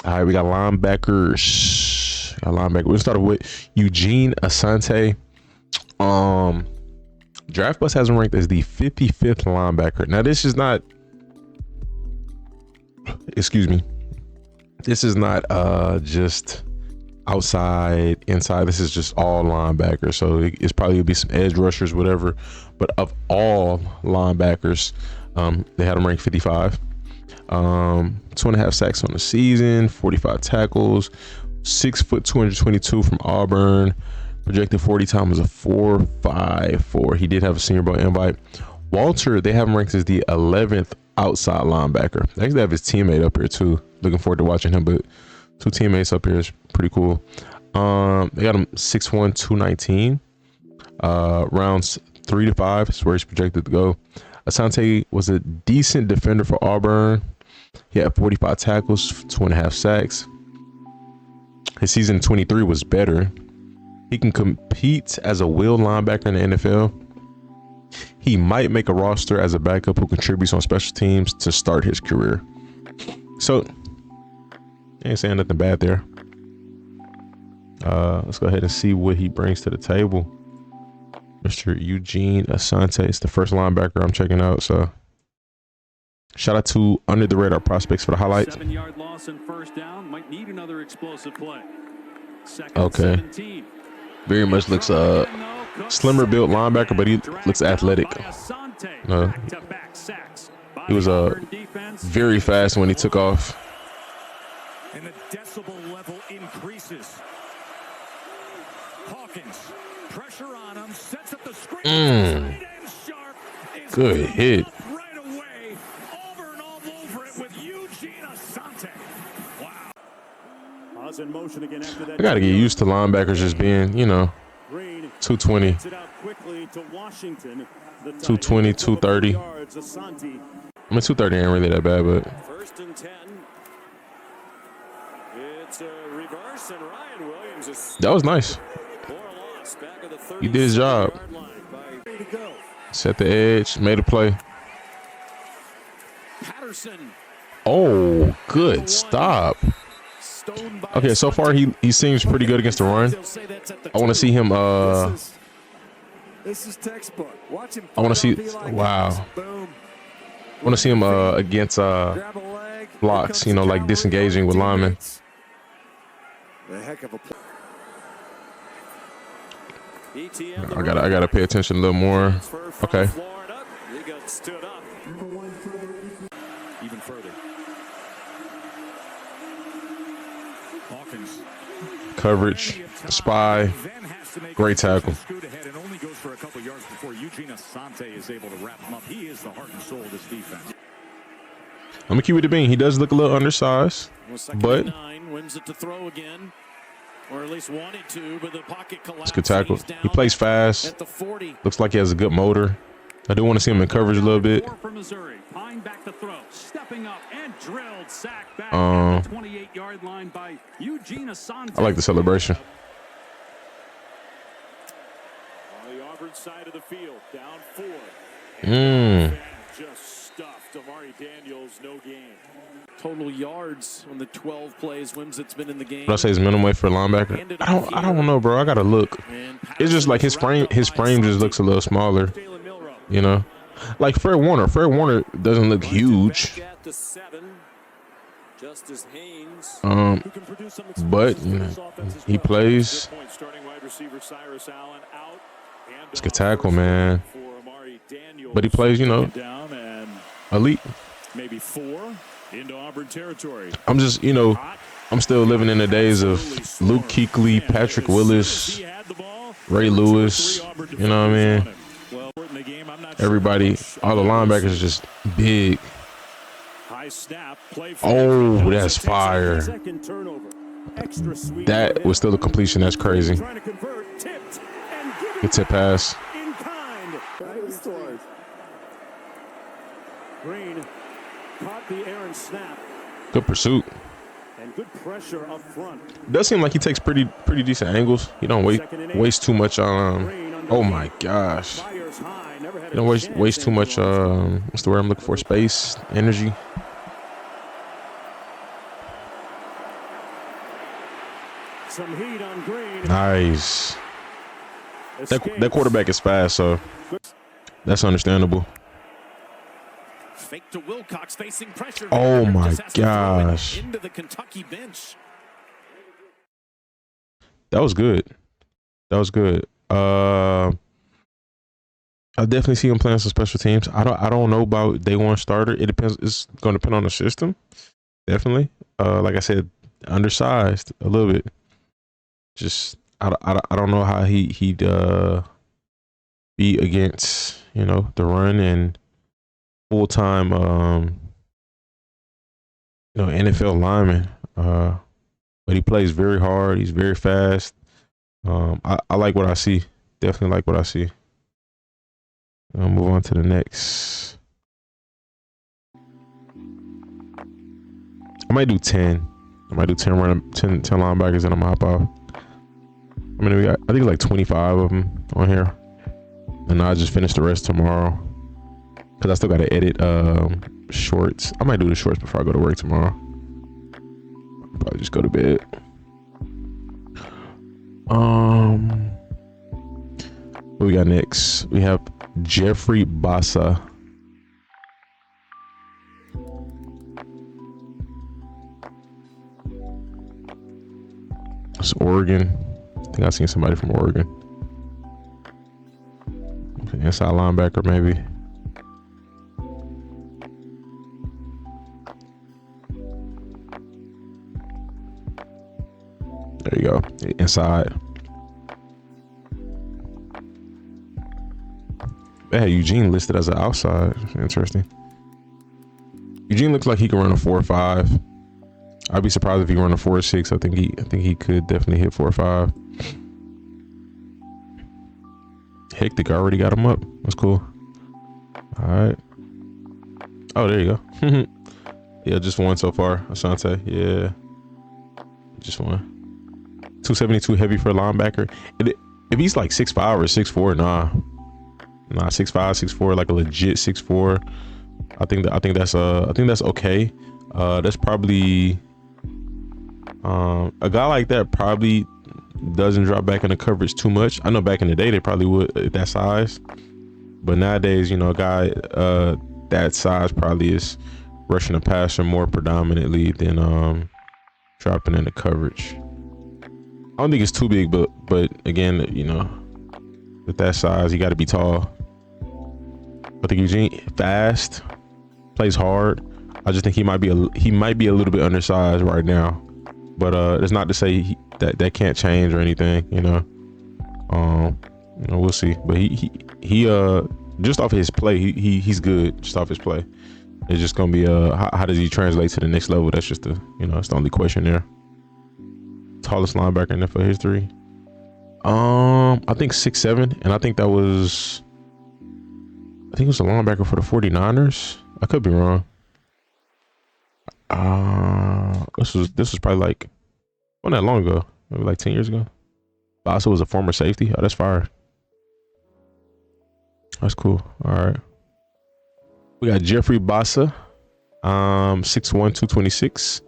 All right, we got linebackers. We started with Eugene Asante. Draft Bus has him ranked as the 55th linebacker. Now, this is not. Excuse me. This is not just outside, inside. This is just all linebackers. So it's probably gonna be some edge rushers, whatever. But of all linebackers, they had him ranked 55. 2.5 sacks on the season, 45 tackles, 6 foot 222 from Auburn. Projected 40 time was a 4.54. He did have a Senior Bowl invite. Walter, they have him ranked as the 11th outside linebacker. They actually have his teammate up here too. Looking forward to watching him, but 2 teammates up here is pretty cool. They got him 6'1", 219. Rounds 3 to 5 is where he's projected to go. Asante was a decent defender for Auburn. He had 45 tackles, 2.5 sacks. His season 23 was better. He can compete as a will linebacker in the NFL. He might make a roster as a backup who contributes on special teams to start his career. So, ain't saying nothing bad there. Let's go ahead and see what he brings to the table. Mr. Eugene Asante is the first linebacker I'm checking out. So, shout out to Under the Radar Prospects for the highlights. 7-yard loss and first down. Might need another explosive play. Okay. 17. Very much looks slimmer built linebacker, but he looks athletic. He was very fast when he took off. And the decibel level increases. Hawkins, pressure on him, sets up the screen. Good hit. Right away, over and all over it with Eugene Asante. Wow. I gotta get used to linebackers just being, 220, 220, 230. I mean, 230 ain't really that bad, but First and 10. It's a reverse, and Ryan Williams is that was nice. He did his job. Set the edge, made a play. Patterson. Oh, good stop. Okay, so far he seems pretty good against the run. I want to see him. This is textbook. Watch him. I want to see. Wow. I want to see him against blocks. Like disengaging with linemen. A heck of a play. I gotta pay attention a little more. Okay. He got stood up. Even further. Hawkins. Coverage, spy, great tackle. Scoot ahead and only goes for a couple yards before Eugene Asante is able to wrap him up. He is the heart and soul of this defense. I'm gonna keep with the bean. He does look a little undersized, but Wins it to throw again, or at least wanted to, but the pocket collapsed. it's a good tackle. He plays fast. Looks like he has a good motor. I do want to see him in coverage a little bit. From Missouri, Pine back to throw, stepping up and drilled, sack back at the 28-yard line by Eugene Asante. I like the celebration. On the Auburn side of the field, down 4. Just stuffed. Amari Daniels, no gain. Total yards on the 12 plays Wimsatt's been in the game. What I say is minimum weight for a linebacker. I don't know, bro. I gotta look. It's just like his frame just looks a little smaller. Like Fred Warner. Fred Warner doesn't look huge. But he plays. It's a good tackle, man. But he plays, elite. Maybe 4 into Auburn territory. I'm just, I'm still living in the days of Luke Kuechly, Patrick Willis, Ray Lewis. You know what I mean? Everybody, all the linebackers are just big. Oh, that's fire. That was still a completion. That's crazy. Good tip pass. Green caught the Aaron snap. Good pursuit. And good pressure up front. It does seem like he takes pretty decent angles. He don't waste too much on. Oh my gosh. You don't waste too much. What's the word I'm looking for? Space, energy. Some heat on green. Nice. That quarterback is fast, so that's understandable. Fake to Wilcox, facing pressure. Oh my gosh. Into the Kentucky bench. That was good. That was good. I definitely see him playing some special teams. I don't know about day one starter. It depends. It's going to depend on the system. Definitely. Like I said, undersized a little bit. Just I don't know how he'd be against, you know, the run and full time you know, NFL lineman. But he plays very hard. He's very fast. I like what I see. Definitely like what I see. I'll move on to the next. I might do 10. I might do 10 linebackers and I'm gonna hop off. I mean, I think like 25 of them on here. And I'll just finish the rest tomorrow. Because I still got to edit shorts. I might do the shorts before I go to work tomorrow. I'll probably just go to bed. What we got next? We have Jeffrey Bassa. It's Oregon. I think I've seen somebody from Oregon. Inside linebacker, maybe. There you go. Inside. They had Eugene listed as an outside. Interesting. Eugene looks like he can run a 4.5. I'd be surprised if he run a 4.6. I think he could definitely hit 4.5. Hectic already got him up. That's cool. All right. Oh, there you go. Yeah, just one so far. Asante. Yeah. Just one. 272 heavy for a linebacker. If he's like 6'5 or 6'4, nah, 6'5, 6'4, like a legit 6'4. I think that's okay. That's probably a guy like that probably doesn't drop back in the coverage too much. I know back in the day they probably would at that size, but nowadays, you know, a guy that size probably is rushing the passer more predominantly than dropping in the coverage. I don't think it's too big, but again, you know, with that size, you got to be tall. I think Eugene fast, plays hard. I just think he might be a little bit undersized right now, but it's not to say that can't change or anything. You know, we'll see. But he just off his play, he's good. Just off his play, it's just gonna be how does he translate to the next level? That's just it's the only question there. Tallest linebacker in NFL history. I think 6'7", and I think it was a linebacker for the 49ers. I could be wrong. This was probably like not that long ago, maybe like 10 years ago. Bassa was a former safety. Oh, that's fire. That's cool. All right. We got Jeffrey Bassa, 6'1", 226.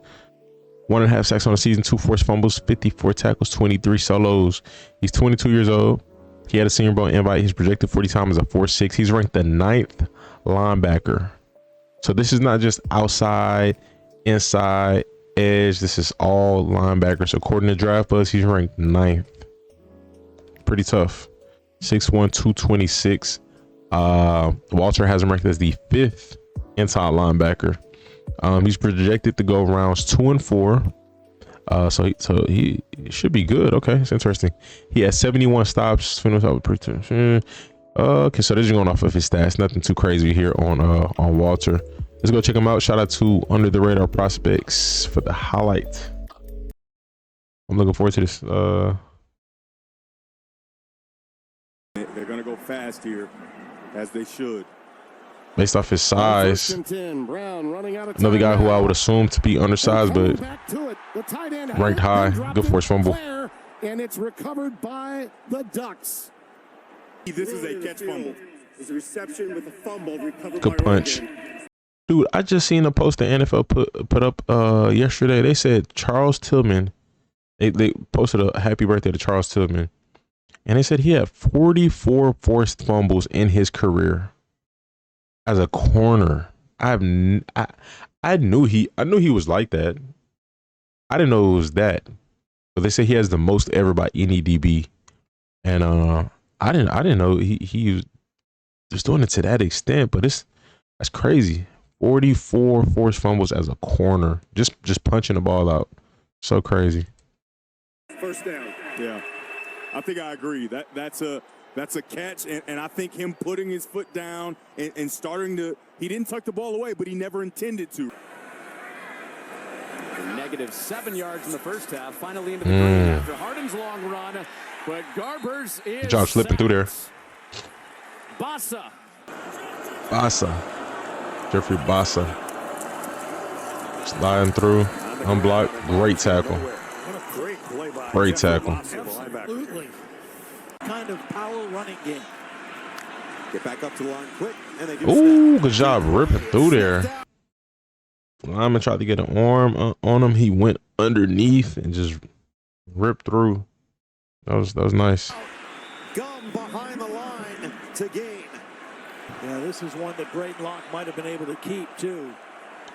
1.5 sacks on the season, 2 forced fumbles, 54 tackles, 23 solos. He's 22 years old. He had a Senior Bowl invite. His projected 40 time is a 4.6. He's ranked the 9th linebacker. So this is not just outside, inside, edge. This is all linebackers. According to Draft Buzz, he's ranked 9th. Pretty tough. 6'1", 226. Walter has him ranked as the 5th inside linebacker. He's projected to go rounds 2 and 4. So he should be good. Okay, it's interesting. He has 71 stops. Okay, so this is going off of his stats. Nothing too crazy here on Walter. Let's go check him out. Shout out to Under the Radar Prospects for the highlight. I'm looking forward to this. They're gonna go fast here, as they should. Based off his size, another guy who I would assume to be undersized, but ranked high. Good force fumble. And it's recovered by the Ducks. This is a catch fumble. It's a reception with a fumble recovered. Good punch. Dude, I just seen a post the NFL put up yesterday. They said Charles Tillman They posted a happy birthday to Charles Tillman, and they said he had 44 forced fumbles in his career as a corner. I knew he was like that. I didn't know it was that, but they say he has the most ever by any DB, and I didn't know he was doing it to that extent. But that's crazy. 44 forced fumbles as a corner, just punching the ball out. So crazy. First down. Yeah, I think I agree. That's a catch, and I think him putting his foot down and starting to, he didn't tuck the ball away, but he never intended to. -7 yards in the first half, finally into the green after Harden's long run, but Garbers is Good job slipping through there. Bassa. Jeffrey Bassa. Sliding through, unblocked, great tackle. Great tackle. Absolutely. Kind of power running game. Get back up to the line quick, and they do. Ooh, good job ripping through there. Lineman tried to get an arm on him. He went underneath and just ripped through. That was nice. Gum behind the line to gain. Yeah, this is one that Braden Locke might have been able to keep too.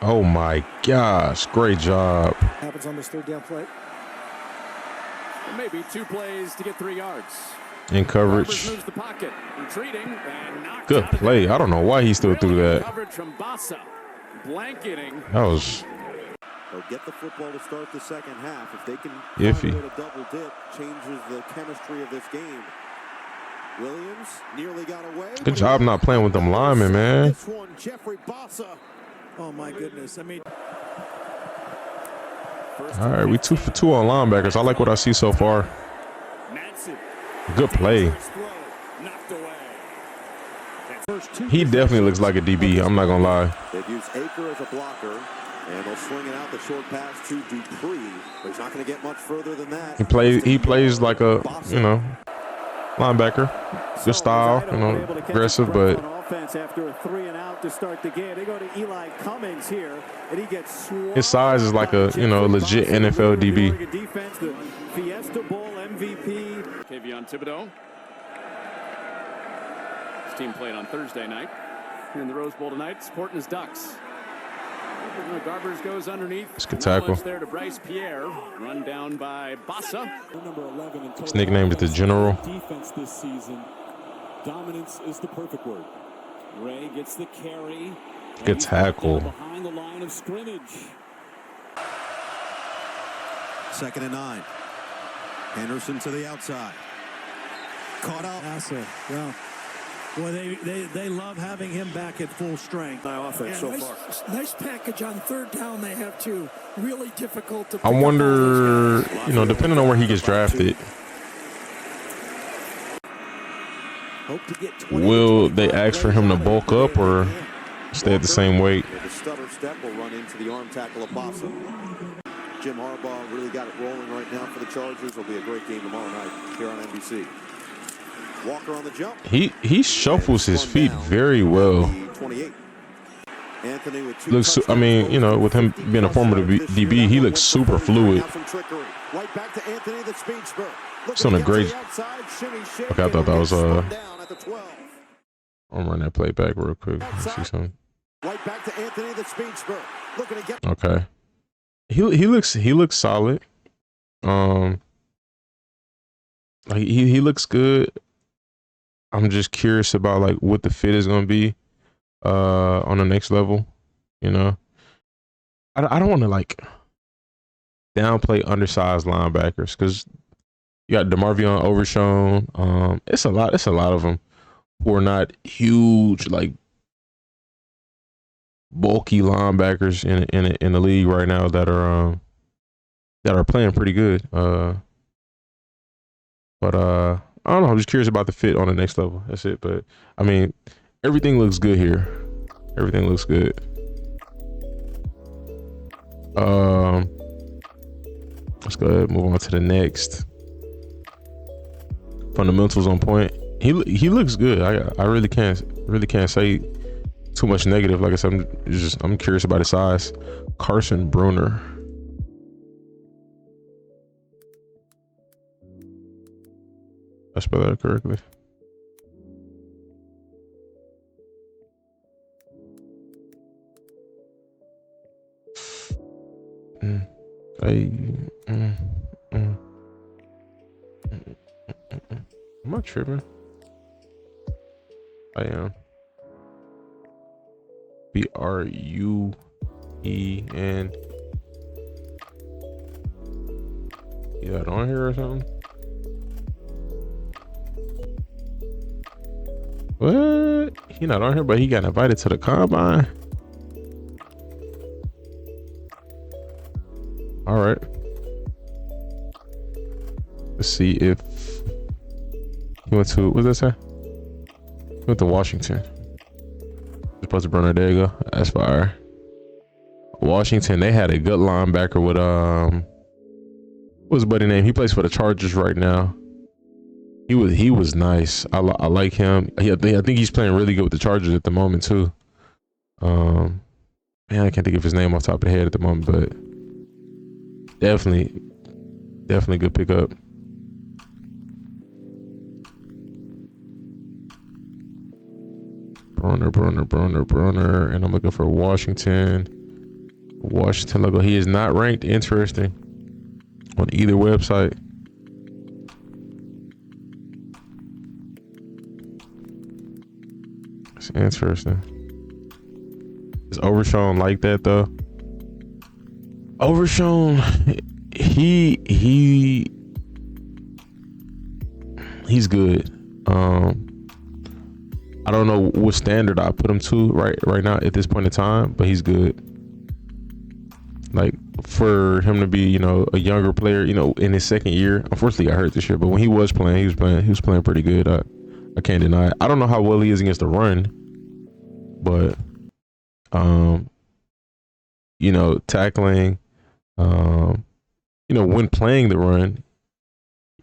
Oh my gosh, great job. Happens on this third down play. Maybe 2 plays to get 3 yards. In coverage. Garbers moves the pocket, retreating and knocked Good out of play. there. I don't know why he still threw Brilliant that. Coverage from Bassa. Blanketing. That was They'll get the football to start the second half. If they can iffy. find a way to double dip, changes the chemistry of this game. Williams nearly got away. Good job not playing with them linemen, man. This one, Jeffrey Bassa. Oh my goodness. I mean, All right, we 2 for 2 on linebackers. I like what I see so far. Good play. He definitely looks like a DB. I'm not gonna lie. They've used Aker as a blocker, and they'll swing it out the short pass to Dupree. But he's not going to get much further than that. He plays like a linebacker. Good style, aggressive, but offense after a 3 and out to start the game. They go to Eli Cummings here, and he gets his size is like a legit NFL DB. Defense, the Fiesta Bowl MVP. Kayvon Thibodeau. His team played on Thursday night. Here in the Rose Bowl tonight, supporting his Ducks. Garbers goes underneath. It's a good tackle. There to Bryce Pierre, run down by Bassa. Number 11 His nickname is the General. Defense this season. Dominance is the perfect word. Ray gets the carry. Good tackle. Behind the line of scrimmage. 2nd and 9. Henderson to the outside. Caught out. Bassa, yeah. Boy, they love having him back at full strength. Offense so far. Nice package on 3rd down. They have two. Really difficult to. I wonder, depending on where he gets drafted, will they ask for him to bulk up or stay at the same weight? The stutter step will run into the arm tackle of Bassa. Jim Harbaugh really got it rolling right now for the Chargers. It'll be a great game tomorrow night here on NBC. Walker on the jump. He shuffles his feet very well. 28. Anthony with 2 Looks, with him being a former DB, he looks super fluid. Right back to Anthony, the speed spurt. It's on a great. Okay, I thought that was I'm run that play back real quick. Let's see something. Right back to Anthony, the speed spurt. Looking to get. Okay. He looks solid. He looks good. I'm just curious about what the fit is gonna be on the next level. I don't want to downplay undersized linebackers because you got DeMarvion Overshown. It's a lot of them who are not huge, bulky linebackers in the league right now that are playing pretty good. But I don't know. I'm just curious about the fit on the next level. That's it. But everything looks good here. Everything looks good. Let's go ahead and move on to the next. Fundamentals on point. He looks good. I really can't say too much negative. Like I said, I'm curious about his size. Carson Bruener. I spell that correctly. Am I tripping? I am. Bruen. You got on here or something? What? He not on here, but he got invited to the combine. All right. Let's see if he went to, what does that say? He went to Washington. Supposed to Bruener, there you go. That's fire. Washington, they had a good linebacker with what's his buddy name? He plays for the Chargers right now. He was nice. I like him. I think he's playing really good with the Chargers at the moment too. Man, I can't think of his name off the top of the head at the moment, but definitely good pickup. Bruener, and I'm looking for Washington logo. He is not ranked. Interesting on either website. It's interesting. Is Overshown like that though? Overshown, he's good. I don't know what standard I put him to right now at this point in time, but he's good. Like for him to be, you know, a younger player, you know, in his second year. Unfortunately, I hurt this year, but when he was playing, he was playing pretty good. I can't deny it. I don't know how well he is against the run, but you know, tackling, you know, when playing the run,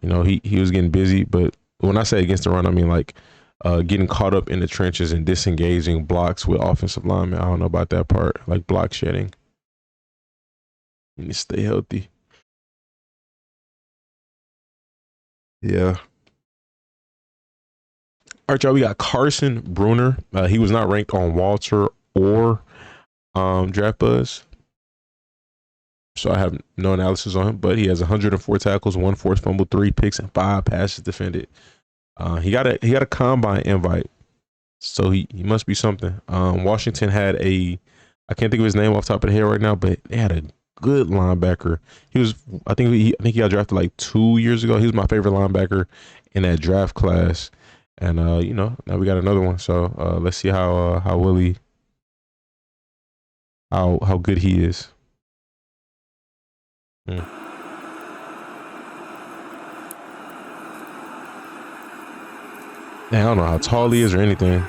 you know, he was getting busy. But when I say against the run, I mean like getting caught up in the trenches and disengaging blocks with offensive linemen. I don't know about that part, like block shedding. You need to stay healthy. Yeah. All right, y'all. We got Carson Bruener. He was not ranked on Walter or Draft Buzz, so I have no analysis on him. But he has 104 tackles, 1 forced fumble, 3 picks, and 5 passes defended. He got a combine invite, so he must be something. Washington had I can't think of his name off the top of the head right now, but they had a good linebacker. I think he got drafted like 2 years ago. He was my favorite linebacker in that draft class, and you know, now we got another one. So let's see how good he is. I don't know how tall he is or anything.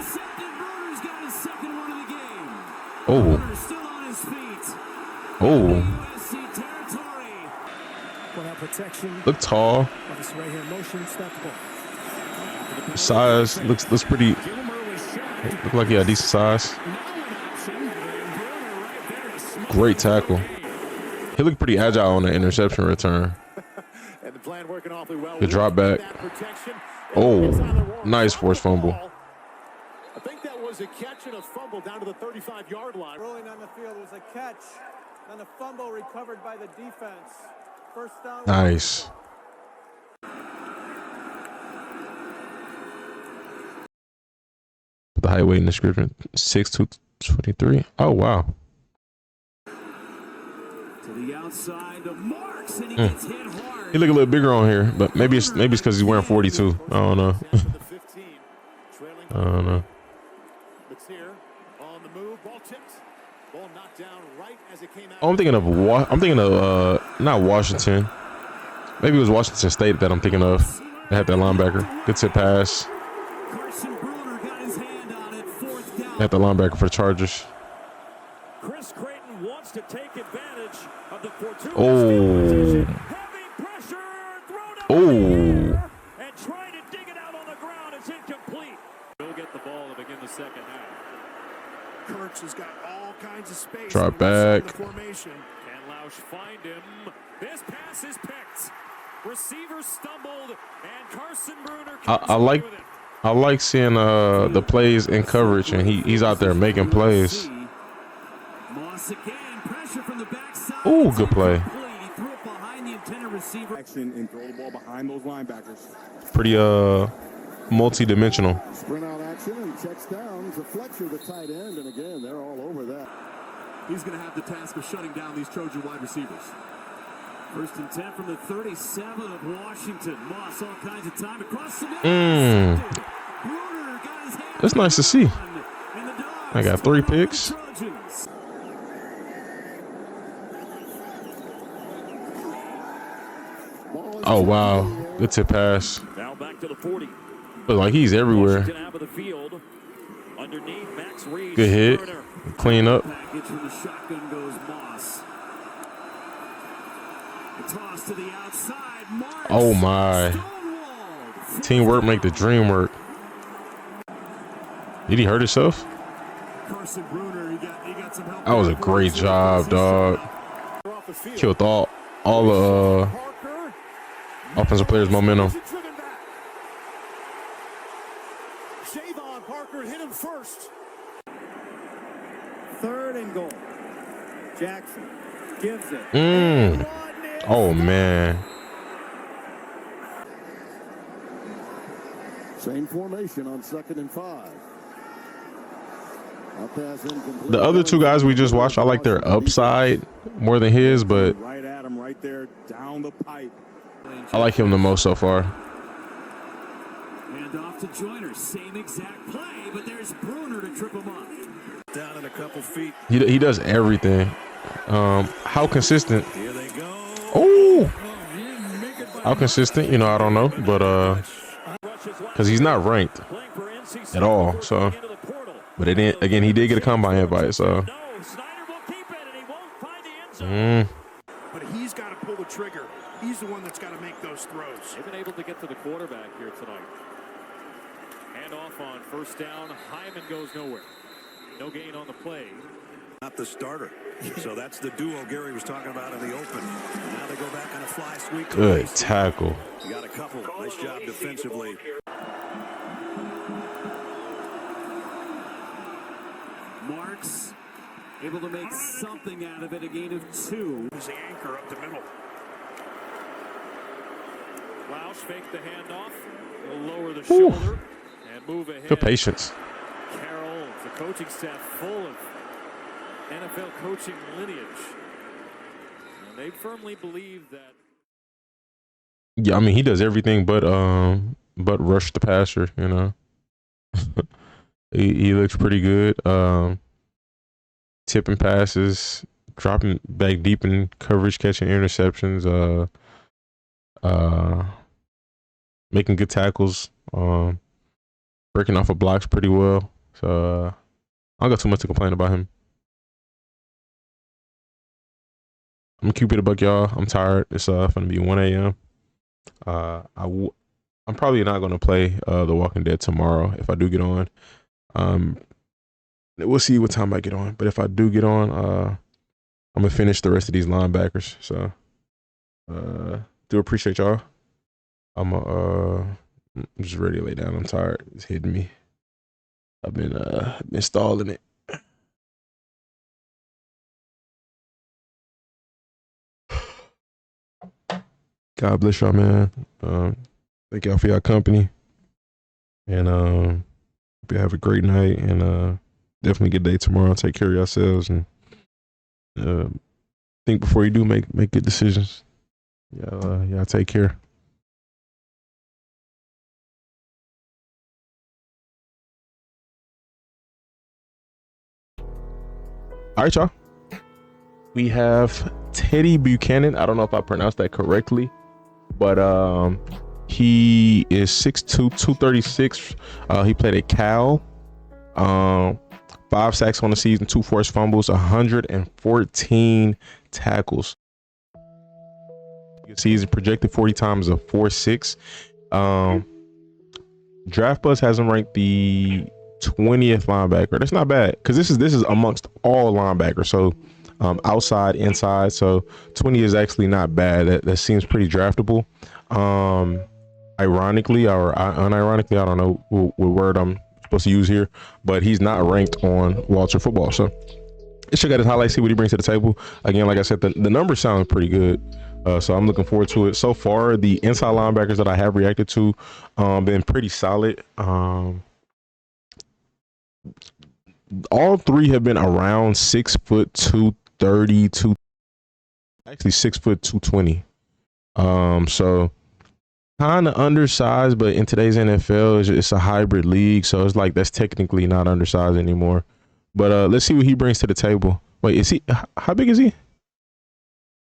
Oh. Look tall. Size looks pretty. Look like he had decent size. Great tackle. He looked pretty agile on the interception return. Good drop back. Oh, nice forced fumble. I think that was a catch and a fumble down to the 35-yard line. Rolling on the field was a catch and a fumble recovered by the defense. First down. Nice. Put the height, weight in the description. 6'2", 23. Oh wow. To the outside, the marks, and he gets hit hard. He look a little bigger on here, but maybe it's because he's wearing 42. I don't know. I don't know. Oh, I'm thinking of not Washington. Maybe it was Washington State that I'm thinking of. They had that linebacker. Good tip pass. Carson Bruener got his hand on it. Fourth down. They had the linebacker for the Chargers. Chris Creighton wants to take advantage of the fortuitous Oh. Oh. and trying to dig it out on the ground. It's incomplete. He'll get the ball to begin the second half. Kurtz has got all kinds of space. Drop back. Can Lausch find him? This pass is picked. Receiver stumbled, and Carson Bruener I like seeing the plays in coverage, and he's out there making plays. Ooh, good play. He threw it behind the intended receiver. Action and throw the ball behind those linebackers. Pretty multi-dimensional. Sprint out action and checks down to Fletcher, the tight end, and again, they're all over that. He's going to have the task of shutting down these Trojan wide receivers. First and 10 from the 37 of Washington. Moss all kinds of time across the middle. That's nice to see. I got 3 picks. Oh, wow. Good tip pass. Now back to the 40. Look like he's everywhere. Out of the field. Underneath, Max Reed. Good hit. Clean up. Package from the shotgun goes Moss. A toss to the outside. Marks. Oh, my. Teamwork make the dream work. Did he hurt himself? Carson Bruener, he got some help. That was a great job, dog. Killed all the offensive players' momentum. Javon Parker hit him first. 3rd and goal. Jackson gives it. Oh, man. Same formation on 2nd and 5. The other 2 guys we just watched, I like their upside more than his, but Right at him, right there, down the pipe. I like him the most so far. And off to Joyner, same exact play, but there's Bruener to trip him up. Down in a couple feet. He does everything. How consistent? Here they go. Oh, how consistent? You know, I don't know, but because he's not ranked at all. So, but it didn't. Again, he did get a combine invite. So, But he's got to pull the trigger. He's the one that's got to make those throws. They've been able to get to the quarterback here tonight. Hand off on 1st down. Hyman goes nowhere. No gain on the play. Not the starter. So that's the duo Gary was talking about in the open. Now they go back on a fly sweep. Good tackle. You got a couple. Nice job defensively. Marks able to make something out of it. A gain of 2. He's the anchor up the middle. Lausch faked the handoff. Will lower the shoulder and move ahead. Good patience. Carroll, the coaching staff full of NFL coaching lineage. And they firmly believe that. Yeah, I mean he does everything but rush the passer. You know, he looks pretty good. Tipping passes, dropping back deep in coverage, catching interceptions. Making good tackles. Breaking off of blocks pretty well. So I don't got too much to complain about him. I'm gonna keep it a buck, y'all. I'm tired. It's gonna be 1 a.m. I'm probably not gonna play The Walking Dead tomorrow if I do get on. We'll see what time I get on. But if I do get on, I'm gonna finish the rest of these linebackers. So do appreciate y'all. I'm just ready to lay down. I'm tired. It's hitting me. I've been stalling it. God bless y'all, man. Thank y'all for y'all company. And hope you have a great night and definitely good day tomorrow. Take care of yourselves and think before you do make good decisions. Y'all take care. All right, y'all. We have Teddye Buchanan. I don't know if I pronounced that correctly, but he is 6'2", 236. He played at Cal. 5 sacks on the season, 2 forced fumbles, 114 tackles. You can see he's projected 40 times a 4.6. Draft Buzz has him ranked the 20th linebacker. That's not bad because this is amongst all linebackers. So outside, inside. So 20 is actually not bad. That seems pretty draftable. Ironically or unironically, I don't know what word I'm supposed to use here, but he's not ranked on Walter Football. So let's check out his highlights, see what he brings to the table. Again, like I said, the numbers sound pretty good. So I'm looking forward to it. So far, the inside linebackers that I have reacted to been pretty solid. All three have been around 6 foot 230 to actually 6 foot 220. So kind of undersized, but in today's NFL, it's a hybrid league, so it's like that's technically not undersized anymore. But let's see what he brings to the table. Wait, is he? How big is he?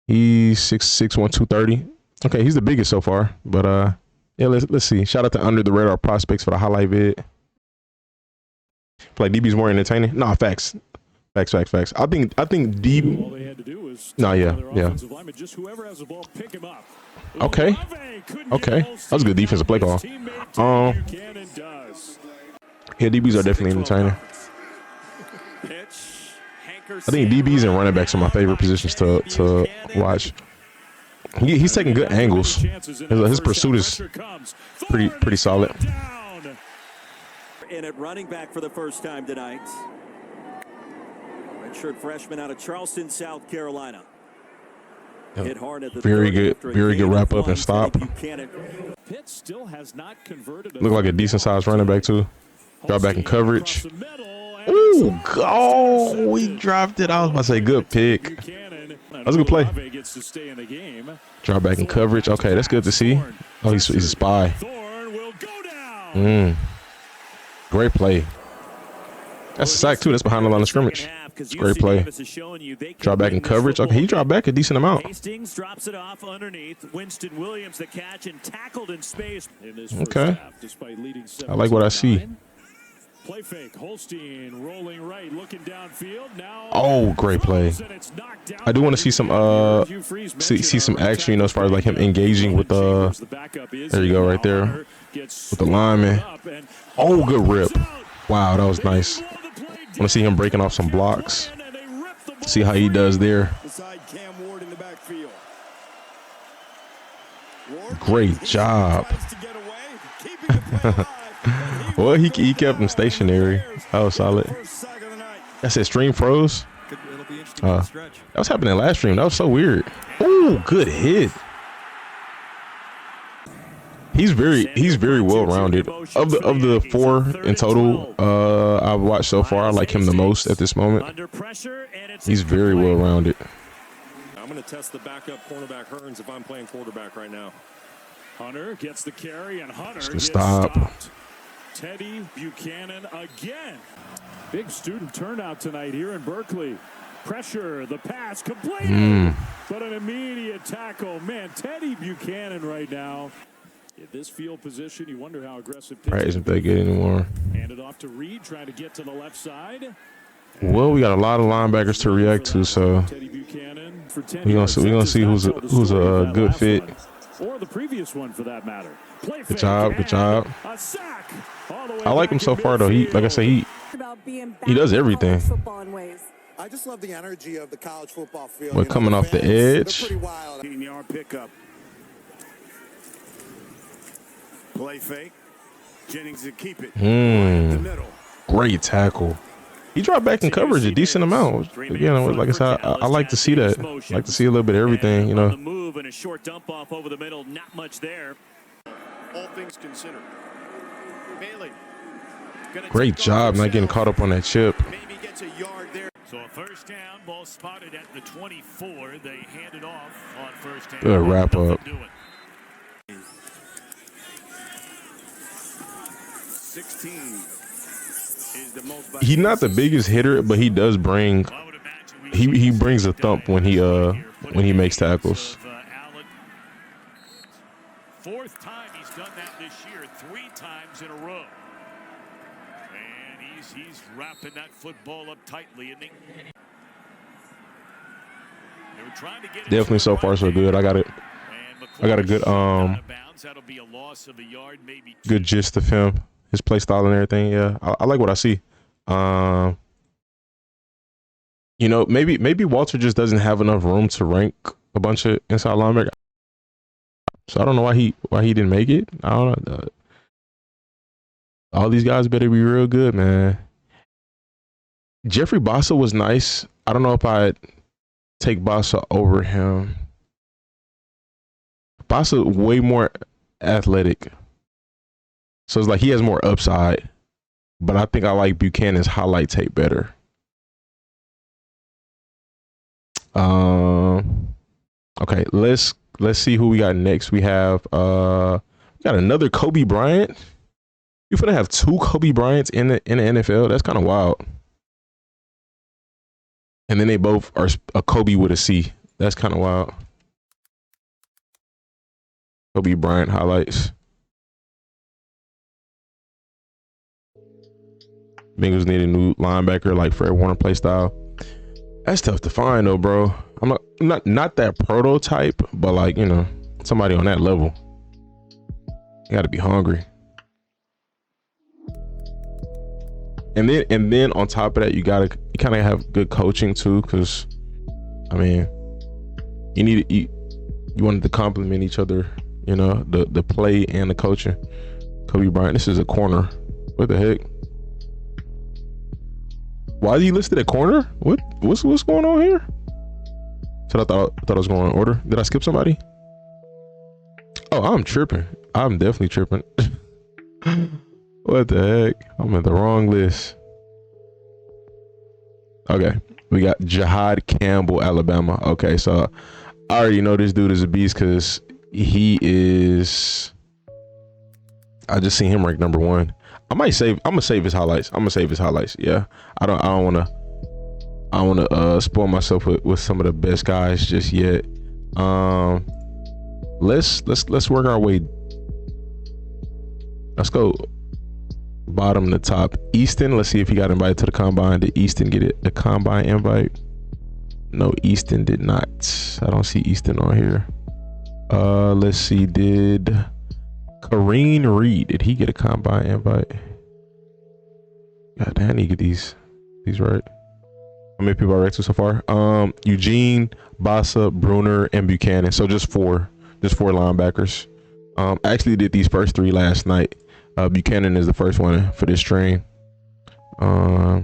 He's 6'6", 230. Okay, he's the biggest so far. But yeah, let's see. Shout out to Under the Radar Prospects for the highlight vid. Like DB's more entertaining. Nah, facts. I think DB. All they had to do was Yeah. just whoever has the ball, pick him up. Okay. That was a good defensive play call. Yeah, DBs are definitely entertaining. I think DBs and running backs are my favorite positions to watch. He's taking good angles. His pursuit is pretty solid. In at running back for the first time tonight. Redshirt freshman out of Charleston, South Carolina. Hit hard at the very good wrap up and stop. Pitt still has not converted. Look like a decent sized running back too. Drop back in coverage. Ooh, he dropped it. I was about to say good pick. That was a good play. Drop back in coverage. Okay, that's good to see. Oh, he's a spy. Great play. That's a sack too. That's behind the line of scrimmage. It's a great play. Drop back in coverage. Okay, he dropped back a decent amount. Hastings drops it off underneath. Winston Williams the catch and tackled in space. Okay. I like what I see. Play fake. Holstein rolling right, looking downfield. Now oh, great play. I do want to see some see some action, you know, as far as like him engaging with there you go right there with the lineman. Oh, good rip. Wow, that was nice. I want to see him breaking off some blocks. See how he does there. Great job. Well, he kept him stationary. That was solid. That's it. Stream froze. That was happening last stream. That was so weird. Ooh, good hit. He's very well rounded. Of the four in total I've watched so far, I like him the most at this moment. He's very well rounded. I'm going to test the backup cornerback Hearns if I'm playing quarterback right now. Hunter gets the carry and Hunter gets stopped. Teddye Buchanan again. Big student turnout tonight here in Berkeley. Pressure, the pass completed, but an immediate tackle. Man, Teddye Buchanan right now. In this field position, you wonder how aggressive. Right, isn't that good anymore? Hand it off to Reid, trying to get to the left side. Well, we got a lot of linebackers to react to, so we're gonna see who's a good fit. Or the previous one for that matter. Good job. I like him so far though. He, like I say, he does everything. I just love the energy of the college football field. We're coming off the edge. Pretty wild. 18-yard pickup. Play fake. Jennings to keep it. The middle. Great tackle. He dropped back in coverage a decent amount. Again, like I said, I like to see that. I like to see a little bit of everything, you know. The move and a short dump off over the middle. Not much there. All things considered. Bailey. Great job not getting caught up on that chip. Maybe gets a yard there. So a first down, ball spotted at the 24. They hand it off on first down. Good wrap up. 16 is the most. He's not the biggest hitter, but he does bring. He brings a thump when he makes tackles. Fourth time he's done that this year, 3 times in a row. And he's wrapping that football up tightly. And they were trying to get definitely so far so good. I got a good good gist of him, his play style and everything. Yeah, I like what I see. You know, maybe Walter just doesn't have enough room to rank a bunch of inside linebackers. So I don't know why he didn't make it. I don't know. All these guys better be real good, man. Jeffrey Bassa was nice. I don't know if I'd take Bassa over him. Bassa way more athletic. So it's like he has more upside. But I think I like Buchanan's highlight tape better. Okay, let's see who we got next. We have we got another Kobe Bryant. You're gonna have 2 Kobe Bryants in the NFL. That's kind of wild. And then they both are a Kobe with a C. That's kind of wild. Kobe Bryant highlights. Bengals need a new linebacker like Fred Warner play style. That's tough to find though, bro. I'm not that prototype, but like, you know, somebody on that level. You gotta be hungry. And then on top of that, you kind of have good coaching too, because I mean, you wanted to complement each other, you know, the play and the coaching. Kobe Bryant, this is a corner. What the heck? Why is he listed at corner? What's going on here? So I thought I was going in order. Did I skip somebody? Oh, I'm tripping. I'm definitely tripping. What the heck? I'm at the wrong list. Okay, we got Jihaad Campbell, Alabama. Okay, so I already know this dude is a beast because he is. I just seen him ranked number 1. I'm gonna save his highlights. Yeah, I don't want to spoil myself with some of the best guys just yet. Let's work our way. Let's go bottom to top. Easton, let's see if he got invited to the combine. Did Easton get a combine invite? No, Easton did not. I don't see Easton on here. Let's see, did Karene Reid, did he get a combine invite? God damn, I need to get these right. How many people are ranked so far? Eugene, Bassa, Bruener, and Buchanan. So just four linebackers. I actually did these first 3 last night. Buchanan is the first one for this stream. Let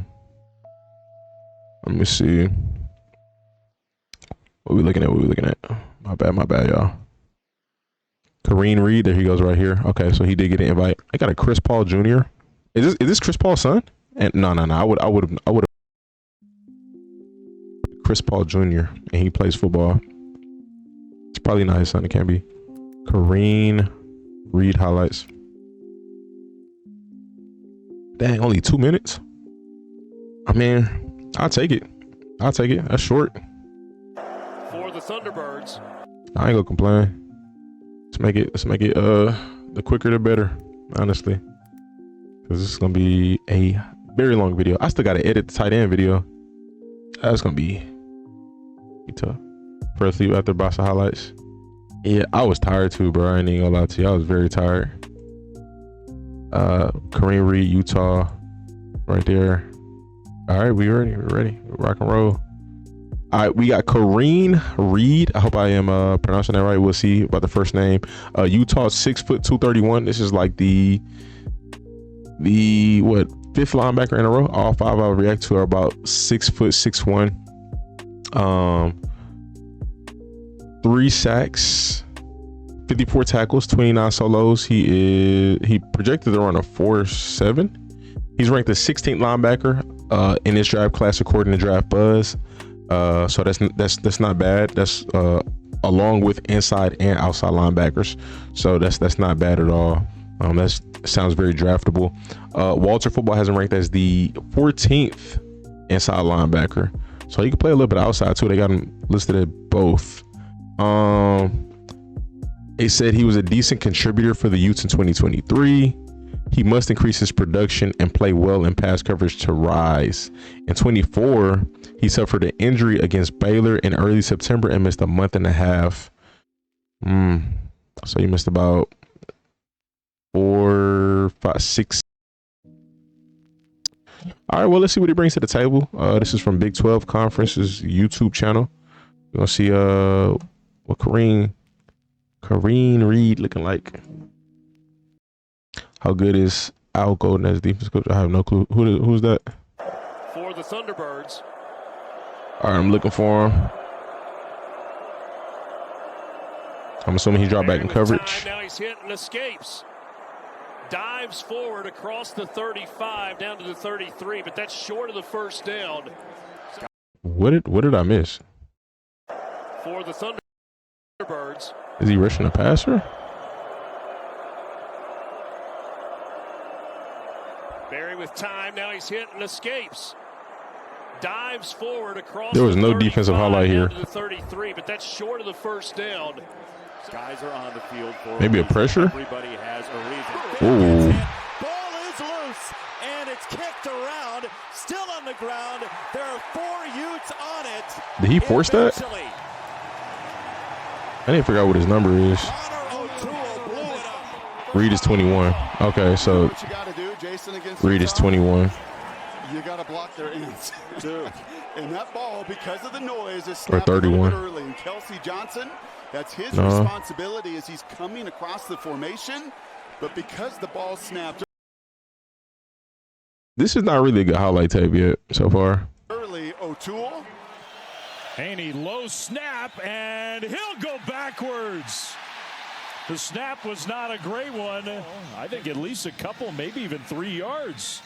me see. What we looking at? My bad, y'all. Karene Reid, there he goes right here. Okay, so he did get an invite. I got a Chris Paul Jr. Is this Chris Paul's son? And no. I would have Chris Paul Jr. and he plays football. It's probably not his son. It can't be. Karene Reid highlights. Dang, only 2 minutes. I mean, I'll take it. That's short. For the Thunderbirds. I ain't gonna complain. Let's make it the quicker the better, honestly. Because this is gonna be a very long video. I still gotta edit the tight end video. That's gonna be tough. First leave after Bassa highlights. Yeah, I was tired too, bro. I ain't even gonna lie to you. I was very tired. Karene Reid, Utah, right there. All right, we're ready. Rock and roll. All right, we got Karene Reid. I hope I am pronouncing that right. We'll see about the first name. Utah, 6 foot 231. This is like the 5th linebacker in a row. All 5 I would react to are about 6 foot 6'1". 3 sacks, 54 tackles, 29 solos. He projected to run a 4.7. He's ranked the 16th linebacker in this draft class according to Draft Buzz. So that's not bad. That's along with inside and outside linebackers. So that's not bad at all. That sounds very draftable. Walter Football has him ranked as the 14th inside linebacker. So he can play a little bit outside too. They got him listed at both. It said he was a decent contributor for the Utes in 2023. He must increase his production and play well in pass coverage to rise. In 24, he suffered an injury against Baylor in early September and missed a month and a half. So he missed about 4, 5, 6. All right, well, let's see what he brings to the table. This is from Big 12 Conference's YouTube channel. We're gonna see what Karene Reid looking like. How good is Al Golden as defense coach? I have no clue. Who's that? For the Thunderbirds. All right, I'm looking for him. I'm assuming he dropped back in coverage. Now he's hit and escapes. Dives forward across the 35 down to the 33, but that's short of the first down. What did I miss? For the Thunderbirds. Is he rushing a passer? Barry with time. Now he's hit and escapes. Dives forward across. There was no defensive highlight here. To the 33, but that's short of the first down. Guys are on the field for maybe a pressure. Everybody has a reason. Ooh. Ball is loose, and it's kicked around, still on the ground. There are 4 Utes on it. Did he force that? I didn't figure out what his number is. Reid is 21. Okay, so what you gotta do, Jason, against Reid is 21. You gotta block their ends. And that ball, because of the noise, is Or snapped a little 31. bit early. And Kelsey Johnson, that's his responsibility as he's coming across the formation. But because the ball snapped This is not really a good highlight tape yet so far. early, O'Toole. Haney low snap, and he'll go backwards. The snap was not a great one. I think at least a couple, maybe even 3 yards.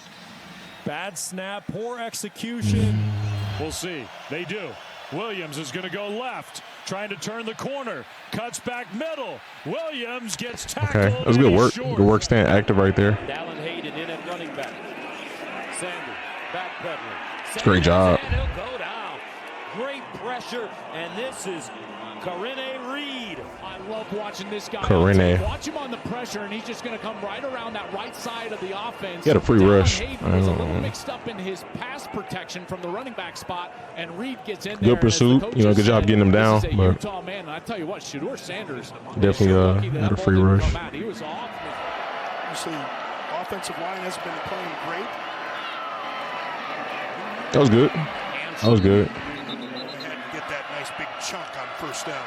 Bad snap, poor execution. We'll see. They do. Williams is going to go left, trying to turn the corner. Cuts back middle. Williams gets tackled. Okay, that was good work. Good work staying active right there. Dallin Hayden in at running back. Sandy backpedaling. Great job. He'll go down. Great pressure, and this is Karene Reid. I love watching this guy. Karene. Watch him on the pressure, and he's just going to come right around that right side of the offense. He had a free rush. Hayden was a little mixed up in his pass protection from the running back spot, and Reid gets in there. Good pursuit. You know, good job getting him down. This is a But Utah man, and I tell you what, Shedeur Sanders definitely had a free rush. He was off. Obviously, offensive line has been playing great. That was good. That was good. Get that nice big chunk on first down.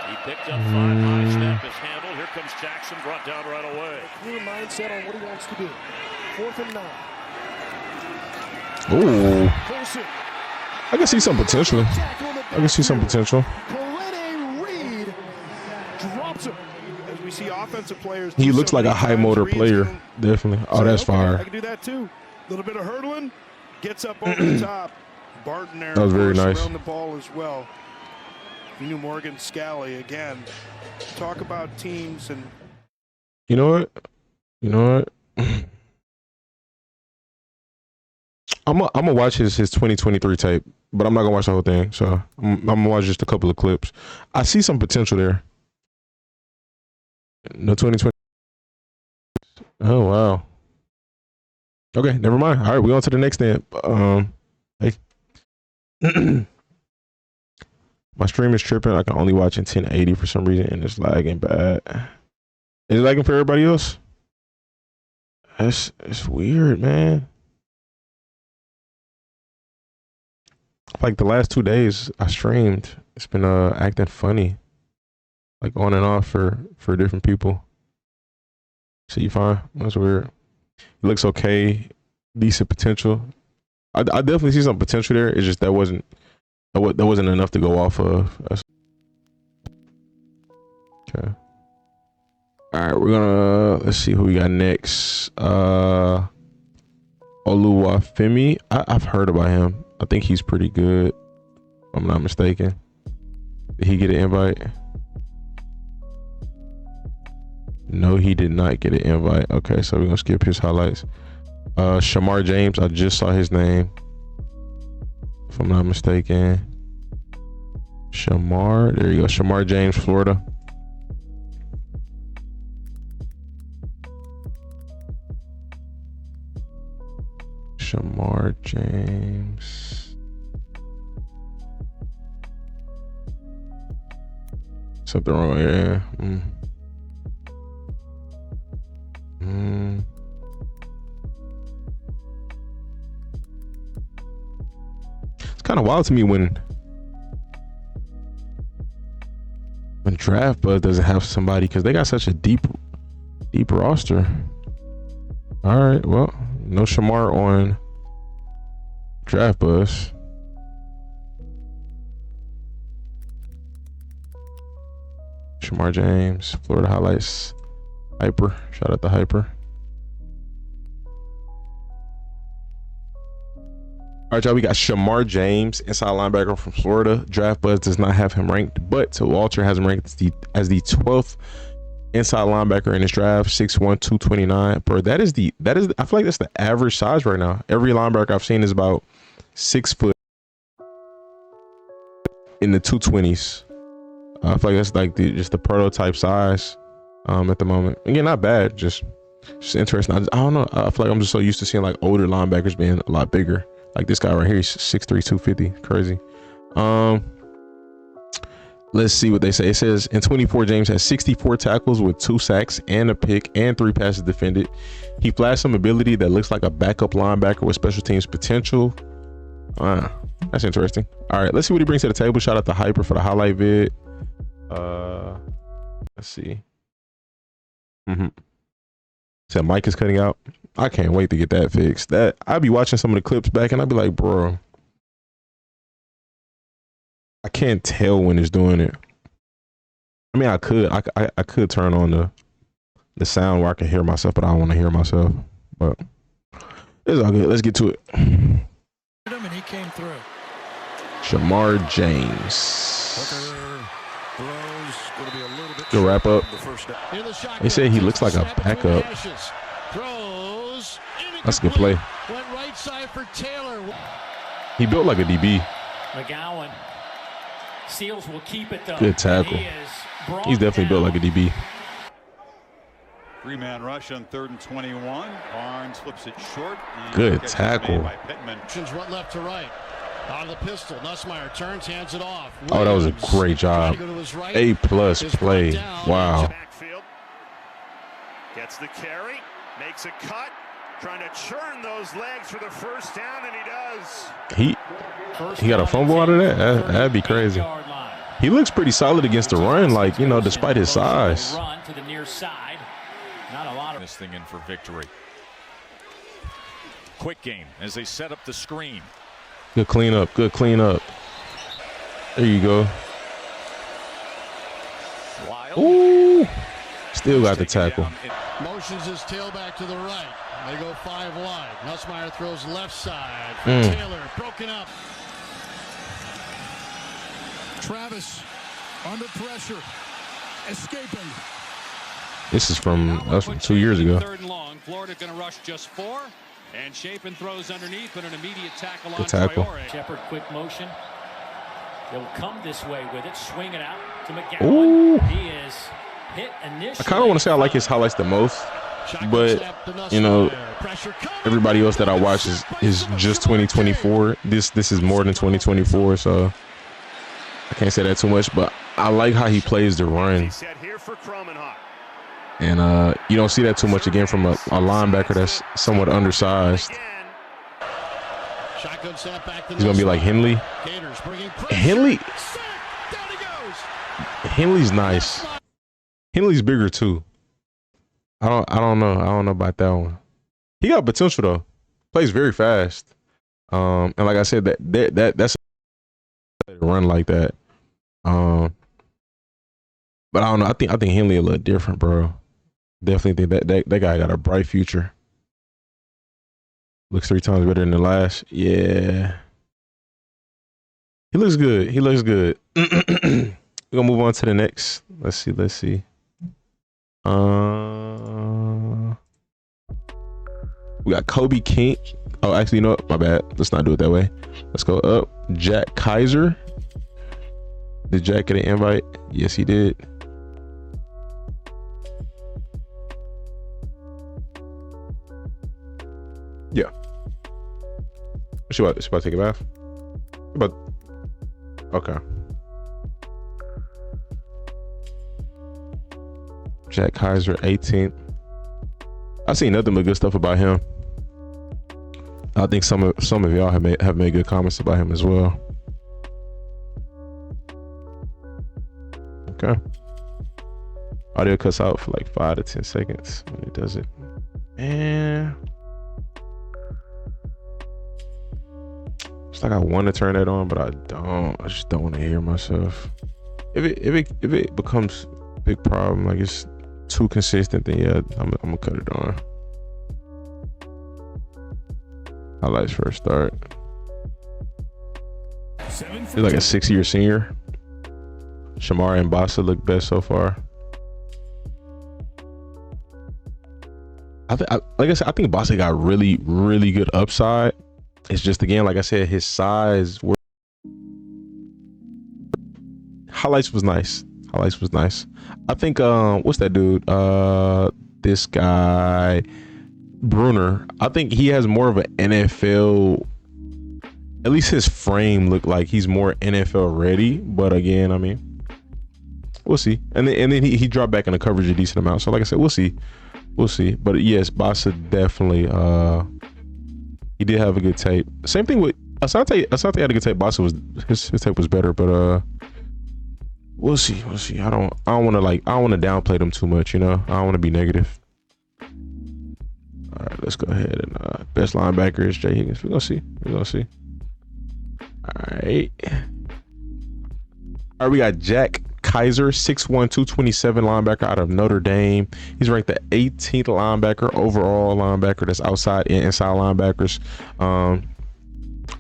He picked up 5 high, snap is handled. Here comes Jackson, brought down right away. Clear mindset on what he wants to do. 4th and 9. Ooh. I can see some potential. I can see some potential. Karene Reid drops him. As we see offensive players. He looks like a high motor player. Definitely. Oh, that's fire. I can do that too. A little bit of hurdling. Gets up over the top. Barton there. That was very nice. Around the ball as well. You knew Morgan Scally again. Talk about teams and. You know what? I'm gonna watch his 2023 tape, but I'm not gonna watch the whole thing. So I'm gonna watch just a couple of clips. I see some potential there. No 2020. Oh wow. Okay, never mind. All right, we on to the next thing. Hey. My stream is tripping. I can only watch in 1080 for some reason, and it's lagging bad. Is it lagging for everybody else? It's weird, man. Like the last 2 days I streamed, it's been acting funny, like on and off for different people. So you fine? That's weird. It looks okay, decent potential. I definitely see some potential there. It's just that wasn't enough to go off of. Okay. All right, we're gonna let's see who we got next. Oluwafemi. I've heard about him. I think he's pretty good. If I'm not mistaken. Did he get an invite? No, he did not get an invite. Okay, so we're gonna skip his highlights. Shemar James, I just saw his name. If I'm not mistaken. Shemar, there you go. Shemar James, Florida. Shemar James. Something wrong here. It's kind of wild to me when Draft Buzz doesn't have somebody, because they got such a deep roster. All right, well, no Shemar on Draft Buzz. Shemar James, Florida Highlights, Hyper. Shout out to Hyper. All right, y'all, we got Shemar James, inside linebacker from Florida. Draft Buzz does not have him ranked, but Walter has him ranked as the 12th inside linebacker in this draft, 6'1", 229. Bro, that is I feel like that's the average size right now. Every linebacker I've seen is about 6 foot in the 220s. I feel like that's like just the prototype size at the moment. Again, not bad, just interesting. I don't know. I feel like I'm just so used to seeing like older linebackers being a lot bigger. Like this guy right here, he's 6'3", 250. Crazy. Let's see what they say. It says in 24, James has 64 tackles with 2 sacks and a pick and 3 passes defended. He flashed some ability that looks like a backup linebacker with special teams potential. That's interesting. All right, let's see what he brings to the table. Shout out to Hyper for the highlight vid. Let's see. Said Mike is cutting out. I can't wait to get that fixed. That I'd be watching some of the clips back and I'd be like, bro, I can't tell when it's doing it. I mean, I could turn on the sound where I can hear myself, but I don't want to hear myself. But it's all good. Let's get to it. And he came through. Shemar James. Good wrap up. They said he looks like a backup. That's a good play. Went right side for Taylor. He built like a DB. McGowan. Seals will keep it though. Good tackle. He's definitely built like a DB. 3-man rush on 3rd and 21. Barnes flips it short. Good tackle. Went left to right. Out of the pistol. Nussmeier turns, hands it off. Oh, that was a great job. A+ play. Wow. Backfield. Gets the carry. Makes a cut. Trying to churn those legs for the first down, and he does. He got a fumble out of that? That'd be crazy. He looks pretty solid against the run, like, you know, despite his size. Run to the near side. Not a lot of this thing in for victory. Quick game as they set up the screen. Good cleanup. Good cleanup. There you go. Ooh. Still got the tackle. Motions his tailback to the right. They go 5 wide. Nussmeier throws left side for Taylor. Broken up. Travis under pressure. Escaping. This is from 2 years ago. 3rd and long. Florida going to rush just 4. And Chapin throws underneath, but an immediate tackle on Traore. Shepard, quick motion. He'll come this way with it. Swing it out to McGowan. Ooh. He is hit initially. I kind of want to say I like his highlights the most, but you know, everybody else that I watch is just 2024. This is more than 2024, so I can't say that too much. But I like how he plays the run. And you don't see that too much again from a linebacker that's somewhat undersized. He's gonna be like Henley. Henley's nice. Henley's bigger too. I don't know about that one. He got potential though. Plays very fast. And like I said, that's a run like that. But I don't know. I think Henley a little different, bro. Definitely think that guy got a bright future. Looks 3 times better than the last. Yeah. He looks good. He looks good. We're gonna move on to the next. Let's see. We got Kobe King. Oh, actually, you know what? My bad. Let's not do it that way. Let's go up. Jack Kiser. Did Jack get an invite? Yes, he did. Yeah. She about to take a bath? Okay. Jack Kiser, 18th. I seen nothing but good stuff about him. I think some of y'all have made good comments about him as well. Okay. Audio cuts out for like 5 to 10 seconds when it does it. And it's like I want to turn that on, but I don't. I just don't want to hear myself. If it becomes a big problem, like it's too consistent, then yeah, I'm gonna cut it on. Highlights first start. He's like a 6-year senior. Shemar and Bassa look best so far. Like I said, I think Bassa got really, really good upside. It's just, again, like I said, his size. Highlights was nice. I think what's that dude? This guy Bruener. I think he has more of an NFL. At least his frame looked like he's more NFL ready. But again, I mean, we'll see. And then he dropped back in the coverage a decent amount. So like I said, we'll see. But yes, Bassa definitely. He did have a good tape. Same thing with Asante. Asante had a good tape. Bassa was his tape was better, but we'll see. I don't want to downplay them too much. You know, I don't want to be negative. All right, let's go ahead and best linebacker is Jay Higgins. We're gonna see. All right, we got Jack Kiser, 6'1", 227 linebacker out of Notre Dame. He's ranked the 18th linebacker, overall linebacker that's outside and inside linebackers.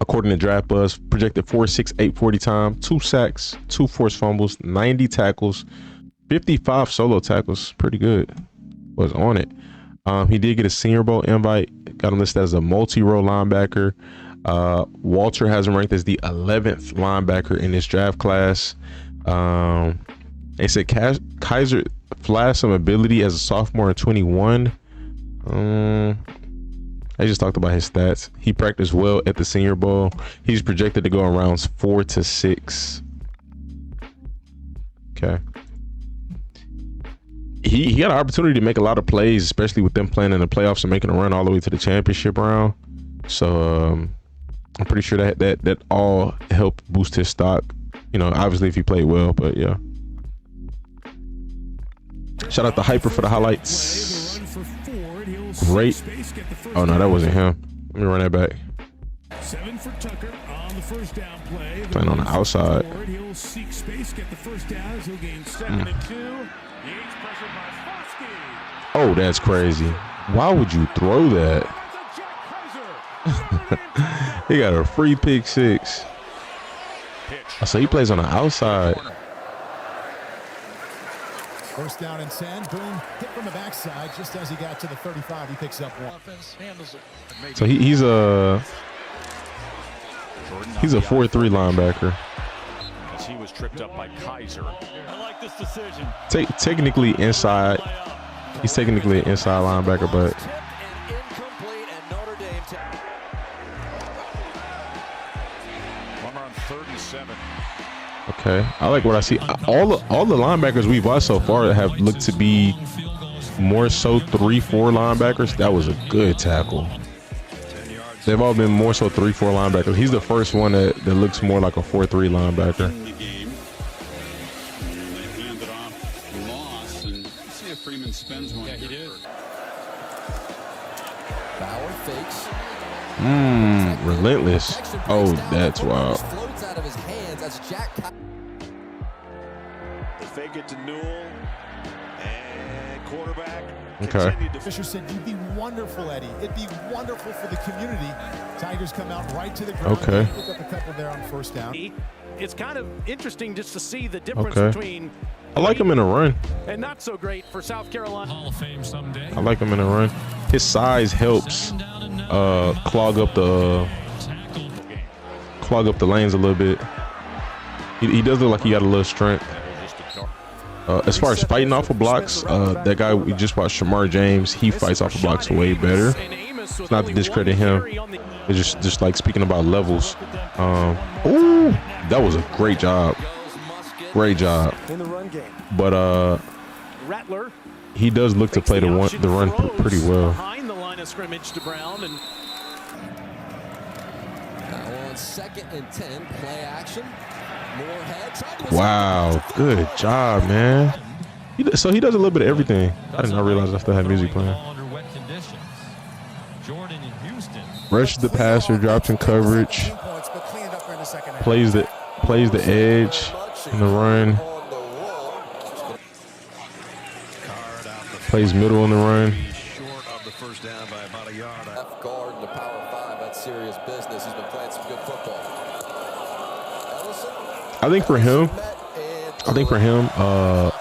According to Draft Buzz, projected 4.6, 840 time, 2 sacks, 2 forced fumbles, 90 tackles, 55 solo tackles. Pretty good. Was on it. He did get a Senior Bowl invite. Got him listed as a multi-role linebacker. Walter has him ranked as the 11th linebacker in this draft class. They said Kiser flashed some ability as a sophomore in 21. I just talked about his stats. He practiced well at the Senior Bowl. He's projected to go in rounds 4 to 6. Okay. He got an opportunity to make a lot of plays, especially with them playing in the playoffs and making a run all the way to the championship round. So I'm pretty sure that all helped boost his stock. You know, obviously if he played well, but yeah. Shout out to Hyper for the highlights. Great. Oh no, that wasn't him. Let me run that back. 7 for Tucker on the first down play. Playing on the outside. He'll seek space, get the first down as he'll gain 2nd and 2. Oh, that's crazy. Why would you throw that? He got a free pick 6. Oh, so he plays on the outside. First down and 10. Boom. Hit from the backside just as he got to the 35. He picks up 1. So he's a 4-3 linebacker. He was tripped up by Kiser. I like this decision. Technically inside. He's technically an inside linebacker, but One on 37. okay. I like what I see. All the linebackers we've watched so far have looked to be more so 3-4 linebackers. That was a good tackle. They've all been more so 3-4 linebackers. He's the first one that looks more like a 4-3 linebacker. Relentless. Oh, that's wild. They fake it to Newell and quarterback. Okay. Fisher said, "You'd be wonderful, Eddie. It'd be wonderful for the community." Tigers come out right to the ground. Okay. Pick up a couple there on first down. It's kind of interesting just to see the difference between. I like him in a run. And not so great for South Carolina. Hall of Fame someday. I like him in a run. His size helps clog up the lanes a little bit. He does look like he got a little strength. As far as fighting off of blocks, that guy we just watched, Shemar James, he fights off of blocks way better. It's not to discredit him. It's just like speaking about levels. Ooh, that was a great job. Great job. In the run game. But he does look to play the run pretty well. Behind the line of scrimmage to Brown, and on 2nd and 10. Play action. Moorhead. Wow, good job, man. So he does a little bit of everything. I did not realize I still had music playing. Rushes the passer, drops in coverage, plays the edge in the run, plays middle in the run. Short of the first down by about a yard. Left guard in the Power 5. That's serious business. He's been playing some good football. I think for him,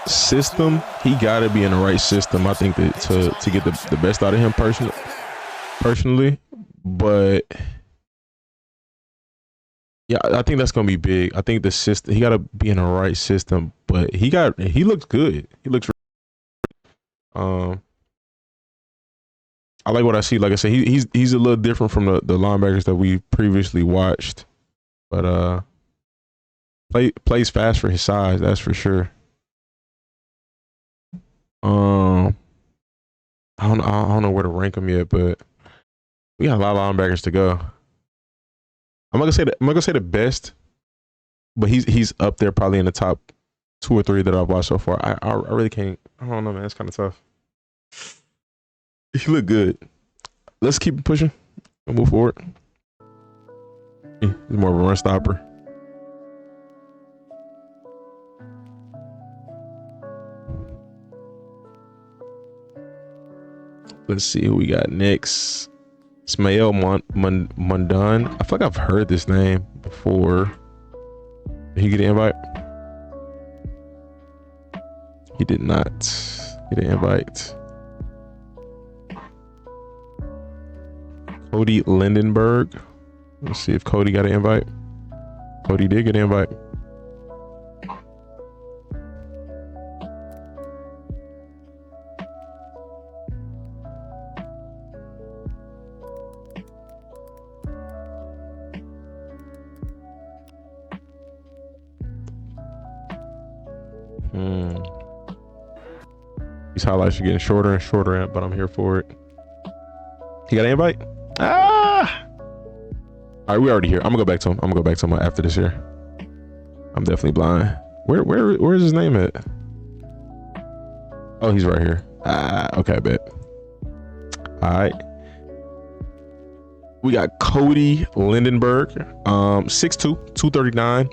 system, he got to be in the right system. I think that to get the best out of him personally, but yeah, I think that's gonna be big. I think the system, he got to be in the right system, but he looks good. He looks. I like what I see. Like I said, he's a little different from the linebackers that we previously watched, but plays fast for his size, that's for sure. I don't know where to rank him yet, but we got a lot of linebackers to go. I'm not gonna say the best, but he's up there probably in the top 2 or 3 that I've watched so far. I really can't. I don't know, man. It's kind of tough. He look good. Let's keep it pushing and move forward. He's more of a run stopper. Let's see who we got next. Smael Mondon. I feel like I've heard this name before. Did he get an invite? He did not get an invite. Cody Lindenberg. Let's see if Cody got an invite. Cody did get an invite. These highlights are getting shorter and shorter, but I'm here for it. He got an invite? All right, we already here. I'm gonna go back to him after this here. I'm definitely blind. Where is his name at? Oh, he's right here. Okay, I bet. All right. We got Cody Lindenberg, 6'2", 239.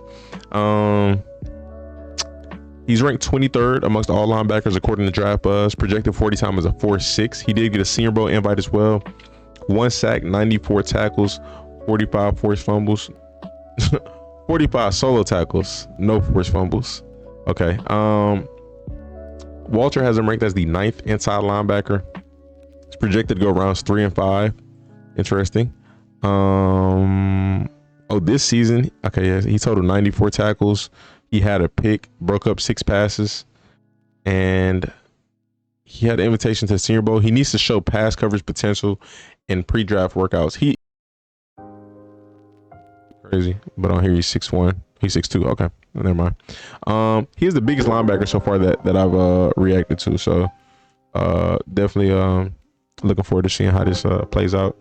He's ranked 23rd amongst all linebackers according to Draft Buzz. Projected 40 time is a 4.6. He did get a Senior Bowl invite as well. 1 sack, 94 tackles, 45 forced fumbles, 45 solo tackles, no forced fumbles. Okay. Walter has him ranked as the 9th inside linebacker. He's projected to go rounds 3 and 5. Interesting. This season, okay, yeah, he totaled 94 tackles. He had a pick, broke up 6 passes, and he had an invitation to the Senior Bowl. He needs to show pass coverage potential in pre-draft workouts. Crazy, but on here he's 6'1". He's 6'2". Okay, never mind. He is the biggest linebacker so far that I've reacted to. So definitely looking forward to seeing how this plays out.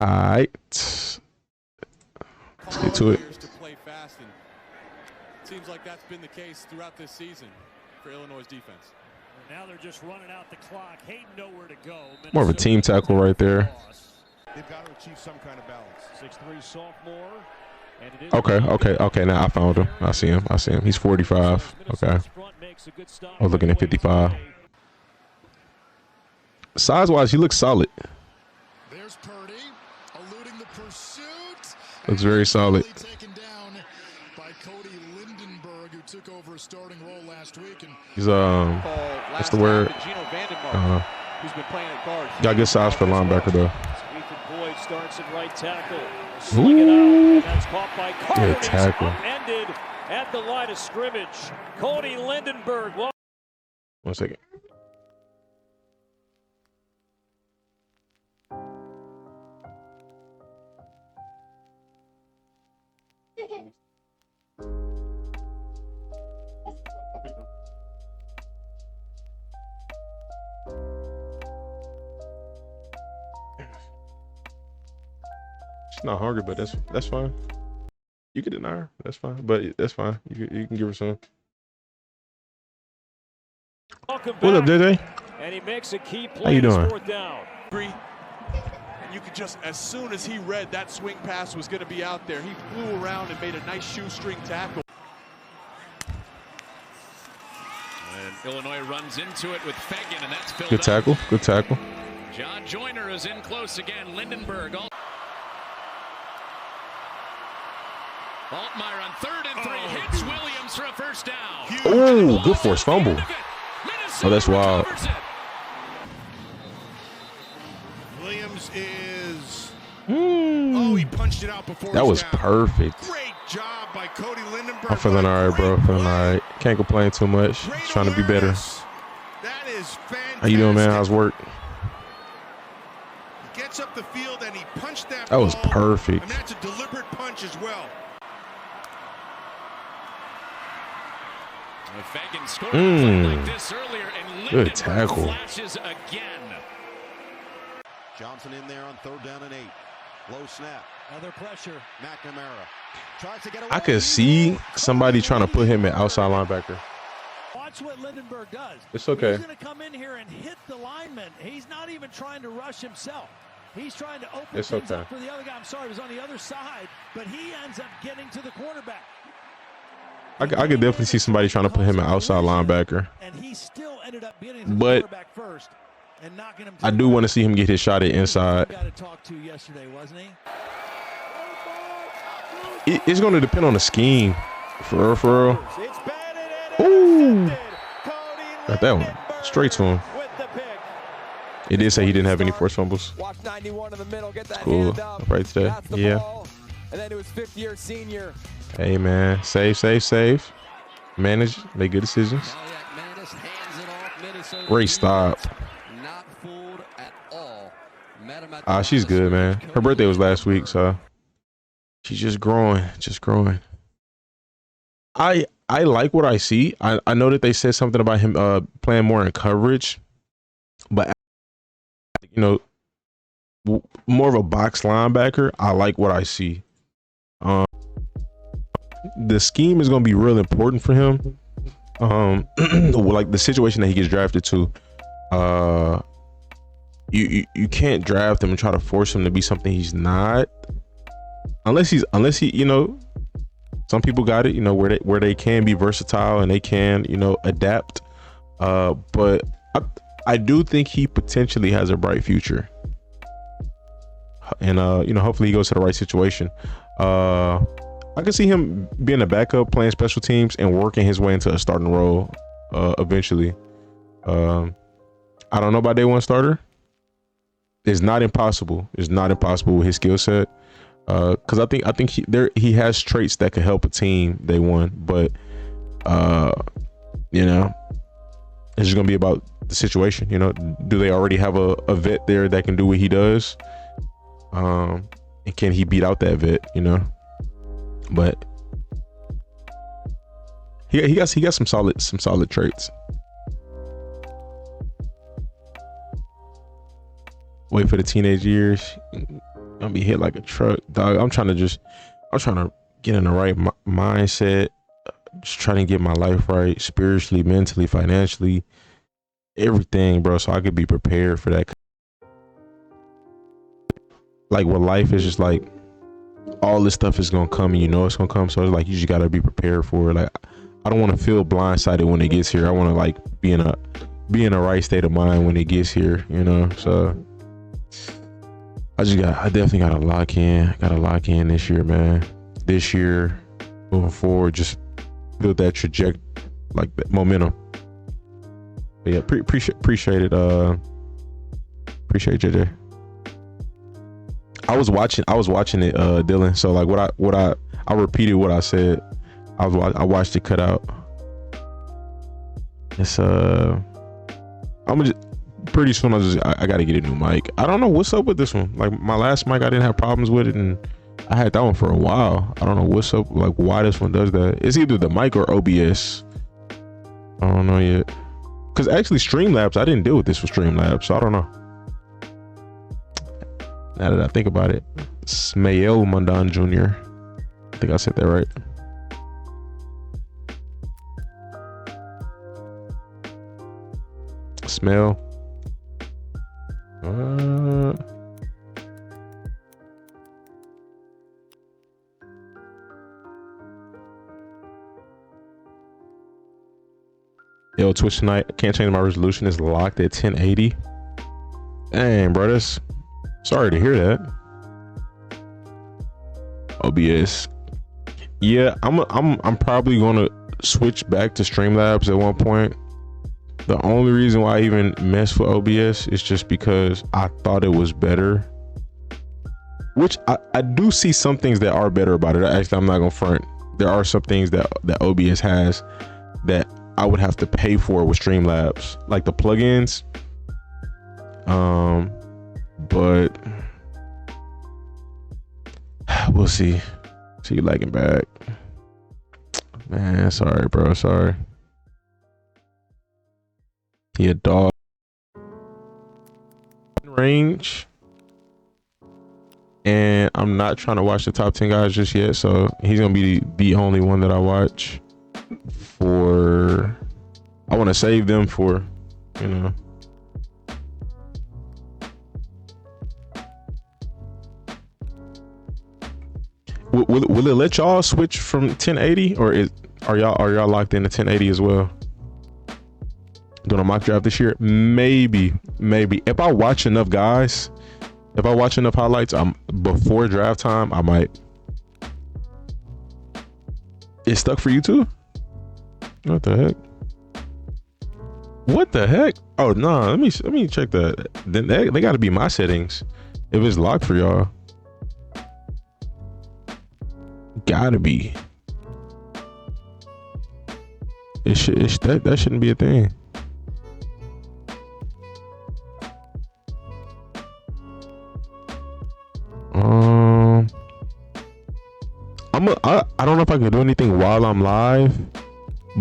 All right, let's get to it. Seems like that's been the case throughout this season for Illinois' defense. Now they're just running out the clock. Hayden nowhere to go. More of a team tackle right there. They've got to achieve some kind of balance. 6'3" sophomore. Okay. Now I found him. I see him. He's 45. Okay. I was looking at 55. Size-wise, he looks solid. There's Purdy eluding the pursuit. Looks very solid. Taken down by Cody Lindenberg, who took over a starting role last week. And he's what's the word? Who's been playing at guard. Got good size for linebacker though. Ethan Boyd starts at right tackle. Sling it out, and that's caught by Carter. Good tackle. Upended at the line of scrimmage. Cody Lindenberg. 1 second. She's not hungry, but that's fine. You can deny her. That's fine, but that's fine. You can give her some. Welcome What up, JJ? And he makes a key play. How you doing? Fourth down. And you could just, as soon as he read that swing pass was going to be out there, he flew around and made a nice shoestring tackle. And Illinois runs into it with Fegan, and that's filled Good tackle. up. Good tackle. John Joyner is in close again. Lindenberg. Altmaier on 3rd and 3 hits Williams for a first down. Oh, good force fumble. Oh, that's wild. Williams is. Oh, he punched it out before. That was perfect. Great job by Cody Lindenberg. I'm feeling all right, bro. Feeling all right. Can't complain too much. Just trying to be better. That is fantastic. How you doing, man? How's work? He gets up the field and he punched that. That was ball, perfect. And that's a deliberate punch as well. Fegan scored like this earlier, and good tackle. Flashes again. Johnson in there on 3rd down and 8. Low snap. Another pressure. McNamara tries to get away. I could see somebody trying to put him at outside linebacker. Watch what Lindenberg does. It's okay. He's going to come in here and hit the lineman. He's not even trying to rush himself. He's trying to open things up for the other guy. I'm sorry, he was on the other side, but he ends up getting to the quarterback. I could definitely see somebody trying to put him at outside linebacker. And he still ended up getting to the But quarterback first and knocking him to I do want to see him get his shot at inside. got to talk to yesterday, wasn't he? It's going to depend on the scheme. For real. Ooh. Got that one. Straight to him. It did say he didn't have any forced fumbles. Watch 91 in the middle, get that Cool. hand up. Right there. Yeah. And then to his 5th-year senior. Hey, man. Save. Manage. Make good decisions. Great stop. Not fooled at all. She's good, man. Her birthday was last week, so she's just growing. I like what I see. I know that they said something about him playing more in coverage, but more of a box linebacker. I like what I see. The scheme is going to be real important for him. Like the situation that he gets drafted to, you can't draft him and try to force him to be something he's not, unless he some people got it, where they can be versatile and they can, adapt. But I do think he potentially has a bright future, and hopefully he goes to the right situation. I can see him being a backup, playing special teams, and working his way into a starting role eventually. I don't know about day one starter. It's not impossible. It's not impossible with his skill set. Because I think he has traits that could help a team day one. But it's just gonna be about the situation. Do they already have a vet there that can do what he does? And can he beat out that vet? But he got some solid traits. Wait for the teenage years. I'll be hit like a truck, dog. I'm trying to get in the right mindset. Just trying to get my life right, spiritually, mentally, financially, everything, bro. So I could be prepared for that. Like, what life is just like. All this stuff is gonna come, and it's gonna come. So it's like you just gotta be prepared for it. Like, I don't want to feel blindsided when it gets here. I want to like be in a right state of mind when it gets here. So I definitely gotta lock in. This year, man. This year, moving forward, just build that trajectory, like that momentum. But yeah, appreciate it. Appreciate JJ. I was watching it, Dylan. So like what I repeated what I said. I watched it cut out. It's I'm just pretty soon I gotta get a new mic. I don't know what's up with this one. Like my last mic, I didn't have problems with it, and I had that one for a while. I don't know what's up, like why this one does that. It's either the mic or OBS. I don't know yet. Cause actually Streamlabs, I didn't deal with this with Streamlabs, so I don't know. Now that I think about it, Smael Mondon Jr. I think I said that right. Smael. Yo, Twitch tonight. I can't change my resolution. It's locked at 1080. Dang, bro. That's sorry to hear that. OBS. Yeah, I'm probably gonna switch back to Streamlabs at one point. The only reason why I even messed with OBS is just because I thought it was better. Which I do see some things that are better about it. Actually, I'm not gonna front. There are some things that OBS has that I would have to pay for with Streamlabs, like the plugins. But we'll see. See you lagging back, man. Sorry, bro. Sorry. He a dog. Range, and I'm not trying to watch the top 10 guys just yet, so he's gonna be the only one that I watch. I want to save them for, you know. Will it let y'all switch from 1080, or are y'all locked into 1080 as well? Doing a mock draft this year? Maybe. If I watch enough guys, if I watch enough highlights, before draft time, I might. It's stuck for you too? What the heck? What the heck? Oh no, let me check that. Then they gotta be my settings if it's locked for y'all. Gotta be. That shouldn't be a thing. I don't know if I can do anything while I'm live,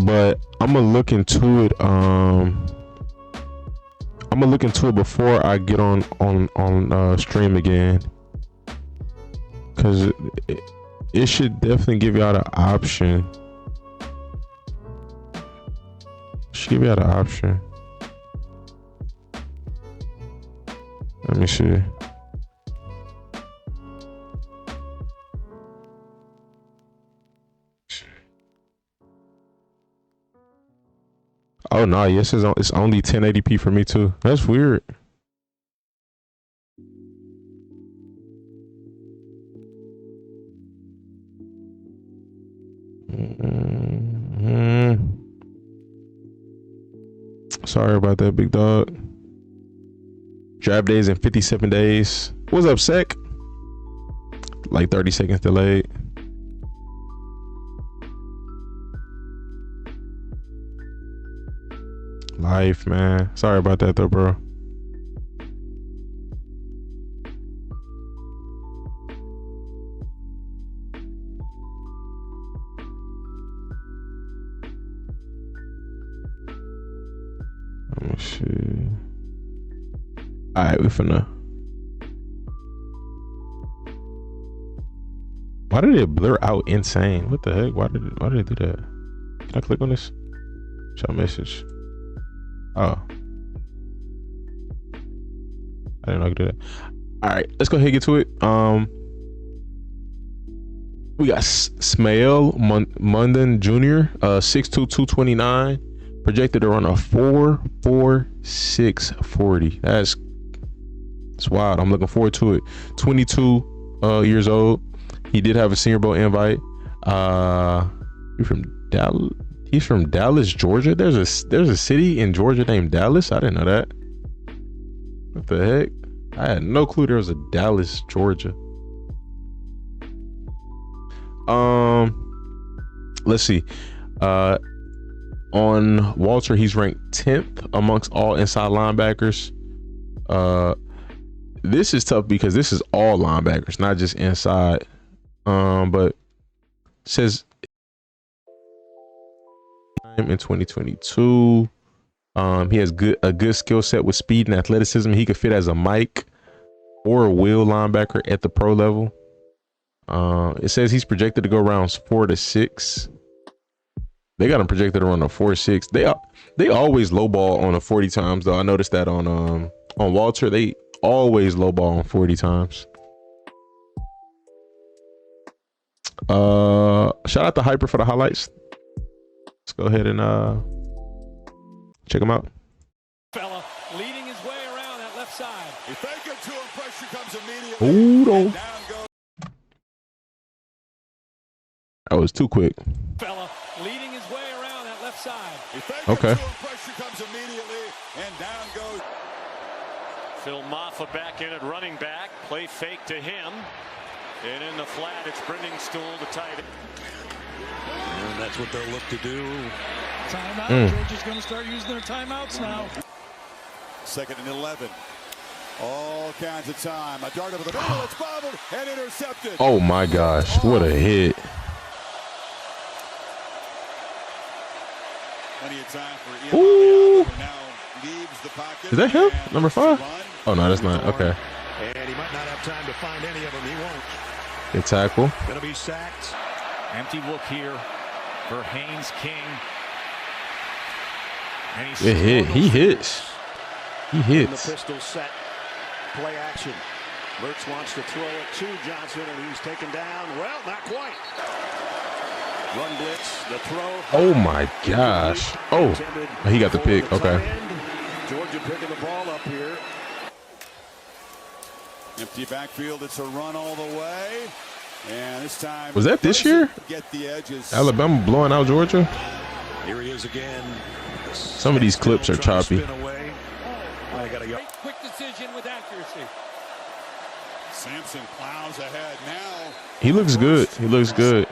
but I'm gonna look into it. I'm gonna look into it before I get on stream again, because it should definitely give y'all the option. Should give y'all the option. Let me see. Oh no, yes, it's only 1080p for me too. That's weird. Sorry about that, big dog. Draft days in 57 days. What's up, Sec? Like 30 seconds delayed. Life, man. Sorry about that though, bro. Let me see. Alright, we finna. Why did it blur out insane? What the heck? Why did it do that? Can I click on this? Show message. Oh, I didn't know I could do that. All right, let's go ahead and get to it. We got Smael Mondon Jr, 6'2", 229, projected to run a 4.46 40. That's wild. I'm looking forward to it. 22 years old. He did have a Senior Bowl invite. He's from Dallas. He's from Dallas, Georgia. There's a city in Georgia named Dallas. I didn't know that. What the heck? I had no clue there was a Dallas, Georgia. Let's see. On Walter, he's ranked 10th amongst all inside linebackers. This is tough because this is all linebackers, not just inside. But says in 2022, he has a good skill set with speed and athleticism. He could fit as a Mike 4-wheel linebacker at the pro level. It says he's projected to go rounds 4 to 6. They got him projected to run a 4.6. They always lowball on a 40 times though. I noticed that on Walter. They always lowball on 40 times. Shout out to Hyper for the highlights. Let's go ahead and check him out. Fella leading his way around that left side. If they get to him, pressure comes immediately. Ooh, that was too quick. Fella leading his way around that left side. If they get Okay. to him, pressure comes immediately, and down goes. Phil Maffa back in at running back. Play fake to him. And in the flat, it's Brenningstool, the tight end. And that's what they'll look to do. Timeout. Georgia's going to start using their timeouts now. 2nd and 11. All kinds of time. A dart over the middle. It's bobbled and intercepted. Oh my gosh, what a hit. Plenty of time for Ooh. who now leaves the pocket. Is that him? Number 5? Oh no, that's not. Okay. And he might not have time to find any of them. He won't. Good tackle. Going to be sacked. Empty look here for Haynes King. And It hit. He hits. He The hits. pistol set. Play action. Mertz wants to throw it to Johnson, and he's taken down. Well, not quite. Run blitz. The throw. Oh my gosh. Oh, he got the pick. Okay. Georgia picking the ball up here. Empty backfield. It's a run all the way. And this time. Was that this year? Get the edges. Alabama blowing out Georgia? Here he is again. Some of these clips are choppy. I got a quick decision with accuracy. Sampson plows ahead now. He looks good. He looks good.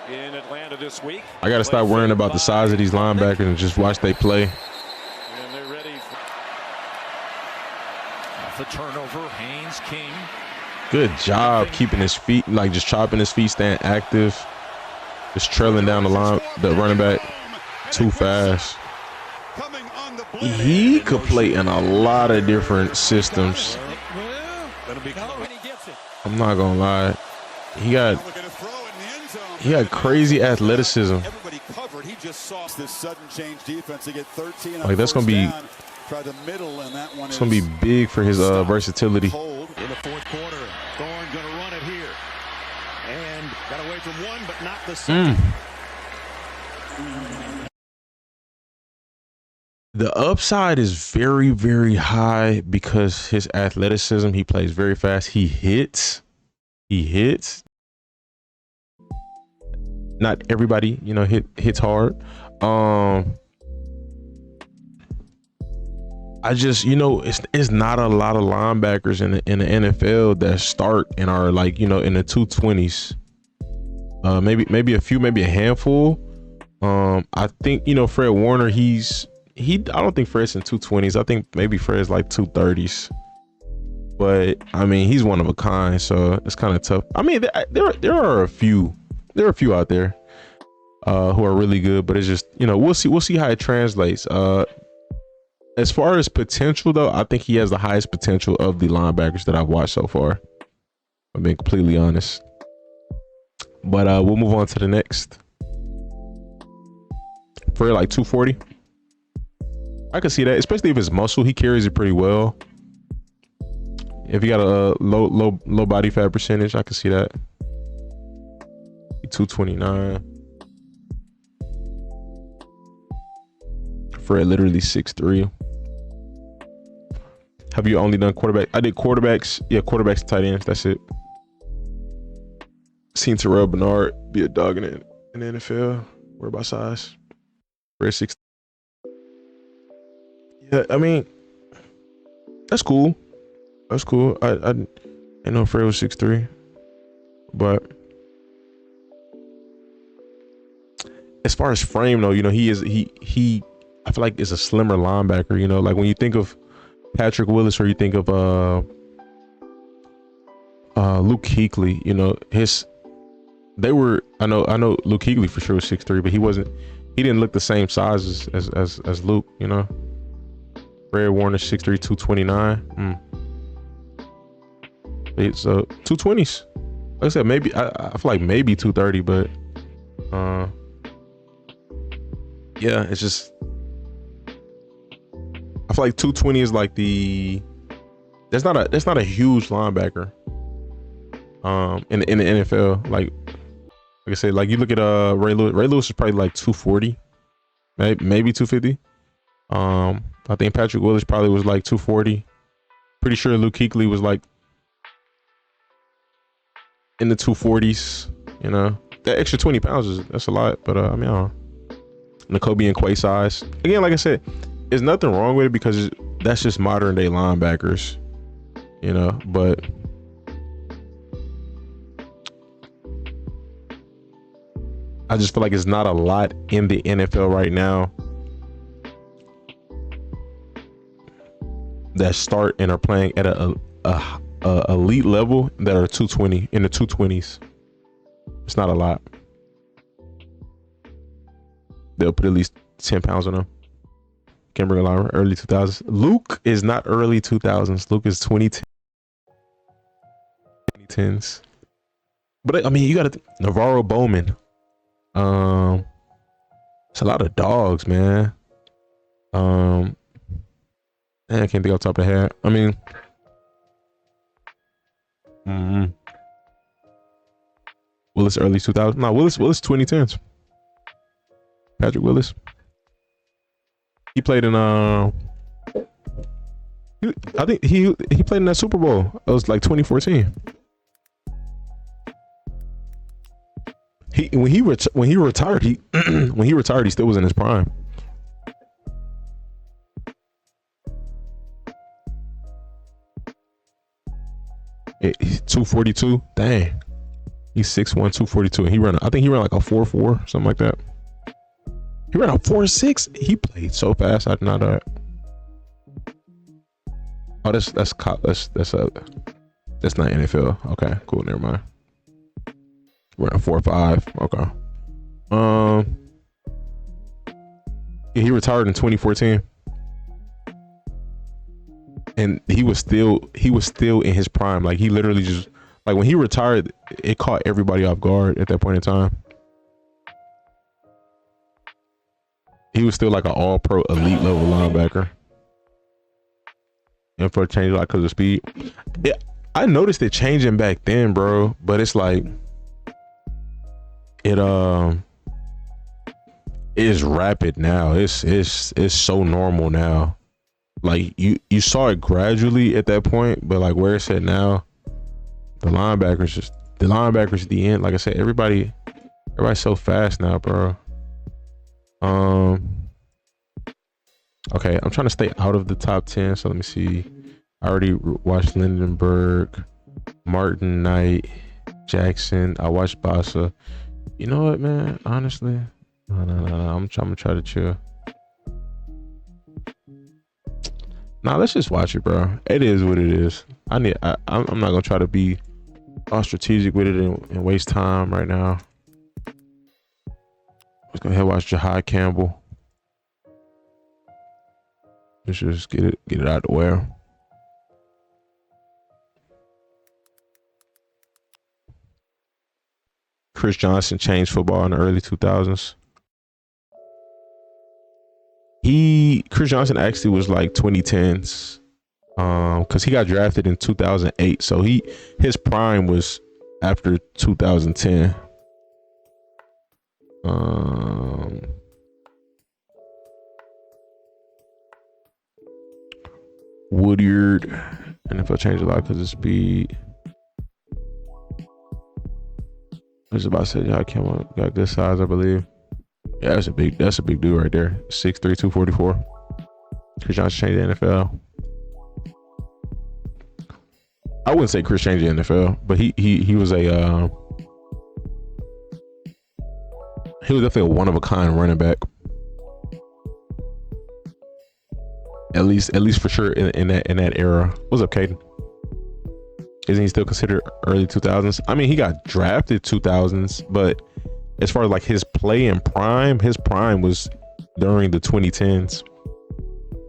In Atlanta this week. I got to stop worrying about the size of these linebackers and just watch they play. And they're ready for the turnover. Haynes King. Good job keeping his feet, like just chopping his feet, staying active. Just trailing down the line, the running back too fast. He could play in a lot of different systems. I'm not gonna lie. He got crazy athleticism. Everybody covered. He just saw this sudden change defense to get 13. Like that's gonna be. Try the middle, and that one It's gonna be big for his versatility. In the fourth quarter, Thorne going to run it here, and got away from one, but not the second. The upside is very, very high because his athleticism. He plays very fast. He hits. Not everybody, hits hard. I just, it's not a lot of linebackers in the NFL that start and are like, in the 220s. Maybe a few, maybe a handful. I think, Fred Warner, I don't think Fred's in 220s. I think maybe Fred's like 230s. But I mean, he's one of a kind, so it's kind of tough. I mean, there are a few out there who are really good, but it's just, we'll see how it translates. As far as potential, though, I think he has the highest potential of the linebackers that I've watched so far. I'm being completely honest. But we'll move on to the next. For like 240. I can see that, especially if it's muscle. He carries it pretty well. If you got a low body fat percentage, I can see that. 229. Fred literally 6'3". Have you only done quarterback? I did quarterbacks. Yeah, quarterbacks, tight ends. That's it. Seen Terrell Bernard be a dog in the NFL. Worry about size. Fred 6. Yeah, I mean, that's cool. That's cool. I didn't know Fred was 6'3", but as far as frame though, he I feel like is a slimmer linebacker. Like when you think of Patrick Willis or you think of Luke Kuechly, I know Luke Kuechly for sure was 6'3", but he didn't look the same size as Luke. Fred Warner 6'3", 229. So 220s. Like I said, maybe I feel like maybe 230, but yeah, it's just I feel like 220 is like that's not a huge linebacker in the NFL. Like I said, like you look at Ray Lewis. Ray Lewis is probably like 240, maybe 250. I think Patrick Willis probably was like 240. Pretty sure Luke Kuechly was like in the 240s. You know, that extra 20 pounds that's a lot. But I mean, I don't know. N'Kobe and Quay size. Again, like I said, there's nothing wrong with it because that's just modern day linebackers. You know, but I just feel like it's not a lot in the NFL right now that start and are playing at a elite level that are 220 in the 220s. It's not a lot. They'll put at least 10 pounds on them. Can't bring a lot early 2000s. Luke is not early 2000s. Luke is 2010s. But I mean, you got Navarro Bowman. It's a lot of dogs, man. I can't think off the top of the head. I mean, Willis early 2000s. No, Willis 2010s. Patrick Willis. He played in I think he played in that Super Bowl. It was like 2014. When he retired, he still was in his prime. He's 242. Dang. He's 6'1", 242. And I think he ran like a 4.4, something like that. He ran a 4.6. He played so fast. I did not know that. Oh, that's not NFL. Okay, cool. Never mind. We're at 4.5. Okay. Yeah, he retired in 2014, and he was still in his prime. Like he literally just like when he retired, it caught everybody off guard at that point in time. He was still like an all-pro elite level linebacker. And for a change like because of speed. Yeah, I noticed it changing back then, bro. But it's like it is rapid now. It's so normal now. Like you saw it gradually at that point, but like where it's at now, the linebackers at the end. Like I said, everybody's so fast now, bro. Okay, I'm trying to stay out of the top 10. So let me see. I already watched Lindenberg, Martin, Knight, Jackson. I watched Bassa. You know what, man? Honestly, no. I'm gonna try to chill. Nah, let's just watch it, bro. It is what it is. I'm not gonna try to be all strategic with it and waste time right now. Let's go ahead and watch Jihaad Campbell. Let's just get it out of the way. Chris Johnson changed football in the early 2000s. Chris Johnson actually was like 2010s, because he got drafted in 2008. So his prime was after 2010. Woodard, NFL changed a lot because of speed. I was about to say, Jihaad Campbell got good size, I believe. Yeah, that's a big dude right there. 6'3", 244. Chris Johnson changed the NFL. I wouldn't say Chris changed the NFL, but he was he was definitely a one of a kind running back. At least for sure in that era. What's up, Caden? Isn't he still considered early 2000s? I mean, he got drafted 2000s, but as far as like his play in prime, his prime was during the 2010s.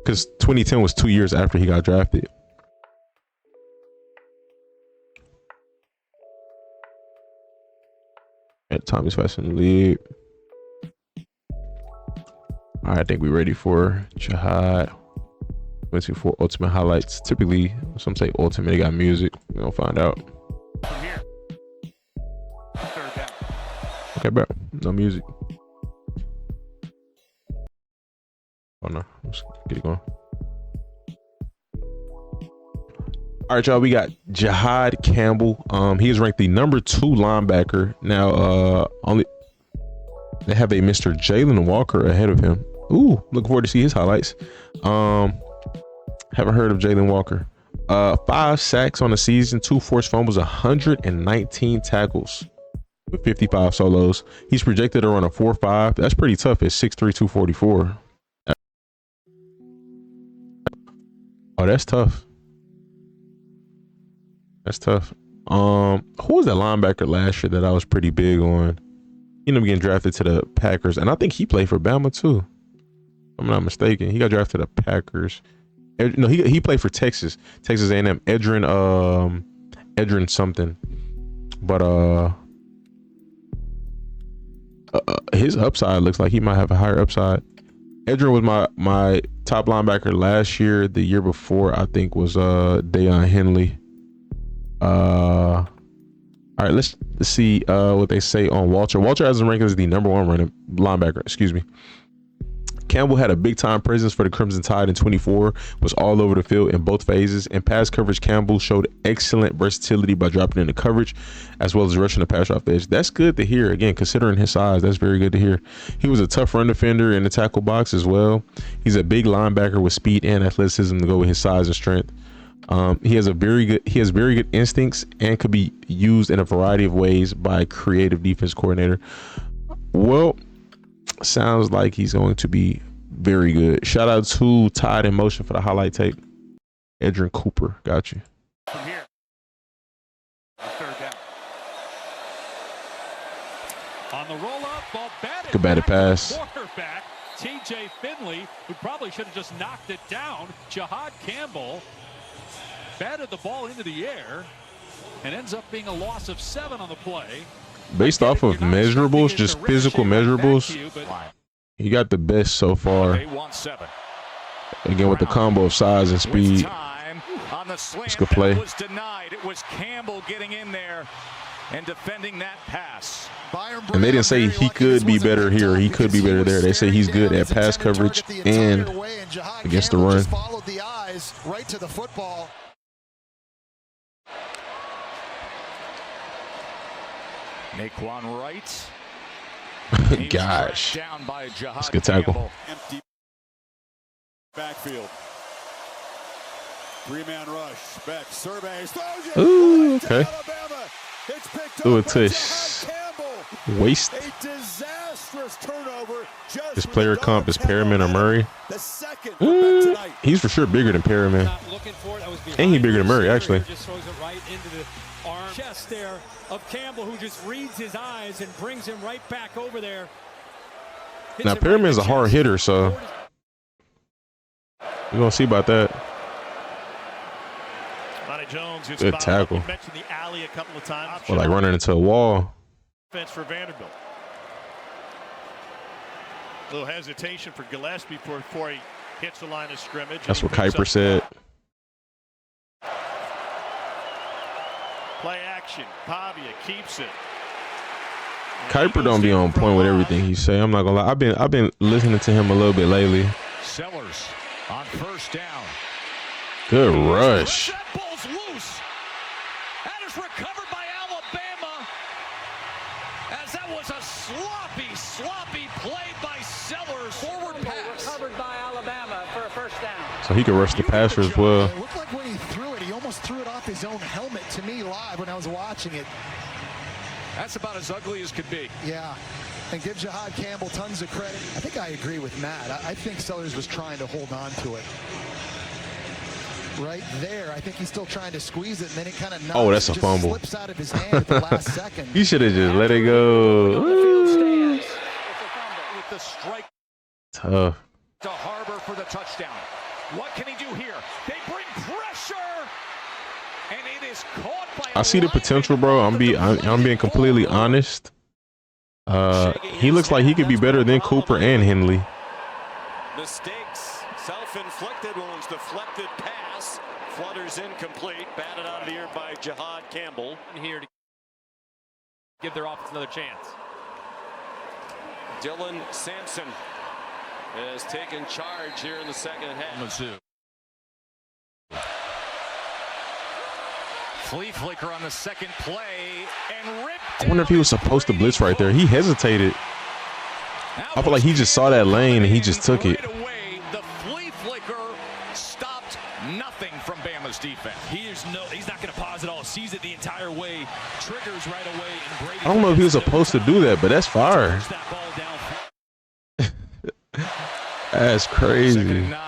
Because 2010 was 2 years after he got drafted. Tommy's fast in the lead. All right, I think we're ready for Jihaad. Went to for ultimate highlights. Typically, some say ultimate, they got music. We're gonna find out. From here. Third down. Okay, bro. No music. Oh no, let's get it going. All right, y'all, we got Jihaad Campbell. He is ranked the #2 linebacker. Now, they have a Mr. Jalon Walker ahead of him. Ooh, looking forward to see his highlights. Haven't heard of Jalon Walker. 5 sacks on the season, 2 forced fumbles, 119 tackles with 55 solos. He's projected to run a 4.5. That's pretty tough at 6'3", 244. Oh, that's tough. That's tough. Who was that linebacker last year that I was pretty big on? He ended up getting drafted to the Packers, and I think he played for Bama too. If I'm not mistaken. He got drafted to the Packers. No, he played for Texas A&M. Edrin something. But his upside looks like he might have a higher upside. Edrin was my top linebacker last year. The year before, I think, was Deion Henley. All right, let's see what they say on Walter. Walter has him ranked as the #1 linebacker. Excuse me. Campbell had a big-time presence for the Crimson Tide in 24, was all over the field in both phases. In pass coverage, Campbell showed excellent versatility by dropping into coverage, as well as rushing the pass off the edge. That's good to hear. Again, considering his size, that's very good to hear. He was a tough run defender in the tackle box as well. He's a big linebacker with speed and athleticism to go with his size and strength. He has very good instincts and could be used in a variety of ways by a creative defense coordinator. Well, sounds like he's going to be very good. Shout out to Tide in Motion for the highlight tape. Edrin Cooper, got you. From here. Third down. On the roll up, ball batted. Good batted pass. Quarterback TJ Finley, who probably should have just knocked it down. Jihaad Campbell batted the ball into the air and ends up being a loss of 7 on the play. Based off of measurables, just physical measurables, he got the best so far. Again, with the combo of size and speed. It's a good play. It was denied. It was Campbell getting in there and defending that pass. And they didn't say he could be better here or he could be better there. They say he's good at pass coverage and against the run. Followed the eyes right to the football. Naquan Wright. Gosh. Down by Jihaad That's a good tackle. Campbell. Empty backfield. 3-man rush. Beck surveys. Ooh, okay. Do a tush. Waste. A disastrous turnover. His player comp is Perriman or Murray. He's for sure bigger than Perriman. And he's bigger than Murray, actually. Just throws it right into the arm chest there of Campbell, who just reads his eyes and brings him right back over there. Now Perriman's a hard hitter, so we're gonna see about that. Jones, good tackle. You mentioned the alley a couple of times. Or like running into a wall. Defense for Vanderbilt. A little hesitation for Gillespie before he hits the line of scrimmage. That's what Kiser said. Play action. Pavia keeps it. Kiser don't be on point with everything he say. I'm not gonna lie. I've been listening to him a little bit lately. Sellers on first down. Good rush. That ball's loose. That is recovered by Alabama. As that was a sloppy play by Sellers. Forward pass. Recovered by Alabama for a first down. So he can rush the passer as well. It looked like when he threw it, he almost threw it off his own helmet to me live when I was watching it. That's about as ugly as could be. Yeah. And give Jihaad Campbell tons of credit. I think I agree with Matt. I think Sellers was trying to hold on to it. Right there, I think he's still trying to squeeze it, and then it kind of that's a fumble. Slips out of his hand at the last second. He should have just let it go. With the strike. Tough. To Harbor for the touchdown. What can he do here? They bring pressure, and it is caught by. I see the potential, bro. I'm being completely honest. He looks like he could be better than Cooper and Henley. Mistakes, self-inflicted ones, deflected pass, flutters incomplete, batted out of the air by Jihaad Campbell. Here to give their offense another chance. Dylan Sampson has taken charge here in the second half. Flea flicker on the second play and ripped. I wonder if he was supposed to blitz right there. He hesitated. I feel like he just saw that lane and he just took it. The flea flicker stopped nothing from Bama's defense. He's not going to pause at all. Sees it the entire way. Triggers right away. And Brady I don't know if he was supposed to do that, but that's fire. That's crazy. 2nd and 9.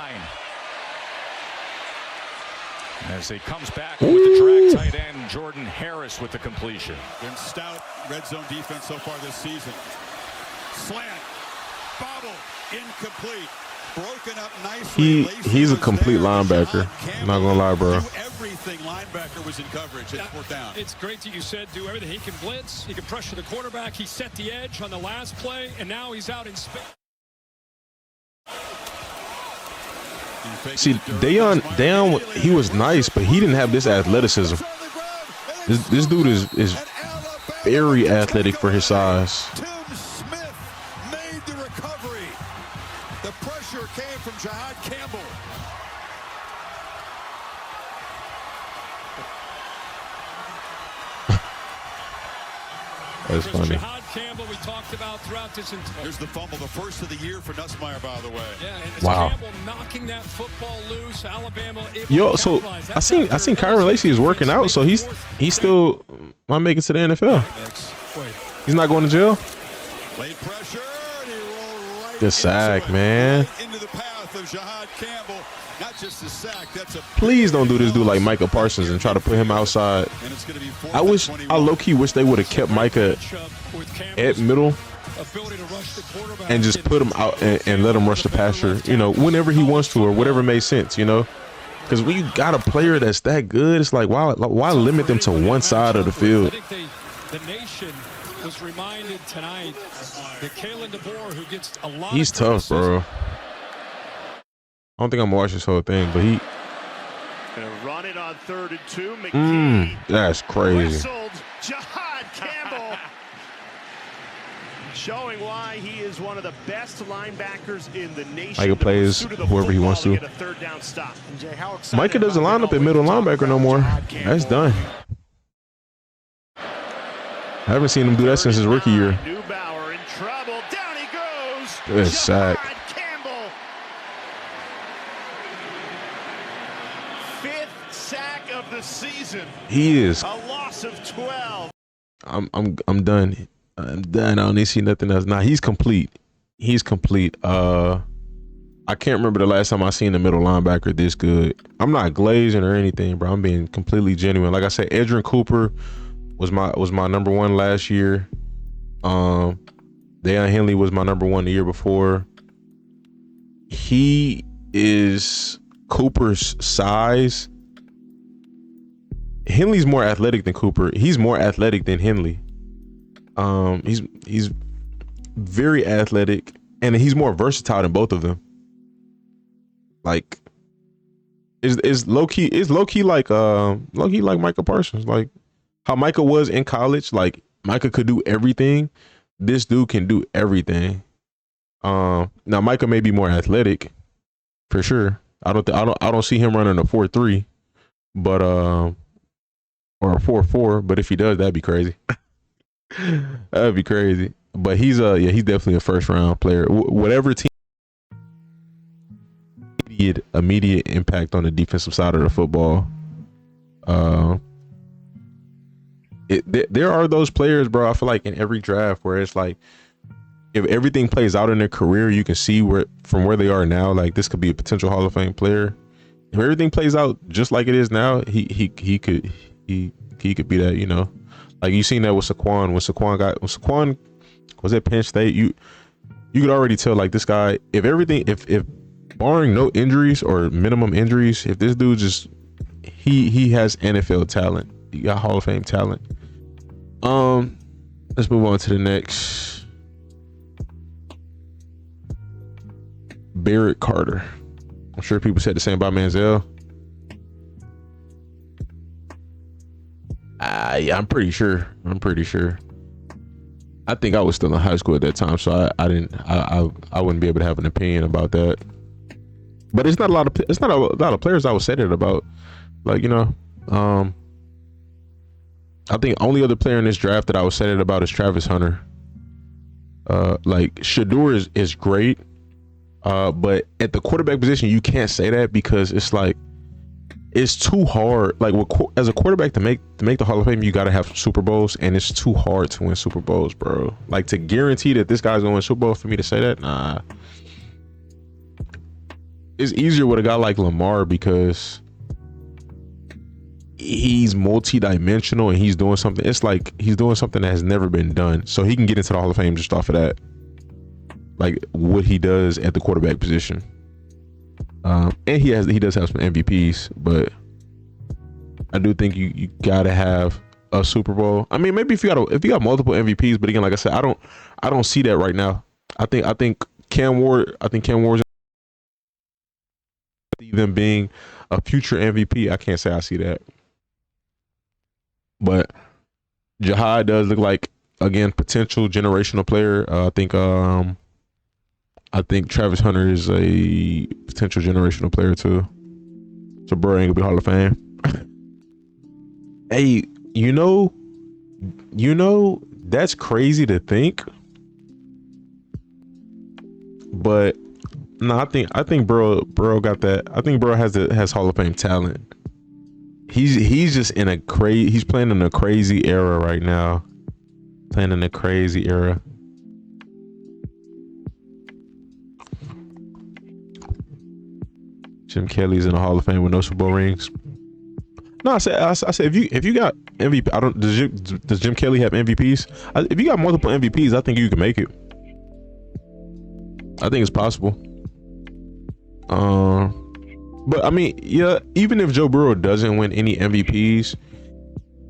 As he comes back with the drag tight end, Jordan Harris with the completion. Been stout red zone defense so far this season. Slant, bobble, incomplete, broken up nicely. He's a complete linebacker. I'm not gonna lie, bro. Everything linebacker was in coverage. It's fourth down. It's great that you said do everything. He can blitz. He can pressure the quarterback. He set the edge on the last play, and now he's out in space. See, Dayon, he was nice, but he didn't have this athleticism. This dude is very athletic for his size. Smith made the recovery. The pressure came from Jihaad Campbell. That's funny. Jihaad Campbell, we talked about throughout this entire. Here's the fumble, the first of the year for Nussmeier, by the way. Yeah, and it's wow. Campbell knocking that football loose. Alabama. Yo, so I seen Kyren Lacy is working out, so he's still might make it to the NFL. He's not going to jail. Late pressure, and he rolled right Good sack, man. into the path of Jihaad Campbell. Not just a sack, that's a Please don't do this dude like Micah Parsons and try to put him outside. I low-key wish they would have kept Micah at middle and just put him out and let him rush the passer, you know, whenever he wants to or whatever made sense, you know. Because when you got a player that's that good, it's like, why limit them to one side of the field? I think the nation was reminded tonight that Kalen DeBoer, who gets a lot He's tough, bro. I don't think I'm gonna watch this whole thing, but he gonna run it on 3rd and 2. McGee that's crazy. whistled. Jihaad Campbell showing why he is one of the best linebackers in the nation. Micah plays whoever he wants to. Get a 3rd down stop. Micah doesn't line up at middle linebacker no more. That's done. I haven't seen him do that since his rookie year. Neubauer in trouble. Down he goes. Good sack. Campbell. 5th sack of the season. He is. A loss of 12. I'm done. I'm done. I don't need to see nothing else. Nah, he's complete. He's complete. I can't remember the last time I seen a middle linebacker this good. I'm not glazing or anything, bro. I'm being completely genuine. Like I said, Edgerrin Cooper was my #1 last year. Deion Henley was my #1 the year before. He is Cooper's size. Henley's more athletic than Cooper. He's more athletic than Henley. He's very athletic, and he's more versatile than both of them. Like, is low key like Micah Parsons, like how Micah was in college. Like Micah could do everything. This dude can do everything. Now Micah may be more athletic, for sure. I don't see him running a 4.3, but or a 4.4. But if he does, that'd be crazy. That'd be crazy. But he's he's definitely a 1st round player. Whatever team, immediate impact on the defensive side of the football. There are those players, bro. I feel like in every draft where it's like, if everything plays out in their career, you can see from where they are now. Like, this could be a potential Hall of Fame player. If everything plays out just like it is now, he could be that, you know. Like, you seen that with Saquon. When Saquon was at Penn State, you could already tell, like, this guy, if barring no injuries or minimum injuries, if this dude just he has NFL talent. He got Hall of Fame talent. Let's move on to the next. Barrett Carter. I'm sure people said the same about Manziel. Yeah, I'm pretty sure. I think I was still in high school at that time, so I wouldn't be able to have an opinion about that. But it's not a lot of players I would say that about. Like, you know, I think only other player in this draft that I would say that about is Travis Hunter. Like Shedeur is great, but at the quarterback position you can't say that because it's like it's too hard. Like as a quarterback to make the Hall of Fame, you got to have Super Bowls, and it's too hard to win Super Bowls, bro. Like to guarantee that this guy's gonna win Super Bowl, for me to say that, nah. It's easier with a guy like Lamar because he's multi-dimensional and he's doing something. It's like he's doing something that has never been done, so he can get into the Hall of Fame just off of that, like what he does at the quarterback position. And he does have some MVPs, but I do think you gotta have a Super Bowl. I mean, maybe if you got multiple MVPs, but again, like I said, I don't see that right now. I think Cam Ward's them being a future MVP. I can't say I see that, but Jihaad does look like, again, potential generational player. I think Travis Hunter is a potential generational player too. So bro ain't gonna be Hall of Fame. Hey, you know, that's crazy to think. But no, I think bro got that. I think bro has Hall of Fame talent. He's just in he's playing in a crazy era right now. Playing in a crazy era. Jim Kelly's in the Hall of Fame with no Super Bowl rings. No, I said if you got MVP, does Jim Kelly have MVPs? If you got multiple MVPs, I think you can make it. I think it's possible. But I mean, yeah, even if Joe Burrow doesn't win any MVPs,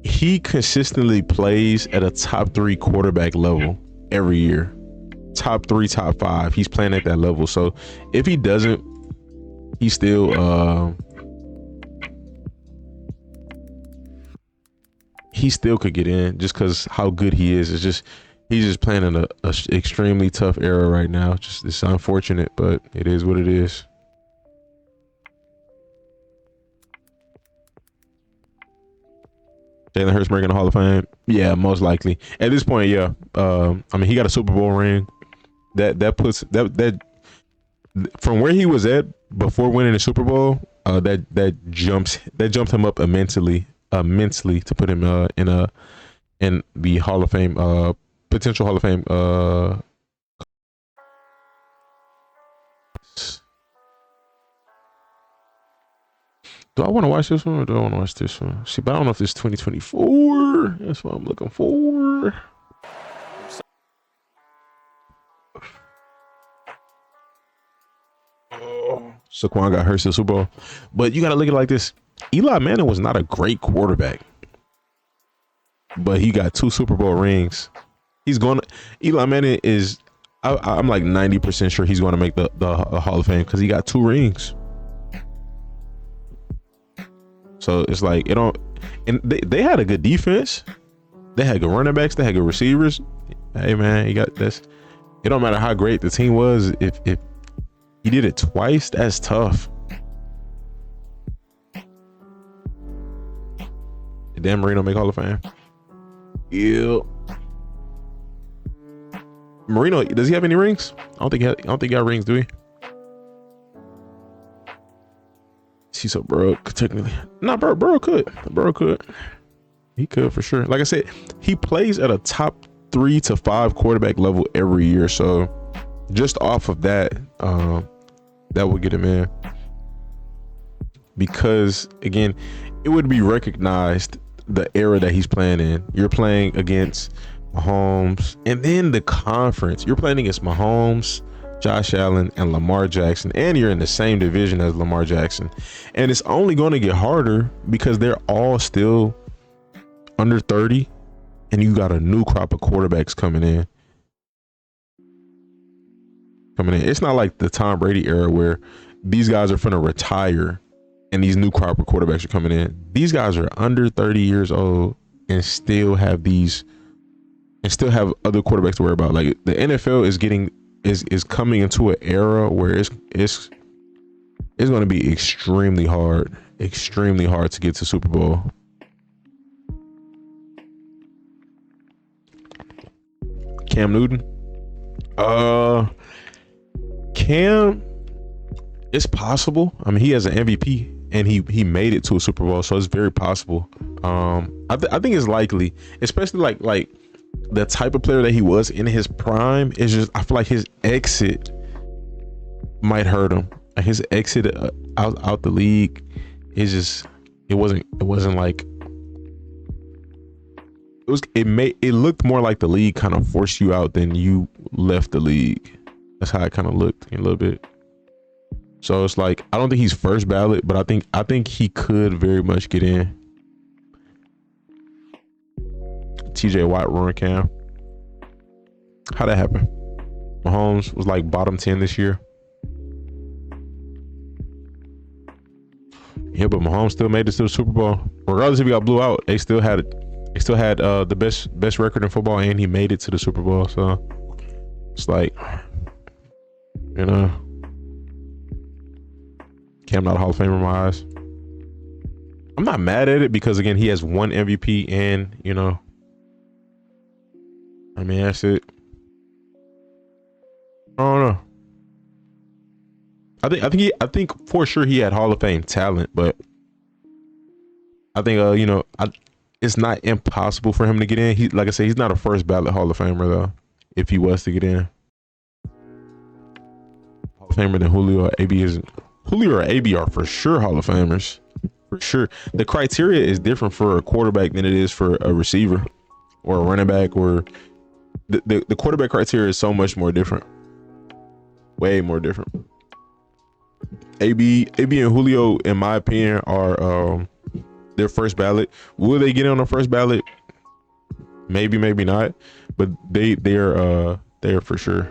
he consistently plays at a top 3 quarterback level every year. Top 3, top 5. He's playing at that level. So if he doesn't, he still could get in just because how good he is. It's just he's just playing in a extremely tough era right now. Just it's unfortunate, but it is what it is. Jalen Hurts making the Hall of Fame? Yeah, most likely. At this point, yeah. I mean, he got a Super Bowl ring. That puts that from where he was at before winning the Super Bowl, that jumped him up immensely to put him in the Hall of Fame, potential Hall of Fame. Do I want to watch this one or do I want to watch this one? See, but I don't know if it's 2024. That's what I'm looking for. Saquon got hurt in the Super Bowl. But you got to look at it like this. Eli Manning was not a great quarterback, but he got 2 Super Bowl rings. Eli Manning is, I'm like 90% sure he's going to make the Hall of Fame because he got 2 rings. So it's like, and they had a good defense. They had good running backs. They had good receivers. Hey man, you got this. It don't matter how great the team was. If he did it twice, that's tough. Did Dan Marino make Hall of Fame? Yeah. Marino, does he have any rings? I don't think he got rings, do he? See, so Burrow could technically. Nah, Burrow could. He could for sure. Like I said, he plays at a top 3 to 5 quarterback level every year. So just off of that, that would get him in. Because again, it would be recognized the era that he's playing in. You're playing against Mahomes, and then the conference. You're playing against Mahomes, Josh Allen, and Lamar Jackson, and you're in the same division as Lamar Jackson. And it's only going to get harder because they're all still under 30, and you got a new crop of quarterbacks coming in. coming in. It's not like the Tom Brady era where these guys are finna retire and these new crop of quarterbacks are coming in. These guys are under 30 years old and still have other quarterbacks to worry about. Like the NFL is coming into an era where it's going to be extremely hard to get to Super Bowl. Cam Newton. Cam, it's possible. I mean, he has an MVP and he made it to a Super Bowl, so it's very possible. I think it's likely, especially like the type of player that he was in his prime. Is just, I feel like his exit might hurt him. His exit out the league is just, it wasn't like it looked more like the league kind of forced you out than you left the league. That's how it kind of looked a little bit. So it's like, I don't think he's first ballot, but I think he could very much get in. TJ Watt ruined Cam. How'd that happen? Mahomes was like bottom 10 this year. Yeah, but Mahomes still made it to the Super Bowl. Regardless if he got blew out, they still had the best record in football, and he made it to the Super Bowl. So it's like, you know, Cam not a Hall of Famer in my eyes. I'm not mad at it because, again, he has one MVP, and, you know, I mean, that's it. I don't know. I think for sure he had Hall of Fame talent, but I think you know, it's not impossible for him to get in. He, like I said, he's not a first ballot Hall of Famer though. If he was to get in, Hall of Famer than Julio or AB are for sure Hall of Famers, for sure. The criteria is different for a quarterback than it is for a receiver or a running back, or the quarterback criteria is so much more different, way more different. AB and Julio, in my opinion, are their first ballot. Will they get on the first ballot? Maybe, maybe not. But they are for sure.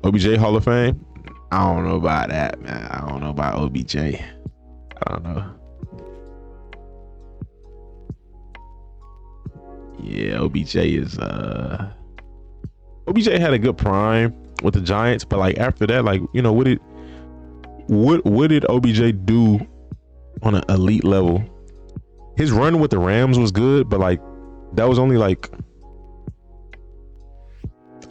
OBJ Hall of Fame? I don't know about that, man. I don't know about OBJ. I don't know. Yeah, OBJ had a good prime with the Giants, but like after that, like, you know, what did OBJ do on an elite level? His run with the Rams was good, but like that was only like,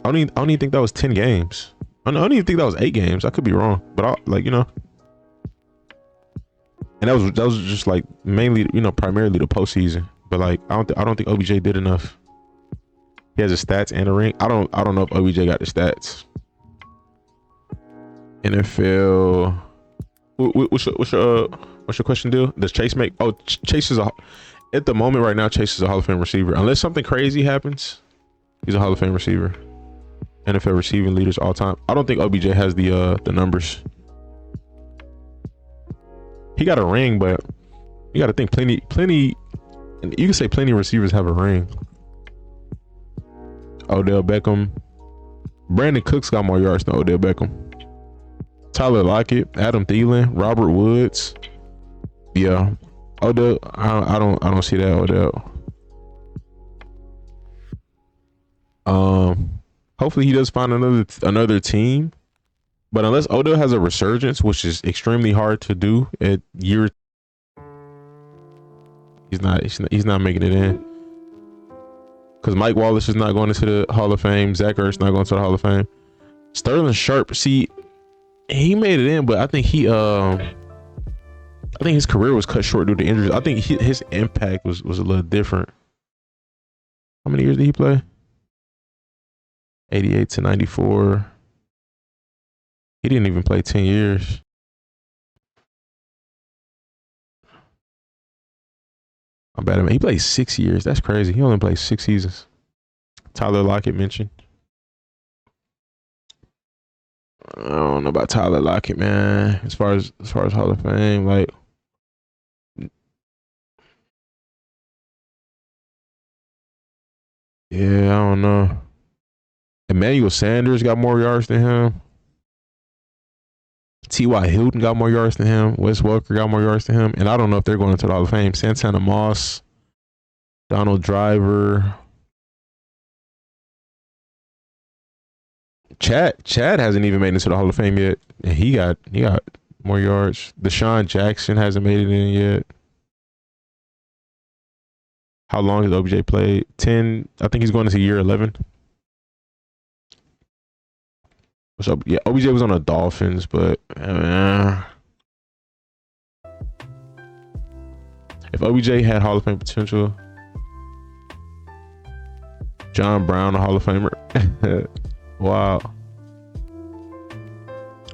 I don't even think that was 10 games. I don't even think that was 8 games. I could be wrong, but like, you know, and that was just like mainly, you know, primarily the postseason. But like, I don't think OBJ did enough. He has the stats and a ring. I don't know if OBJ got the stats. NFL. What's your question, deal? Does Chase make? Oh, Chase is at the moment right now. Chase is a Hall of Fame receiver. Unless something crazy happens, he's a Hall of Fame receiver. NFL receiving leaders all time. I don't think OBJ has the numbers. He got a ring, but you got to think plenty. You can say plenty of receivers have a ring. Odell Beckham, Brandon Cooks got more yards than Odell Beckham. Tyler Lockett, Adam Thielen, Robert Woods. Yeah, Odell. I don't see that Odell. Hopefully he does find another team, but unless Odell has a resurgence, which is extremely hard to do at year, he's not making it in. Because Mike Wallace is not going into the Hall of Fame. Zach Ertz not going to the Hall of Fame. Sterling Sharp, see, he made it in, but I think his career was cut short due to injuries. I think his impact was a little different. How many years did he play? 88 to 94. He didn't even play 10 years. I'm bad, man. He played 6 years. That's crazy. He only played 6 seasons. Tyler Lockett mentioned. I don't know about Tyler Lockett, man. As far as Hall of Fame, like, yeah, I don't know. Emmanuel Sanders got more yards than him. T.Y. Hilton got more yards than him. Wes Welker got more yards than him. And I don't know if they're going into the Hall of Fame. Santana Moss, Donald Driver. Chad hasn't even made it into the Hall of Fame yet. And he got more yards. Deshaun Jackson hasn't made it in yet. How long has OBJ played? 10. I think he's going into year 11. So, yeah, OBJ was on the Dolphins, but if OBJ had Hall of Fame potential, John Brown, a Hall of Famer. Wow.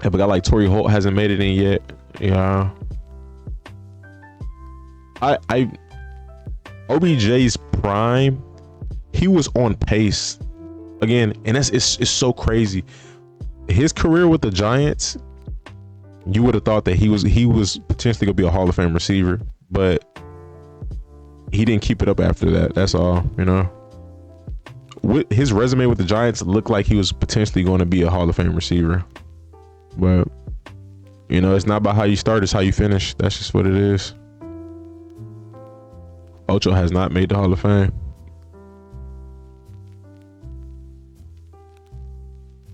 If a guy like Torrey Holt hasn't made it in yet, yeah. OBJ's prime, he was on pace again, and it's so crazy. His career with the Giants, you would have thought that he was potentially gonna be a Hall of Fame receiver, but he didn't keep it up after that. That's all, you know. His resume with the Giants looked like he was potentially going to be a Hall of Fame receiver, but you know, it's not about how you start, it's how you finish. That's just what it is. Ocho has not made the Hall of Fame.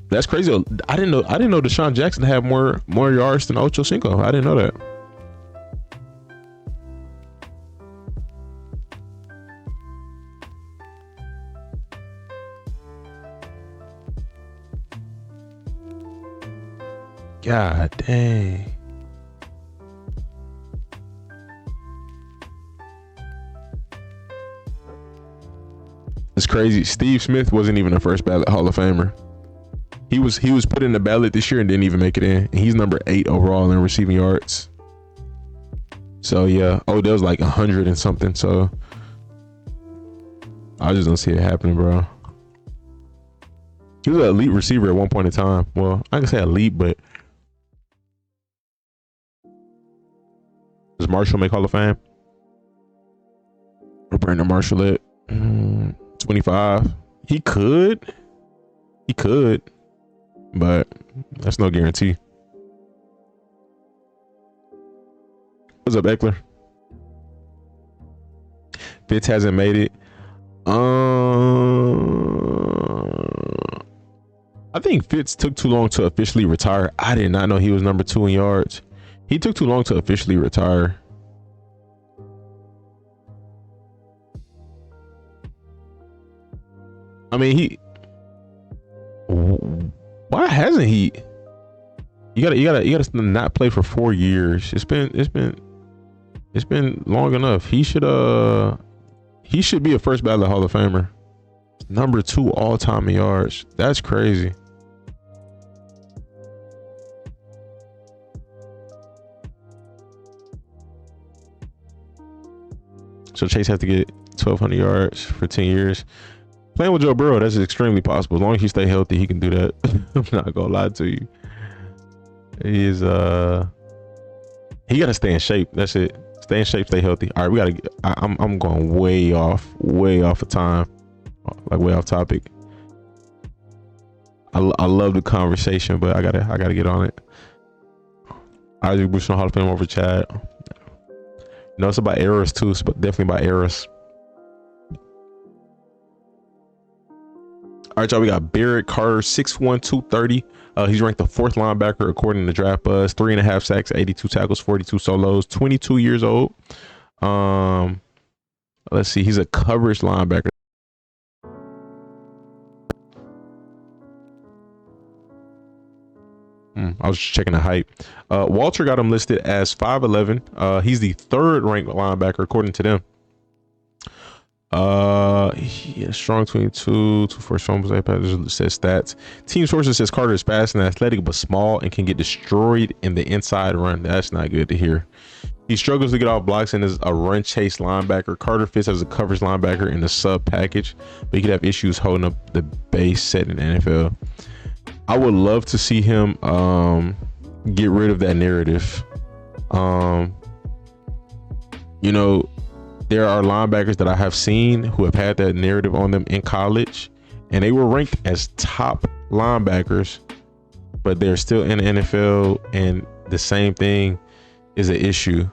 That's crazy. I didn't know Deshaun Jackson had more yards than Ocho Cinco. I didn't know that. God dang. It's crazy. Steve Smith wasn't even a first ballot Hall of Famer. He was put in the ballot this year and didn't even make it in. And he's number 8 overall in receiving yards. So yeah, Odell's like 100 and something. So I just don't see it happening, bro. He was an elite receiver at one point in time. Well, I can say elite, but does Marshall make Hall of Fame? Or Brandon Marshall at 25? He could, but that's no guarantee. What's up, Eckler? Fitz hasn't made it. I think Fitz took too long to officially retire. I did not know he was number 2 in yards. He took too long to officially retire. I mean, why hasn't he? You gotta not play for 4 years. It's been long enough. He should be a first ballot Hall of Famer. Number 2 all time in yards. That's crazy. So Chase has to get 1,200 yards for 10 years. Playing with Joe Burrow, that's extremely possible. As long as he stay healthy, he can do that. I'm not gonna lie to you. He got to stay in shape. That's it. Stay in shape, stay healthy. All right, I'm going way off of time, like way off topic. I love the conversation, but I gotta get on it. Isaac Bruce Hall of Fame over Chad. You know, it's about eras too, but definitely about eras. All right, y'all, we got Barrett Carter, 6'1", 230. He's ranked the 4th linebacker according to Draft Buzz. 3.5 sacks, 82 tackles, 42 solos, 22 years old. Let's see, he's a coverage linebacker. I was just checking the height. Walter got him listed as 5'11". He's the 3rd ranked linebacker according to them. Yeah, strong 22, 2 forced fumbles. iPad says stats. Team sources says Carter is fast and athletic, but small and can get destroyed in the inside run. That's not good to hear. He struggles to get off blocks and is a run chase linebacker. Carter fits as a coverage linebacker in the sub package, but he could have issues holding up the base set in the NFL. I would love to see him get rid of that narrative. You know, there are linebackers that I have seen who have had that narrative on them in college, and they were ranked as top linebackers, but they're still in the NFL and the same thing is an issue.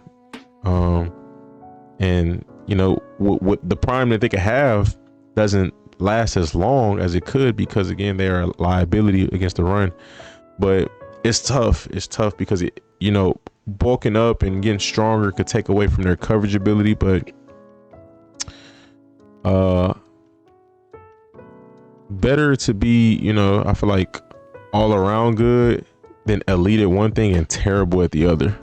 And you know, what the prime that they could have doesn't last as long as it could, because again, they are a liability against the run. But it's tough. It's tough because it, you know, bulking up and getting stronger could take away from their coverage ability. But better to be, you know, I feel like all around good than elite at one thing and terrible at the other.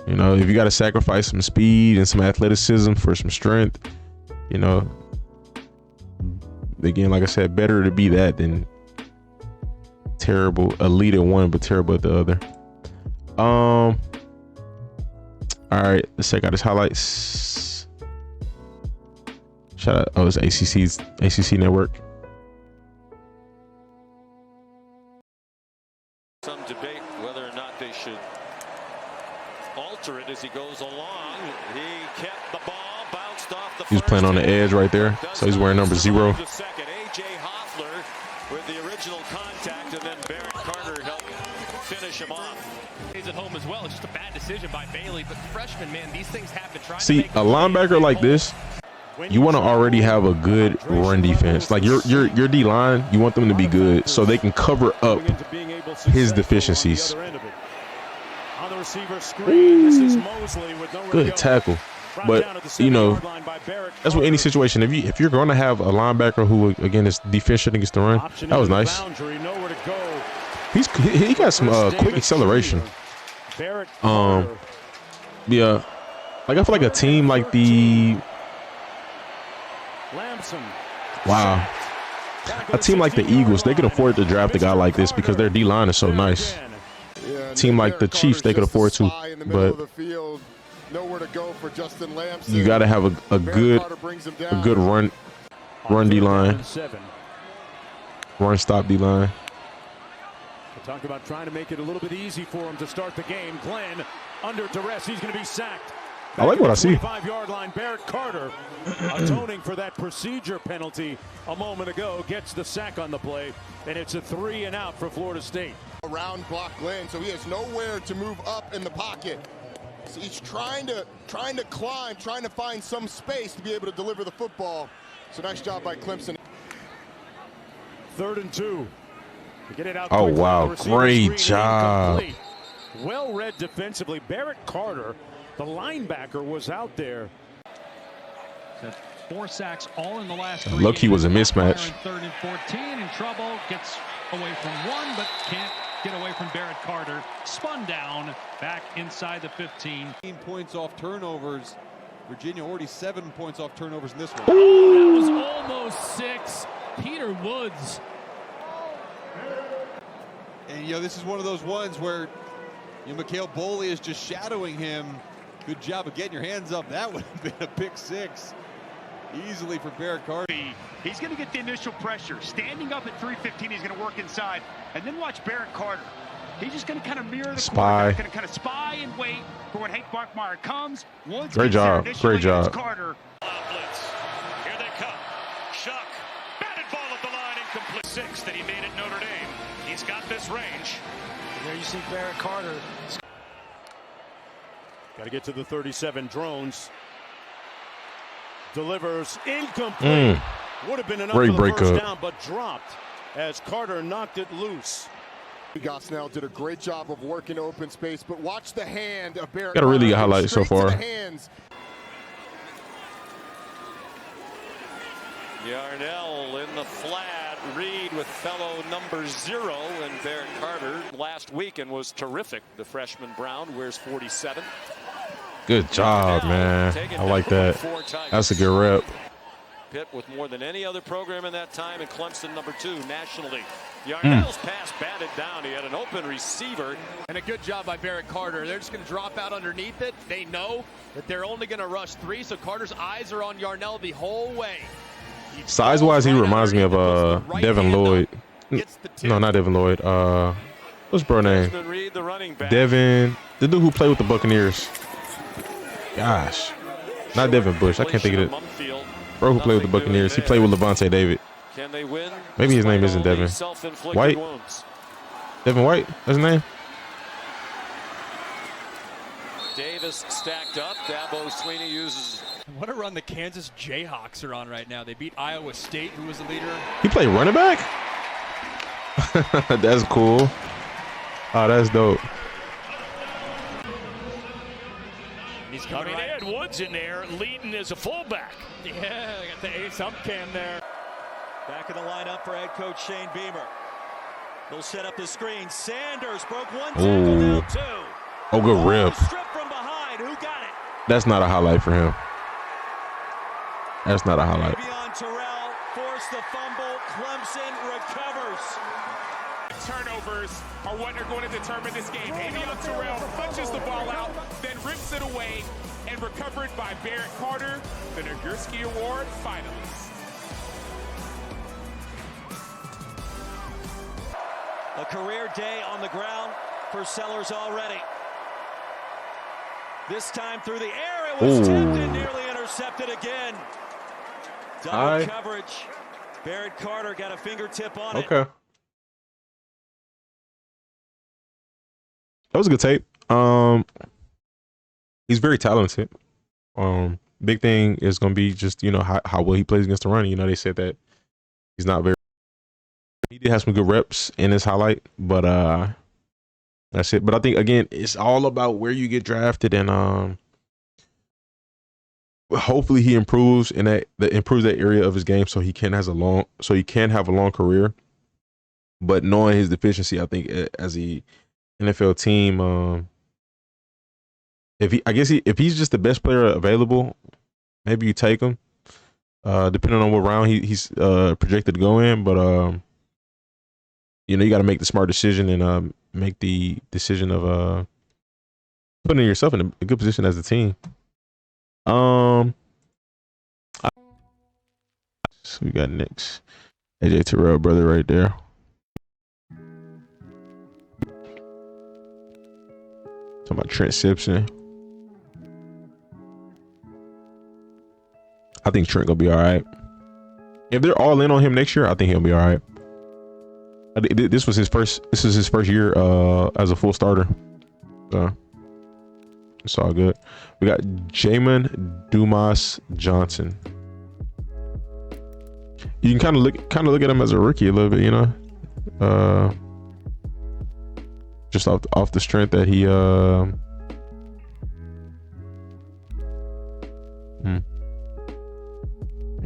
You know, if you got to sacrifice some speed and some athleticism for some strength, you know, again, like I said, better to be that than terrible, elite at one but terrible at the other. All right, let's check out his highlights. Shout out, oh, it's ACC network. Some debate whether or not they should alter it as he goes along. He kept the ball, bounced off the. He was playing on the edge right there, so he's wearing number 0. The second, A.J. Hoffler with the original contact, and then Barrett Carter helped finish him off. He's at home as well. It's just a bad decision by Bailey, but freshman, man, these things happen. See, a linebacker like this, you want to already have a good run defense. Like your D line, you want them to be good so they can cover up his deficiencies. Good tackle. But you know, that's what any situation. If you're going to have a linebacker who again is deficient against the run, that was nice. He got some quick acceleration. Yeah, like I feel like a team like the a team like the Eagles, they could afford to draft a guy like this because their D line is so nice. A team like the Chiefs, they could afford to, but you got to have a good run D line, run stop D line. Talk about trying to make it a little bit easy for him to start the game. Glenn under duress. He's going to be sacked. I like what I see. 5-yard line. Barrett Carter atoning for that procedure penalty a moment ago. Gets the sack on the play, and it's a 3 and out for Florida State. Around block Glenn, so he has nowhere to move up in the pocket. So he's trying to climb, trying to find some space to be able to deliver the football. So nice job by Clemson. 3rd and 2. Get it out. Oh wow, great job. Well read defensively. Barrett Carter, the linebacker, was out there. 4 sacks all in the last 3. Look, he was a mismatch. 3rd and 14, in trouble, gets away from 1 but can't get away from Barrett Carter. Spun down back inside the 15. 15 points off turnovers. Virginia already 7 points off turnovers in this one. Oh, that was almost 6. Peter Woods. And, you know, this is one of those ones where, you know, Mikhail Boley is just shadowing him. Good job of getting your hands up. That would have been a pick 6 easily for Barrett Carter. He's going to get the initial pressure. Standing up at 315, he's going to work inside. And then watch Barrett Carter. He's just going to kind of mirror the quarterback, going to kind of spy and wait for when Hank Bachmeier comes. Great job. Great job. Carter. Here they come. Shuck. Batted ball at the line, incomplete. 6 that he made at Notre Dame. He's got this range. There you see Barrett Carter. Got to get to the 37. Drones. Delivers incomplete. Would have been enough for the first down, but dropped as Carter knocked it loose. Gosnell did a great job of working open space, but watch the hand of Barrett. Got a really good highlight so far. Yarnell in the flat. Reid with fellow number 0 and Barrett Carter last week and was terrific. The freshman Brown wears 47. Good job, man. I like that. That's a good rep. Pitt with more than any other program in that time, and Clemson number 2 nationally. Yarnell's pass batted down. He had an open receiver. And a good job by Barrett Carter. They're just going to drop out underneath it. They know that they're only going to rush 3, so Carter's eyes are on Yarnell the whole way. Size-wise, he reminds me of Devin Lloyd. No, not Devin Lloyd. What's bro name? Devin, the dude who played with the Buccaneers. Gosh, not Devin Bush. I can't think of it. Bro who played with the Buccaneers. He played with Levante David. Can they win? Maybe his name isn't Devin. White? Devin White? That's his name? Davis stacked up. Dabo Sweeney uses. What a run the Kansas Jayhawks are on right now. They beat Iowa State, who was the leader. He played running back? That's cool. Oh, that's dope. He's coming in. Woods in there, leading as a fullback. Yeah, got the ace hump cam there. Back in the lineup for head coach Shane Beamer. They'll set up the screen. Sanders broke one tackle, now two. Oh, good rip. Strip from behind. Who got it? That's not a highlight for him. That's not a highlight. Beyond Terrell forced the fumble. Clemson recovers. Turnovers are what are going to determine this game. Avion Terrell punches the ball out, then rips it away, and recovered by Barrett Carter, the Nagurski Award finalist. A career day on the ground for Sellers already. This time through the air, it was tipped and nearly intercepted again. Double coverage. Barrett Carter got a fingertip on it. Okay. That was a good tape. He's very talented. Big thing is going to be just, you know, how well he plays against the run. You know, they said that he's not very. He did have some good reps in his highlight, but that's it. But I think, again, it's all about where you get drafted, and hopefully he improves in that area of his game so he can have a long career. But knowing his deficiency, I think as a NFL team, if he's just the best player available, maybe you take him, depending on what round he's projected to go in. But you know, you got to make the smart decision and make the decision of putting yourself in a good position as a team. So we got next AJ Terrell brother right there. Talking about Trent Simpson. I think Trent gonna be all right. If they're all in on him next year, I think he'll be all right. This was his first year as a full starter. So it's all good. We got Jamon Dumas-Johnson. You can kind of look at him as a rookie a little bit, you know. Just off the strength that he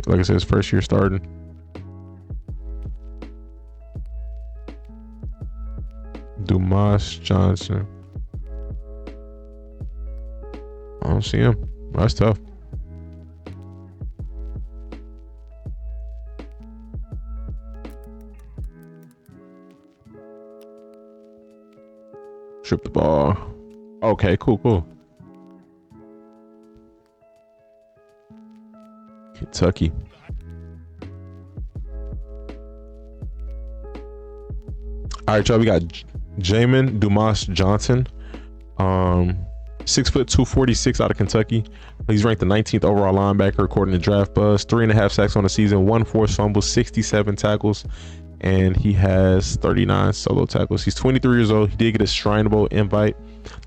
like I said, his first year starting. Dumas-Johnson. I don't see him. That's tough. Trip the ball. Okay, cool. Kentucky. All right, y'all. We got Jamon Dumas-Johnson. 6 foot 246 out of Kentucky. He's ranked the 19th overall linebacker according to Draft Buzz. 3.5 sacks on the season, 1 forced fumble, 67 tackles, and he has 39 solo tackles. He's 23 years old. He did get a Shrine Bowl invite.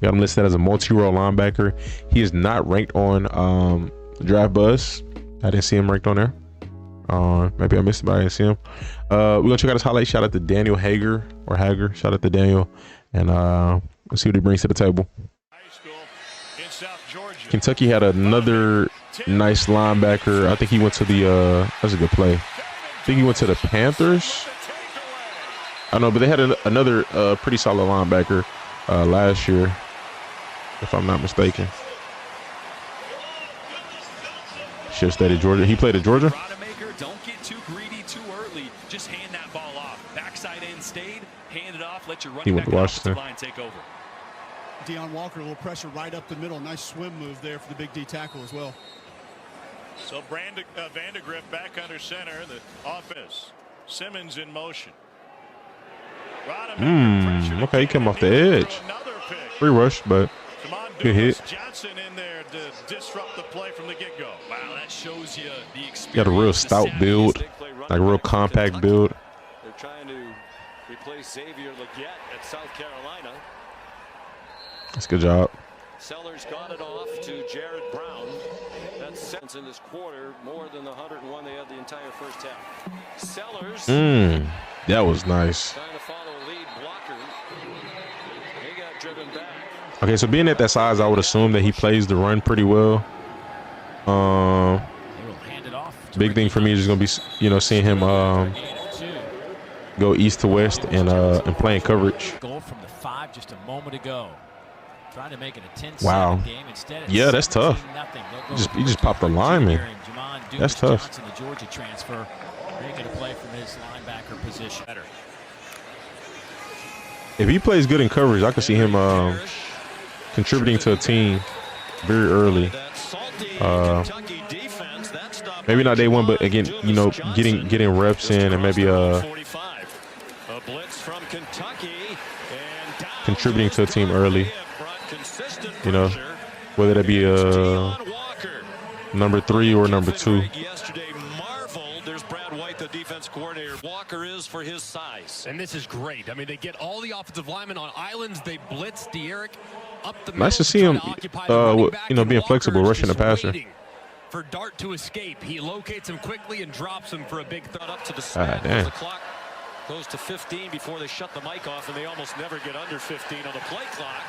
Got him listed as a multi-role linebacker. He is not ranked on Draft Buzz. I didn't see him ranked on there. Maybe I missed it, but I didn't see him. We're gonna check out his highlight. Shout out to Daniel Hager. Shout out to Daniel, and let's see what he brings to the table. Kentucky had another nice linebacker. I think he went to the that's a good play. I think he went to the Panthers. I don't know, but they had another pretty solid linebacker last year, if I'm not mistaken. Should have stayed at Georgia. He played at Georgia. Don't get too greedy too early. Just hand that ball off. Backside end stayed. Hand it off. Let your running back offensive line take over. Jalon Walker, a little pressure right up the middle. Nice swim move there for the big D tackle as well. So Vandegrift back under center. The offense. Simmons in motion. Okay, he came off the edge. Free rush, but good hit. Johnson in there to disrupt the play from the get-go. Wow, that shows you the experience. Got a real stout build, like a real compact build. They're trying to replace Xavier Legette at South Carolina. That's a good job. Sellers got it off to Jared Brown. That's sentence in this quarter, more than the 101 they had the entire first half. Sellers. That was nice. Trying to follow a lead blocker. He got driven back. Okay, so being at that size, I would assume that he plays the run pretty well. Big thing for me is just gonna be, you know, seeing him go east to west and playing coverage. Goal from the 5 just a moment ago. Trying to make it a 10-7 game. Instead, yeah, that's tough. You just popped the lineman. That's tough. The Georgia transfer, making a play from his linebacker position. If he plays good in coverage, I could see him contributing to a team very early. Maybe not day one, but again, you know, getting reps in and maybe contributing to a team early. You know, whether that be number 3 or number 2. There's Brad White, the defense coordinator. Walker is for his size. And this is great. I mean, they get all the offensive linemen on islands. They blitz De'Eric up the middle. Nice to see him, you know, being flexible, rushing the passer. For Dart to escape. He locates him quickly and drops him for a big throw up to the snap. The clock goes to 15 before they shut the mic off, and they almost never get under 15 on the play clock.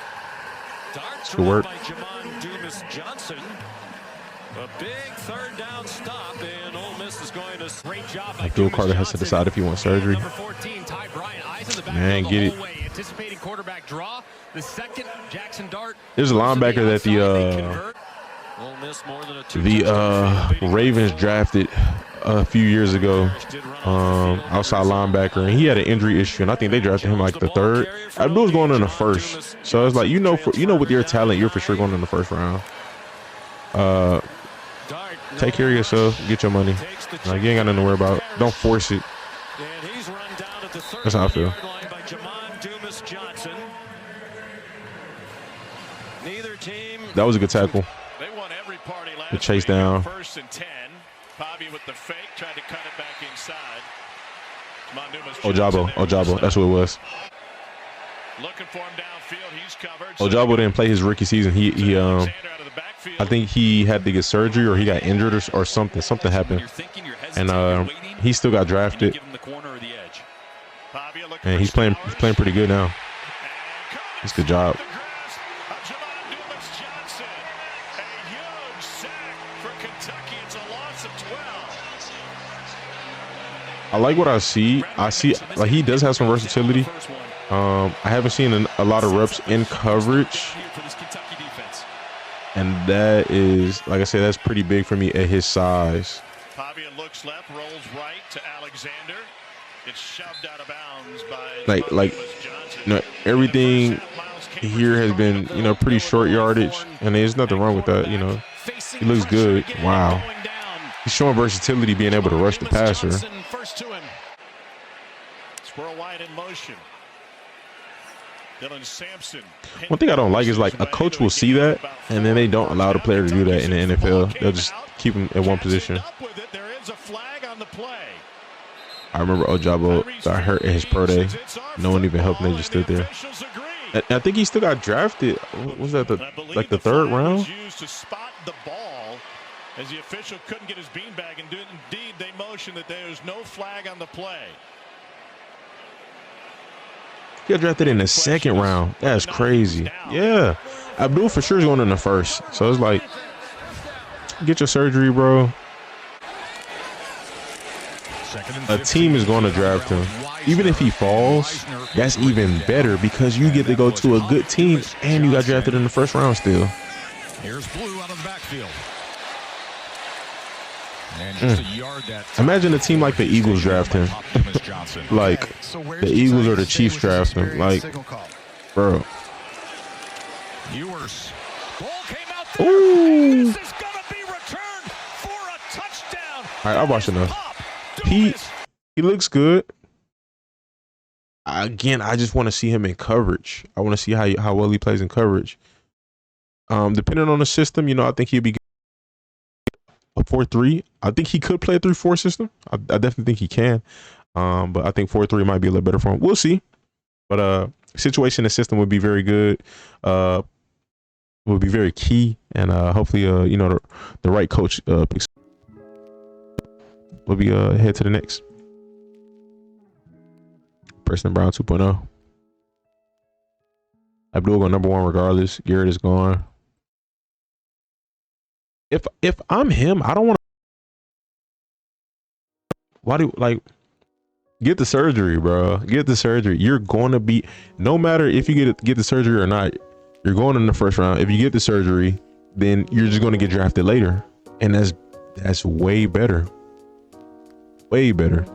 Dart thrown by Jamon Dumas-Johnson. A big third down stop, and Ole Miss is going to great job. Abdul Carter has to decide if he wants surgery. Number 14, Ty Bryant, eyes in the back Man, get it. Anticipating quarterback draw. The second, Jackson Dart. There's a linebacker that the Ravens drafted a few years ago, outside linebacker, and he had an injury issue, and I think they drafted him like the 3rd. Abdul's going in the 1st, so it's like, you know, with your talent, you're for sure going in the 1st round. Take care of yourself, get your money. Like, you ain't got nothing to worry about. Don't force it. That's how I feel. That was a good tackle. The chase down. 1st and 10. Bobby with the fake, tried to cut it back inside. Ojabo, that's what it was. Looking for him downfield, he's covered. Ojabo didn't play his rookie season. He I think he had to get surgery or he got injured or something. Something happened, and he still got drafted. And he's playing pretty good now. It's a good job. I like what I see. Like, he does have some versatility. I haven't seen a lot of reps in coverage, and that is, like I said, that's pretty big for me at his size. Pavia looks left, rolls right to Alexander. It's shoved out of bounds by like you know, everything here has been, you know, pretty short yardage, and there's nothing wrong with that. You know, he looks good. Wow, he's showing versatility, being able to rush the passer. Squirrel wide in motion. Dylan Sampson. One thing I don't like is, like, a coach will see that and then they don't allow the player to do that in the NFL. They'll just keep him in one position. There is a flag on the play. I remember Ojabo got hurt in his pro day. No one even helped him. They just stood there. And I think he still got drafted. What was that, the 3rd round? Used to spot the ball as the official couldn't get his beanbag, and indeed they motioned that there is no flag on the play. He got drafted in the 2nd round. That's crazy. Yeah. Abdul for sure is going in the 1st. So it's like, get your surgery, bro. A team is going to draft him. Even if he falls, that's even better because you get to go to a good team and you got drafted in the 1st round still. Here's Blue out of the backfield. And just a yard that imagine a team like the Eagles draft him. Like the Eagles or the Chiefs draft him. Like, bro. Ooh. All right, I watched enough. He looks good. Again, I just want to see him in coverage. I want to see how well he plays in coverage. Depending on the system, you know, I think he'll be a 4-3. I think he could play a 3-4 system. I definitely think he can. But I think 4-3 might be a little better for him. We'll see. But situation and system would be very good. will be very key, and hopefully, you know, the right coach picks. We'll be head to the next. Preston Brown 2.0. Abdul go number 1 regardless. Garrett is gone. If I'm him, I don't want to. Why do get the surgery, bro? Get the surgery. You're going to be, no matter if you get the surgery or not, you're going in the first round. If you get the surgery, then you're just going to get drafted later, and that's way better. Way better.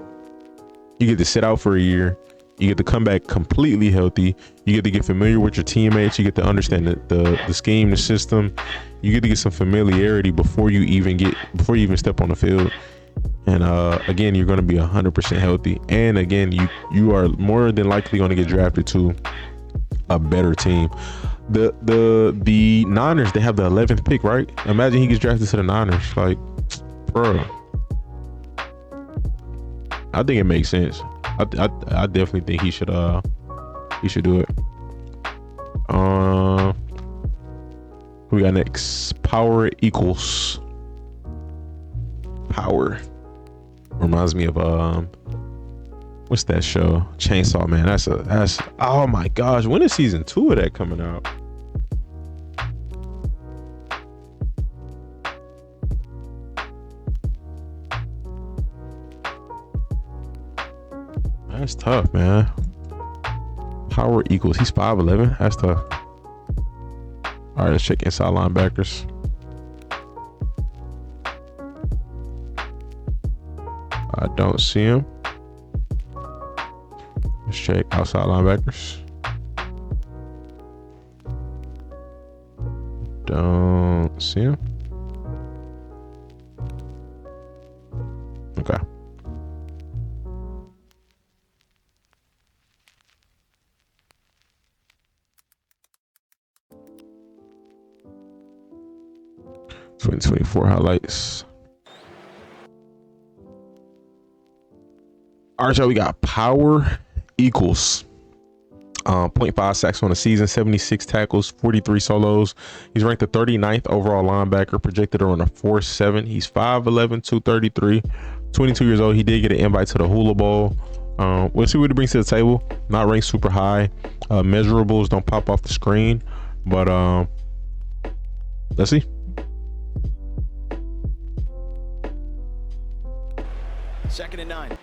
You get to sit out for a year. You get to come back completely healthy. You get to get familiar with your teammates. You get to understand the scheme, the system. You get to get some familiarity before you even step on the field. And again, you're going to be 100% healthy. And again, you are more than likely going to get drafted to a better team. The Niners, they have the 11th pick, right? Imagine he gets drafted to the Niners. Like, bro, I think it makes sense. I definitely think he should do it. Who we got next? Power Equals. Power reminds me of what's that show? Chainsaw Man. That's oh my gosh, when is season 2 of that coming out? That's tough, man. Power Equals. He's 5'11". That's tough. All right, let's check inside linebackers. I don't see him. Let's check outside linebackers. Don't see him. Okay. '24 highlights. All right, y'all, we got Power Equals. 0.5 sacks on the season, 76 tackles, 43 solos. He's ranked the 39th overall linebacker, projected around a 4.7. He's 5'11", 233, 22 years old. He did get an invite to the Hula Bowl. We'll see what he brings to the table. Not ranked super high. Measurables don't pop off the screen, but let's see. Second and 9.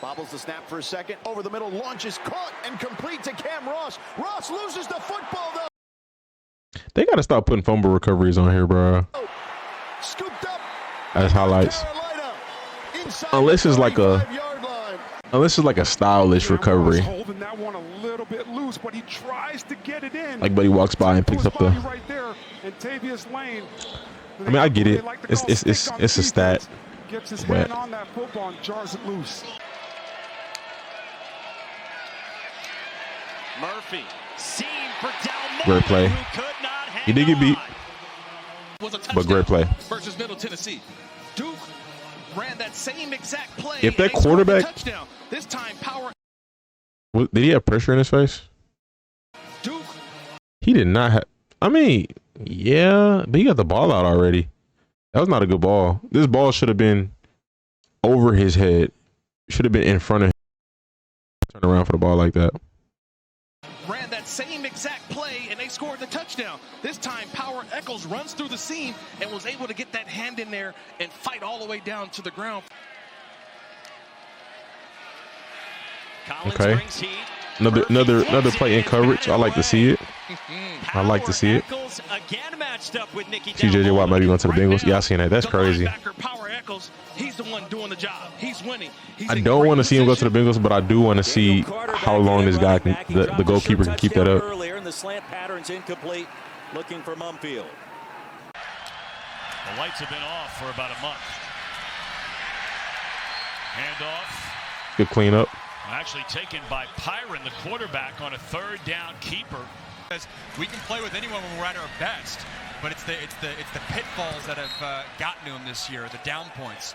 Bobbles the snap for a second. Over the middle, launches, caught, and complete to Cam Ross. Ross loses the football, though. They got to stop putting fumble recoveries on here, bro. Scooped up. As highlights. Unless it's like a stylish recovery. Holding that one a little bit loose, but he tries to get it in. Like, buddy walks by and picks up the. Right there in Tavius Lane. I mean, I get it. It's a stat. Gets his hand on that football and jars it loose. Murphy, seen for down. Great play. He did get beat, but great play. Versus Middle Tennessee. Duke ran that same exact play. If that quarterback, touchdown. This time Power. Did he have pressure in his face? Duke. He did not have. I mean, yeah, but he got the ball out already. That was not a good ball. This ball should have been over his head. Should have been in front of him. Turn around for the ball like that. Ran that same exact play, and they scored the touchdown. This time, Power Echols runs through the seam and was able to get that hand in there and fight all the way down to the ground. Okay. Another play in coverage. I like to see it. I like to see it. See JJ Watt might be going to the Bengals. Yeah, I seen that. That's crazy. He's the one doing the job. He's winning. I don't want to see him go to the Bengals, but I do want to see how long this guy can, the goalkeeper can keep that up. Earlier, and the slant pattern's incomplete. Looking for Mumfield. The lights have been off for about a month. Handoff. Good cleanup. Actually taken by Pyron, the quarterback, on a third down keeper. We can play with anyone when we're at our best, but it's the pitfalls that have gotten him this year, the down points.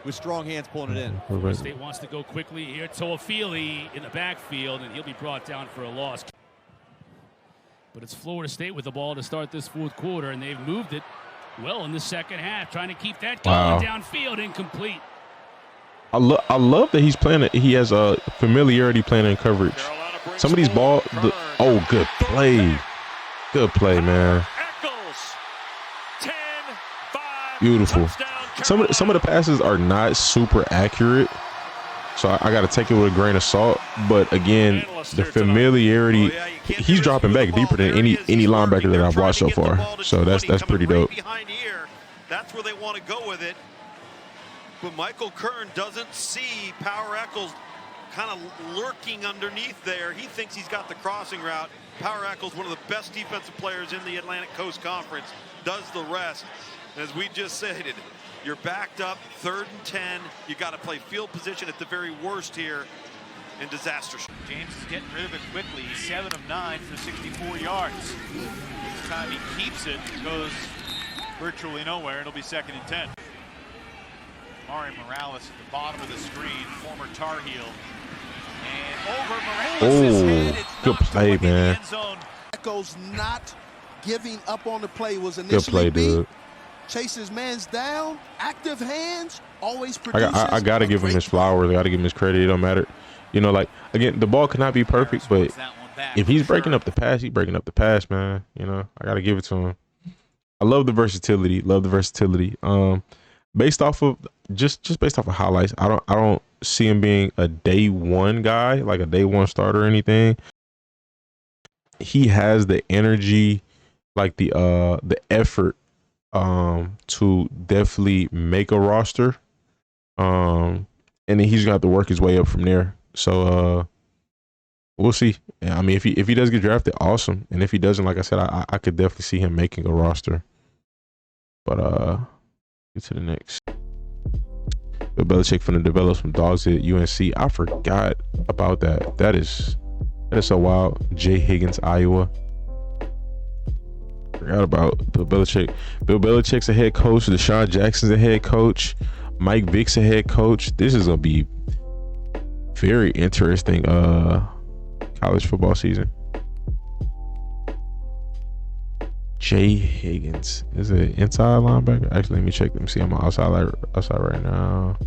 With strong hands pulling it in. State wants to go quickly here. Toafili in the backfield, and he'll be brought down for a loss. But it's Florida State with the ball to start this fourth quarter, and they've moved it well in the second half, trying to keep that going. Downfield, incomplete. I love that he's playing it. He has a familiarity playing in coverage. Some of these ball, oh, good play. Good play, man. Echols, 10-5. Beautiful. Some of the passes are not super accurate, so I got to take it with a grain of salt. But again, the familiarity, he's dropping back deeper than any linebacker that I've watched so far. So that's pretty dope. That's where they want to go with it. But Michael Kern doesn't see Power Echols kind of lurking underneath there. He thinks he's got the crossing route. Power Echols, one of the best defensive players in the Atlantic Coast Conference, does the rest. As we just said, you're backed up, 3rd and 10. You got to play field position at the very worst here in disaster. James is getting rid of it quickly. He's 7 of 9 for 64 yards. This time he keeps it, goes virtually nowhere. It'll be 2nd and 10. Mari Morales at the bottom of the screen, former Tar Heel. And over Morales' head. It's good play, man. Echols not giving up on the play was initially beat. Chases man's down, active hands, always produces. I gotta give him his flowers. I gotta give him his credit. It don't matter. You know, like, again, the ball cannot be perfect, but if he's breaking up the pass, he's breaking up the pass, man. You know, I gotta give it to him. I love the versatility. Based off of just based off of highlights, I don't see him being a day one guy, like a day one starter or anything. He has the energy, like the effort to definitely make a roster. And then he's gonna have to work his way up from there. So we'll see. I mean, if he does get drafted, awesome. And if he doesn't, like I said, I could definitely see him making a roster. But get to the next. Bill Belichick finna develop some dogs at UNC. I forgot about that. That is so wild. Jay Higgins, Iowa. Forgot about Bill Belichick. Bill Belichick's a head coach. Deshaun Jackson's a head coach. Mike Vick's a head coach. This is gonna be very interesting college football season. Jay Higgins is it inside linebacker? Actually, let me check. Let me see. I'm outside right now.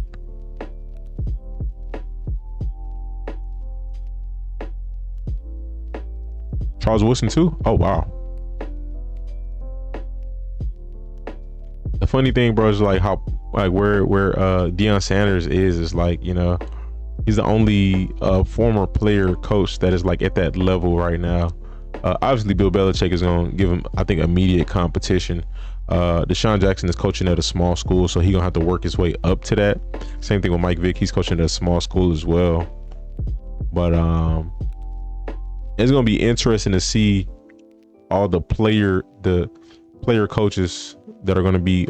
Charles Wilson too. Oh wow. The funny thing, bro, is like how where Deion Sanders is like, you know, he's the only former player coach that is like at that level right now. Obviously, Bill Belichick is going to give him, I think, immediate competition. Deshaun Jackson is coaching at a small school, so he's going to have to work his way up to that. Same thing with Mike Vick. He's coaching at a small school as well. But it's going to be interesting to see all the player coaches that are going to be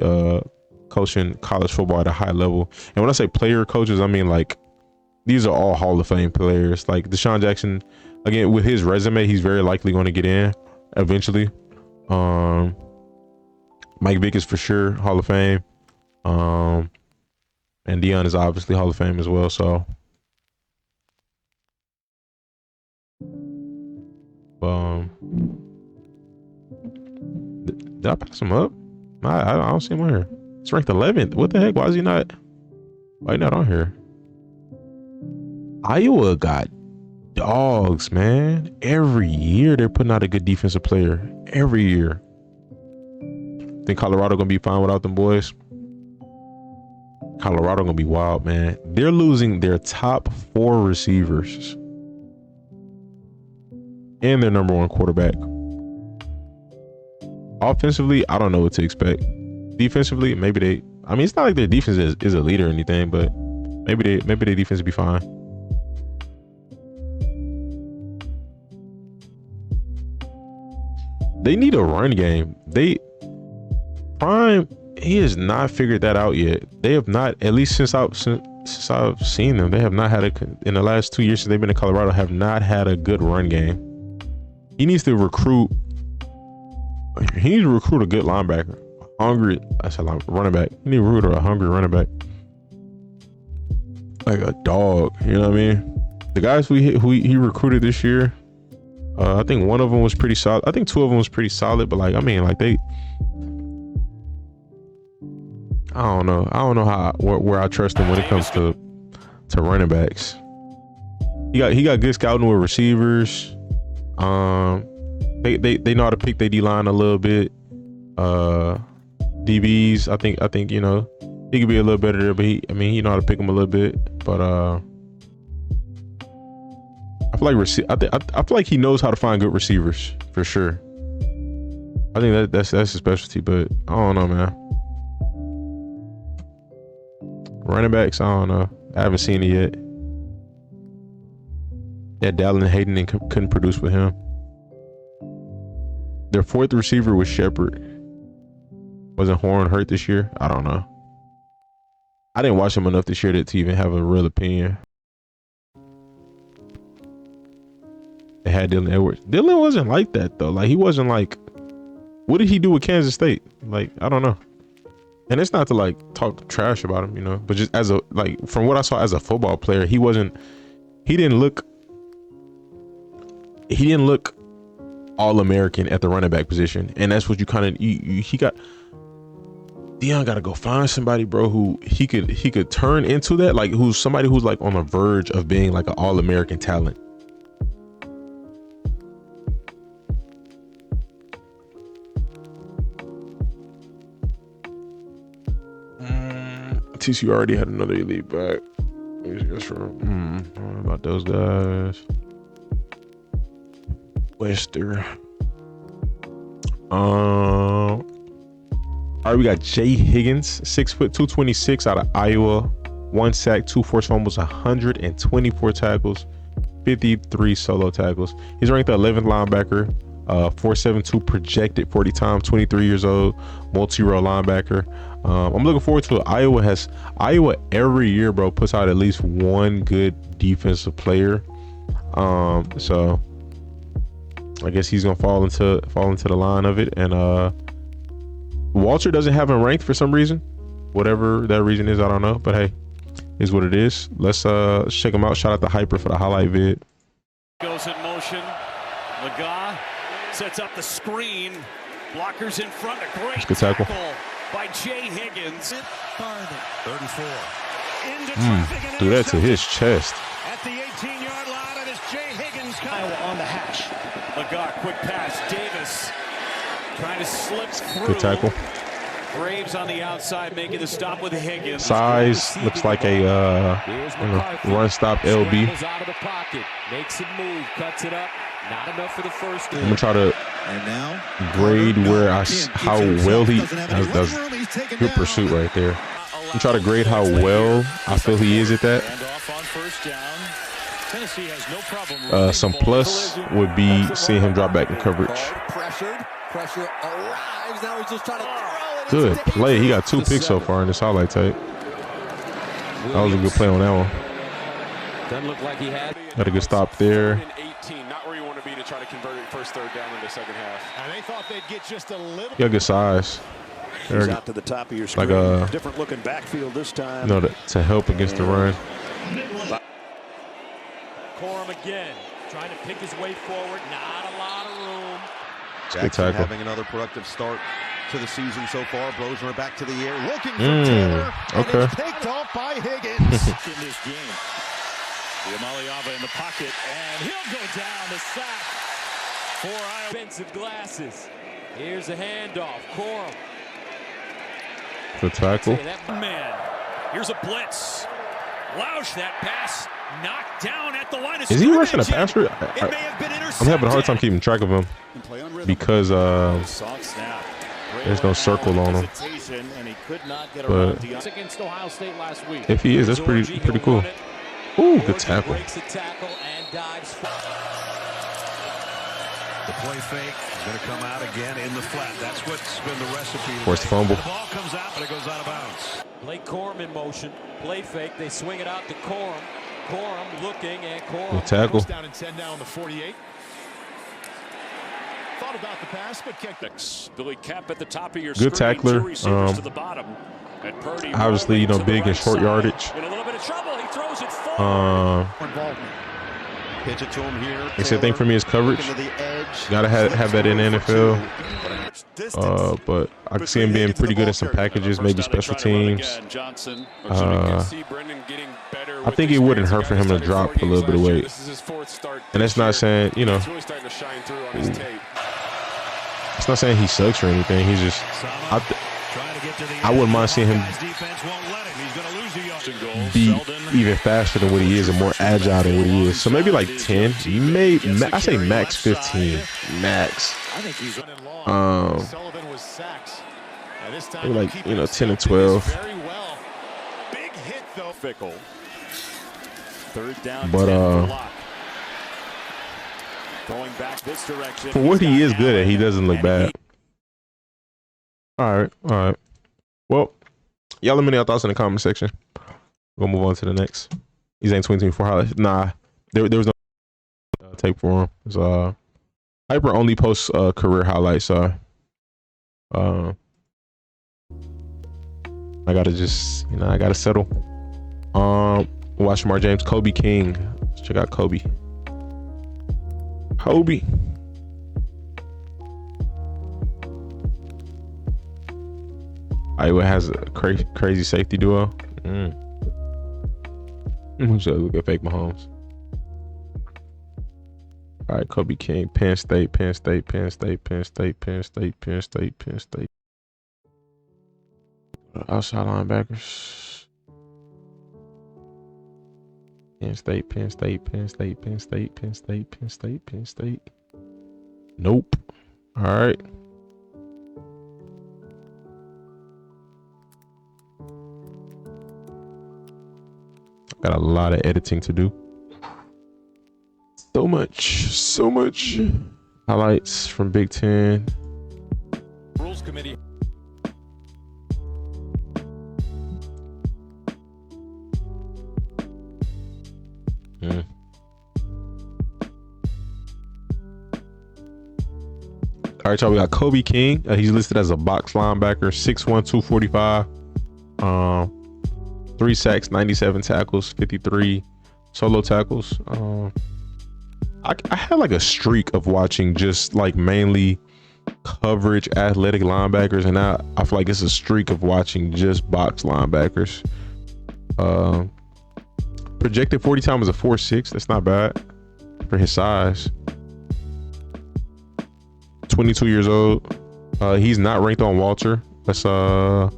coaching college football at a high level. And when I say player coaches, I mean like these are all Hall of Fame players. Like Deshaun Jackson, again, with his resume, he's very likely going to get in eventually. Mike Vick is for sure Hall of Fame. And Deion is obviously Hall of Fame as well. So did I pass him up? I don't see him on here. It's ranked 11th. What the heck? Why is he not on here? Iowa got dogs, man. Every year they're putting out a good defensive player. Every year. Think Colorado gonna be fine without them boys? Colorado gonna be wild, man. They're losing their top 4 receivers and their number 1 quarterback. Offensively, I don't know what to expect. Defensively, maybe I mean, it's not like their defense is a leader or anything, but maybe their defense will be fine. They need a run game. Prime, he has not figured that out yet. They have not, at least since I've seen them, they have not had in the last 2 years since they've been in Colorado, have not had a good run game. He needs to recruit a good linebacker. Running back. He needs to recruit a hungry running back. Like a dog, you know what I mean? The guys he recruited this year, I think one of them was pretty solid. I think two of them was pretty solid, but like, I mean, like I don't know where I trust them when it comes to running backs. He got good scouting with receivers. They know how to pick their D-line a little bit. DBs, I think you know, he could be a little better there, but he know how to pick them a little bit. But I feel like I feel like he knows how to find good receivers for sure. I think that's his specialty, but I don't know, man. Running backs, I don't know. I haven't seen it yet. Yeah, Dallin Hayden and couldn't produce with him. Their fourth receiver was Shepard. Wasn't Horn hurt this year? I don't know. I didn't watch him enough this year to even have a real opinion. They had Dylan Edwards. Dylan wasn't like that though. Like, he wasn't like, what did he do with Kansas State? Like, I don't know. And it's not to like talk trash about him, you know, but just as a, like, from what I saw as a football player, he didn't look all-American at the running back position. And that's what you kind of, Deion got to go find somebody, bro, who he could turn into that, like who's somebody who's like on the verge of being like an all-American talent. TCU already had another elite back. I don't know about those guys. Wester. All right, we got Jay Higgins, 6 foot, 226 out of Iowa. 1 sack, 2 forced fumbles, 124 tackles, 53 solo tackles. He's ranked the 11th linebacker, 4.72 projected 40 times, 23 years old, multi-role linebacker. I'm looking forward to it. Iowa every year, bro, puts out at least one good defensive player. So I guess he's gonna fall into the line of it. And Walter doesn't have him ranked for some reason. Whatever that reason is, I don't know. But hey, is what it is. Let's check him out. Shout out to Hyper for the highlight vid. Goes in motion. Mauigoa sets up the screen. Blockers in front. A great good tackle by Jay Higgins. 34. Do that to his chest. At the 18-yard line, and it's Jay Higgins Iowa on the hash. Mauigoa, quick pass. Davis trying to slip through. Good tackle. Graves on the outside making the stop with Higgins. Size looks like a run stop LB. Out of the pocket, makes a move, cuts it up. Not enough for the first. I'm gonna try to grade where how well he does. Good pursuit right there. I'm trying to grade how well I feel he is at that. Some plus would be seeing him drop back in coverage. Pressure arrives. Now he's just trying to throw it. Good play. He got 2 picks so far in this highlight tape. That was a good play on that one. Doesn't look like he had. Got a good stop there. 18, not where you want to be to try to convert it first third down in the second half. And they thought they'd get just a little. He got good size. He's out to the top of your screen. Like different looking backfield this time. No, to help against the run. Corum again, trying to pick his way forward. Not a lot of room. Jackson having another productive start to the season so far. Brosner back to the air, looking for Taylor. Okay. And it's picked off by Higgins. In this game. Mauigoa in the pocket, and he'll go down the sack for Iowa. Expensive glasses. Here's a handoff. Corum. Good tackle. Man, here's a blitz. Loush that pass. Knocked down at the line of Is he rushing a pass route? I'm having a hard time keeping track of him because there's no circle on him. But Against Ohio State last week. if he is, that's pretty cool. Ooh, good tackle. Breaks the tackle and dives. The play fake is going to come out again in the flat. That's what's been the recipe. Forced fumble. The ball comes out, but it goes out of bounds. Blake Corum in motion. Play fake. They swing it out to Corum. Corum looking, and Corum good tackle. Down and 10 now on the 48. Thought about the pass, but kicked it. Billy Kemp at the top of your good screen. tackler. To the bottom. And Purdy Obviously, you know, big and short yardage. In a little bit of trouble. He throws it forward. Pitch it to him here. Next thing for me is coverage. Gotta have that in the NFL. But I can see him being pretty good at some packages, maybe special teams. I think it wouldn't hurt for him to drop a little bit of weight. And that's not saying, you know, it's not saying he sucks or anything. He's just, I wouldn't mind seeing him be even faster than what he is and more agile than what he is. So maybe like 10, I say max 15, max. Maybe like, you know, 10 and 12. Big hit though. Fickle. Third down. But going back this direction. For what he is good at, he doesn't look bad. All right. Well, y'all let me know your thoughts in the comment section. We'll move on to the next. These ain't 2024 highlights. Nah, there was no tape for him. It was, Hyper only posts career highlights. So I gotta just, you know, I gotta settle. Watch Shemar James, Kobe King. Let's check out Kobe. Iowa has a crazy safety duo. Look at fake Mahomes. All right, Kobe King, Penn State. Outside linebackers. Penn State. Nope. All right. Got a lot of editing to do. So much. Highlights from Big Ten. Rules Committee. All right, y'all. We got Kobe King. He's listed as a box linebacker, 6'1", 245. 3 sacks, 97 tackles, 53 solo tackles. I had like a streak of watching just like mainly coverage athletic linebackers, and I feel like it's a streak of watching just box linebackers. Projected 40 time was a 4.6. That's not bad for his size. 22 years old. He's not ranked on Walter. Let's go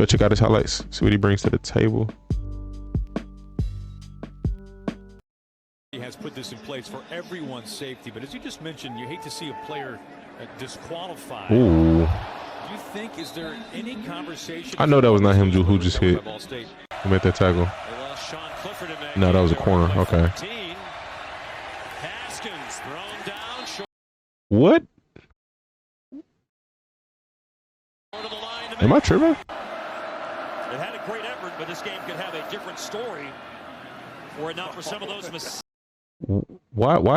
check out his highlights, see what he brings to the table. He has put this in place for everyone's safety, but as you just mentioned, you hate to see a player disqualified. Ooh. Do you think, is there any conversation? I know that was not him who just hit. Who made that tackle? No, that was a corner. Okay. What? Am I tripping? It had a great effort, but this game could have a different story were it not for some of those mistakes. Why does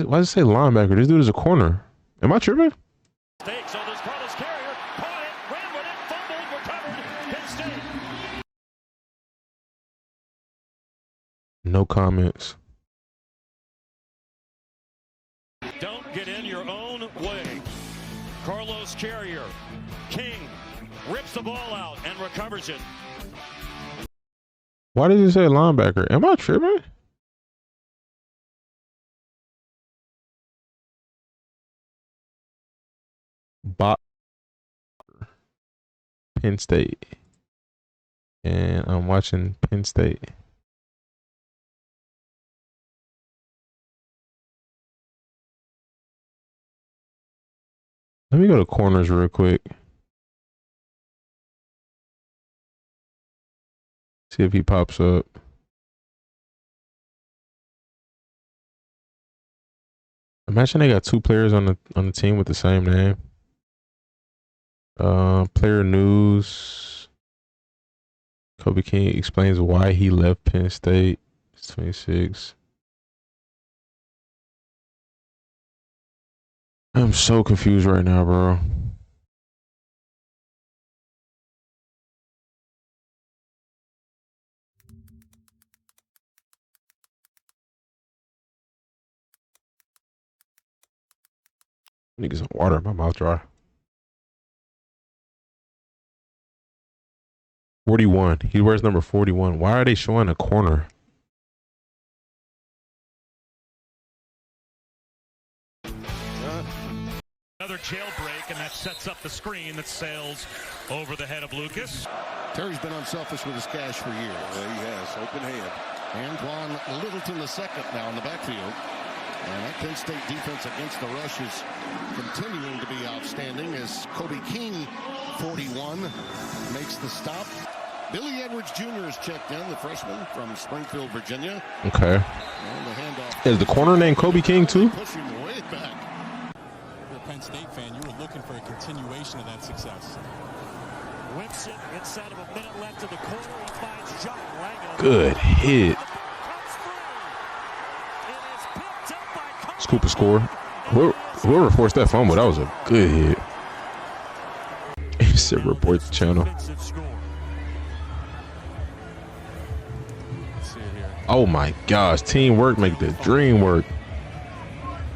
it say linebacker? This dude is a corner. Am I tripping? So there's Carlos Carrier, caught it, ran with it, fumbled, recovered, Penn State. No comments. Don't get in your own way. Carlos Carrier, King, rips the ball out and recovers it. Why did it say linebacker? Am I tripping? Penn State. And I'm watching Penn State. Let me go to corners real quick. See if he pops up. Imagine they got two players on the team with the same name. Player news. Kobe King explains why he left Penn State. It's 26. I'm so confused right now, bro. I need to get some water. My mouth dry. 41. He wears number 41. Why are they showing a corner? Another jailbreak, and that sets up the screen that sails over the head of Lucas. Terry's been unselfish with his cash for years. Yeah, he has. Open hand. Antoine Littleton the second now in the backfield. And that Penn State defense against the rush is continuing to be outstanding as Kobe King, 41, makes the stop. Billy Edwards Jr. is checked in, the freshman from Springfield, Virginia. Okay. And the handoff. Is the corner named Kobe King too? Push him way back. If you're a Penn State fan, you were looking for a continuation of that success. Whips it inside of a minute left to the corner. He finds John Langan. Good hit. Scoop a score. Whoever forced that fumble, that was a good hit. He said report the channel. Oh my gosh, teamwork make the dream work.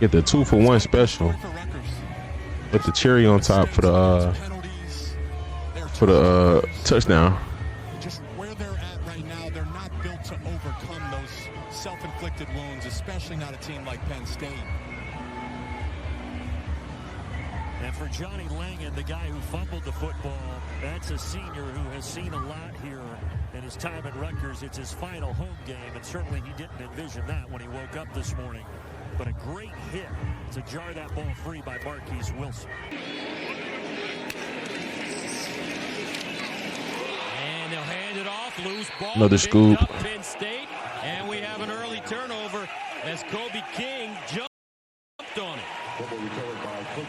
Get the 2-for-1 special. With the cherry on top for the touchdown. Just where they're at right now, they're not built to overcome those self-inflicted wounds, especially not a team like Penn State. And for Johnny Langan, the guy who fumbled the football, that's a senior who has seen a lot here in his time at Rutgers. It's his final home game, and certainly he didn't envision that when he woke up this morning. But a great hit to jar that ball free by Marquise Wilson. And they'll hand it off, loose ball. Another scoop. Up Penn State, and we have an early turnover as Kobe King jumped on it.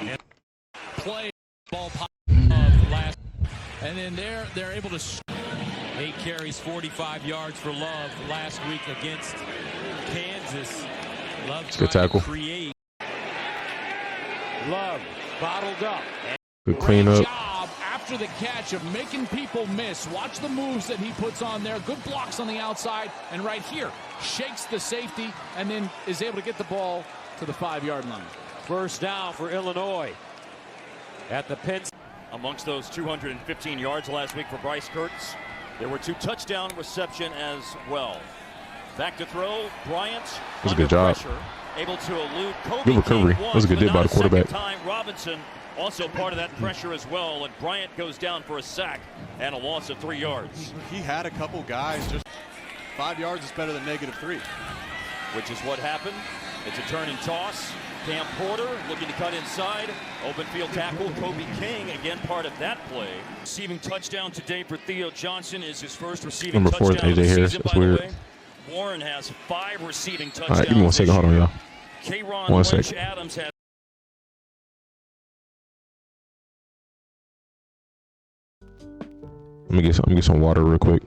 And play ball pop of last, and then they're able to. 8 carries, 45 yards for Love last week against Kansas. Love good tackle. Create. Love bottled up. Good cleanup. Job after the catch of making people miss. Watch the moves that he puts on there. Good blocks on the outside, and right here shakes the safety and then is able to get the ball to the 5-yard line. First down for Illinois at the Penn. Amongst those 215 yards last week for Bryce Kurtz, there were 2 touchdown reception as well. Back to throw, Bryant. That's a good job. Pressure, able to elude Kobe. Good recovery. That was a good dip by the quarterback. Time Robinson also part of that pressure as well, and Bryant goes down for a sack and a loss of 3 yards. He had a couple guys. Just 5 yards is better than -3. Which is what happened. It's a turn and toss. Cam Porter looking to cut inside. Open field tackle. Kobe King, again, part of that play. Receiving touchdown today for Theo Johnson is his first receiving number 4 touchdown is AJ Harris. That's weird. Way. Warren has 5 receiving touchdowns. All right, give me 1 second. Hold on, y'all. K'Ron 1 Lynch second. Adams has. Let me get some water real quick.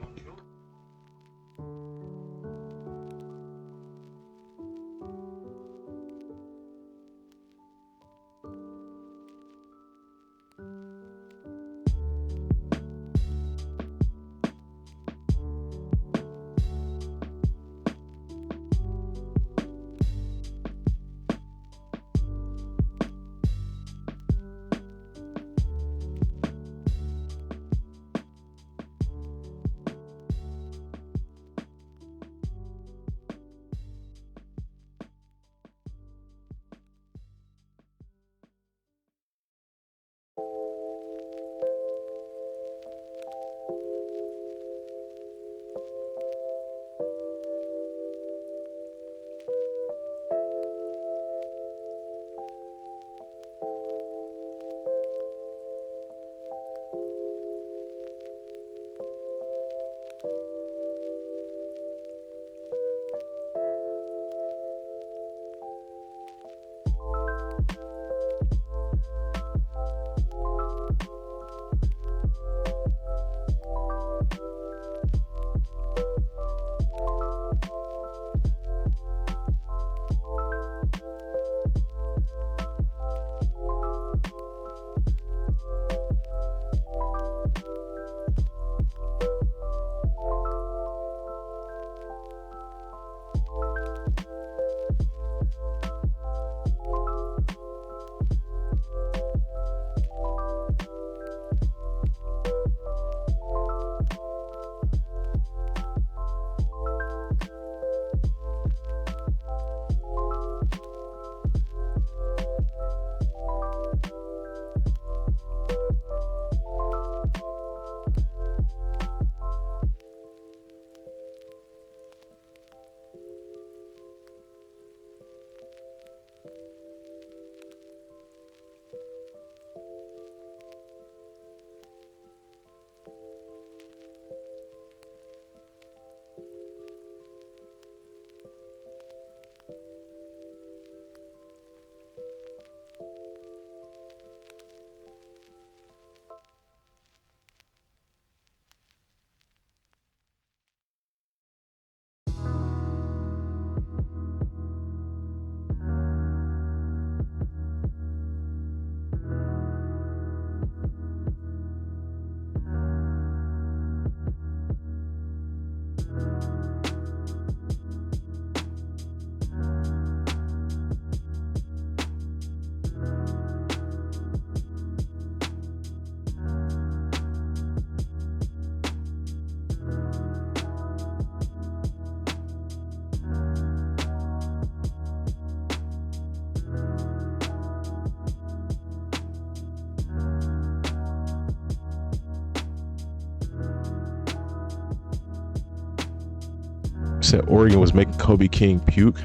said Oregon was making Kobe King puke.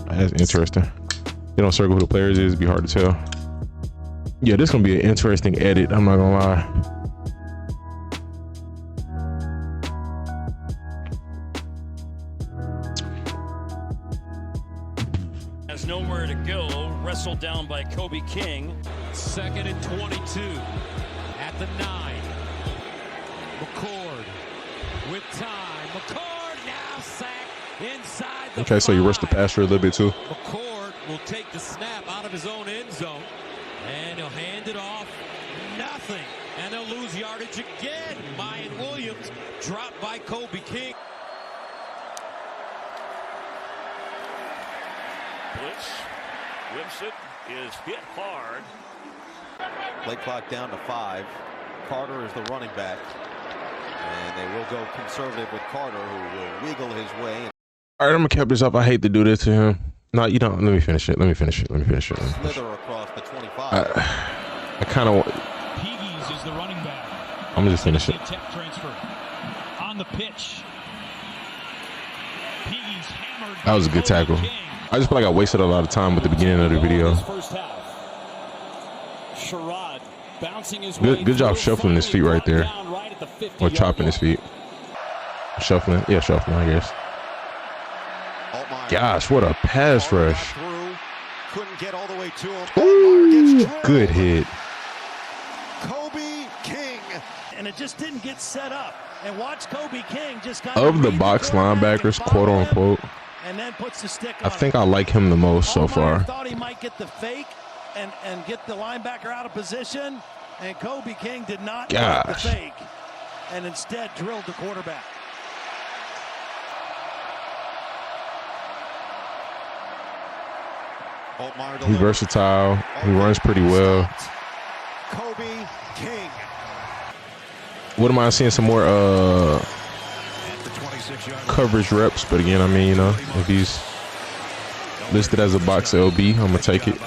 That's interesting. They don't circle who the players is. It'd be hard to tell. Yeah, this is gonna be an interesting edit. I'm not gonna lie. Has nowhere to go. Wrestled down by Kobe King. 2nd and 22 at the 9. McCord with time. McCord now sacked inside the Okay, so you rushed the passer a little bit too. McCord will take the snap out of his own end zone, and he'll hand it off. Nothing. And they'll lose yardage again. Mayan Williams dropped by Kobe King. Blitz. Whipsit is hit hard. Play clock down to 5. Carter is the running back. And they will go conservative with Carter, who will wiggle his way. All right, I'm gonna cap this up. I hate to do this to him. No, you don't. Let me finish it. Slither across the 25. I kind of. Higgins is the running back. I'm gonna just finish it. Tech transfer on the pitch. Higgins hammered. That was a good tackle. I just feel like I wasted a lot of time with the beginning of the video. Sherrod bouncing his Good job shuffling his feet right there, or chopping his feet. Shuffling, yeah, shuffling, I guess. Gosh, what a pass rush! Couldn't get all the way to him. Ooh, good hit. Kobe King, and it just didn't get set up. And watch Kobe King just kind Of the box linebackers, quote unquote, and then puts the stick on I think I like him the most so far. Thought he might get the fake and get the linebacker out of position, and Kobe King did not get the fake, and instead drilled the quarterback. He's versatile. He runs pretty well. Kobe King. Wouldn't mind seeing some more coverage reps, but again, I mean, you know, if he's listed as a box LB, I'm gonna take it.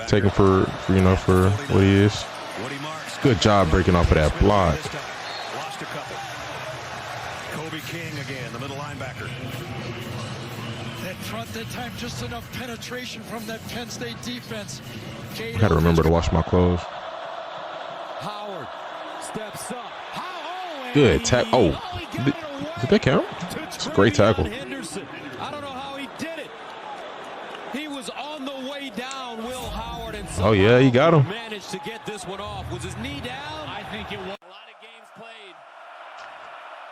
Take him for you know, for what he is. Good job breaking off of that block. Lost a couple. Kobe King again, the middle linebacker. That front that time, just enough penetration from that Penn State defense. I gotta remember to wash my clothes. Howard steps up. Good tackle. Oh, did that count? It's a great tackle. I don't know how he did it. He was on the way down, Will Howard, and oh yeah, he got him. Managed to get this one off. Was his knee down? I think it was. A lot of games played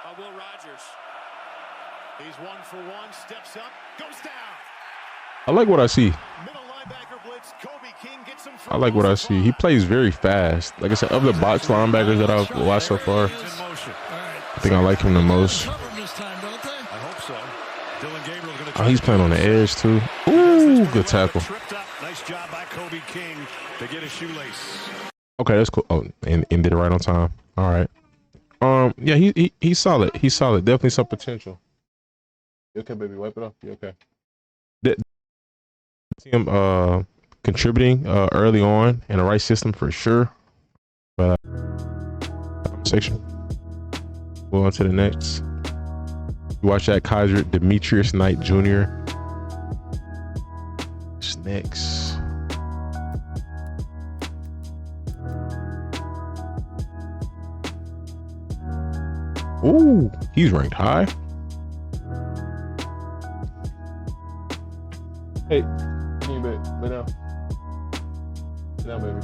by Will Rogers. He's 1 for 1, steps up, goes down. I like what I see. Middle linebacker blitz, Kobe King gets him. I like what I see. He plays very fast. Like I said, of the box linebackers that I've watched so far, I think I like him the most. I hope so. Dylan Gabriel's going to. Oh, he's playing on the edge too. Ooh, good tackle. Nice job by Kobe King to get a shoelace. Okay, that's cool. Oh, and did it right on time. All right. Yeah, he's solid. He's solid. Definitely some potential. You okay, baby? Wipe it off. You okay? See him contributing early on in the right system for sure. But section. Go on to the next. You watch that Kiser, Demetrius Knight Jr. What's next? Ooh, he's ranked high. Hey, give me a bit. Lay down. Lay down, baby.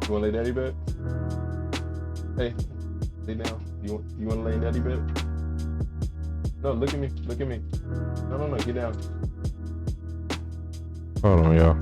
You want to lay daddy bed? Hey, lay down. You want to lay in daddy bed? No, look at me. Look at me. No, get down. Hold on, y'all.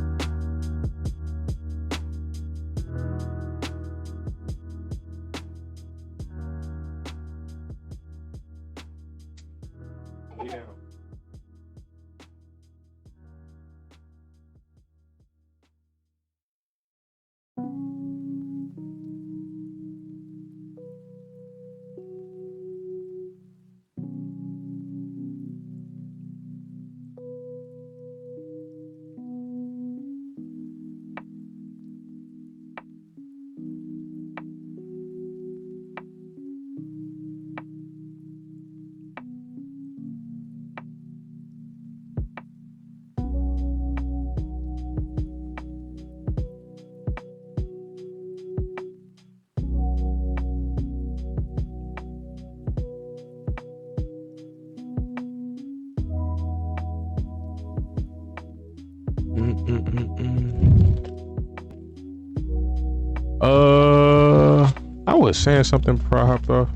I was saying something before I hopped off.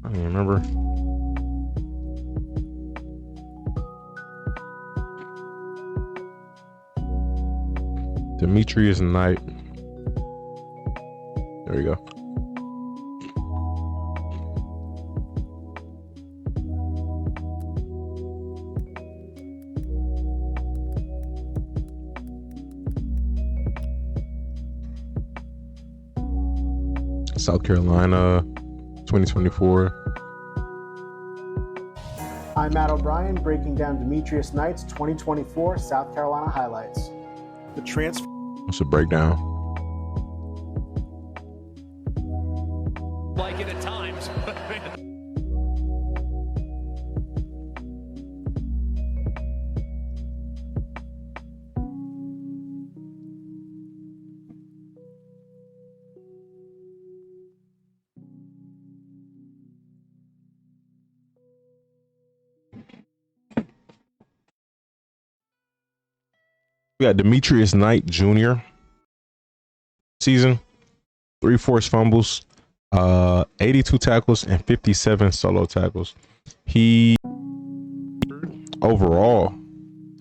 I don't even remember. Demetrius Knight. There we go. South Carolina, 2024. I'm Matt O'Brien, breaking down Demetrius Knight's 2024 South Carolina highlights. The transfer. What's a breakdown? Like it at times. We got Demetrius Knight Jr. season, 3 forced fumbles, 82 tackles, and 57 solo tackles. He overall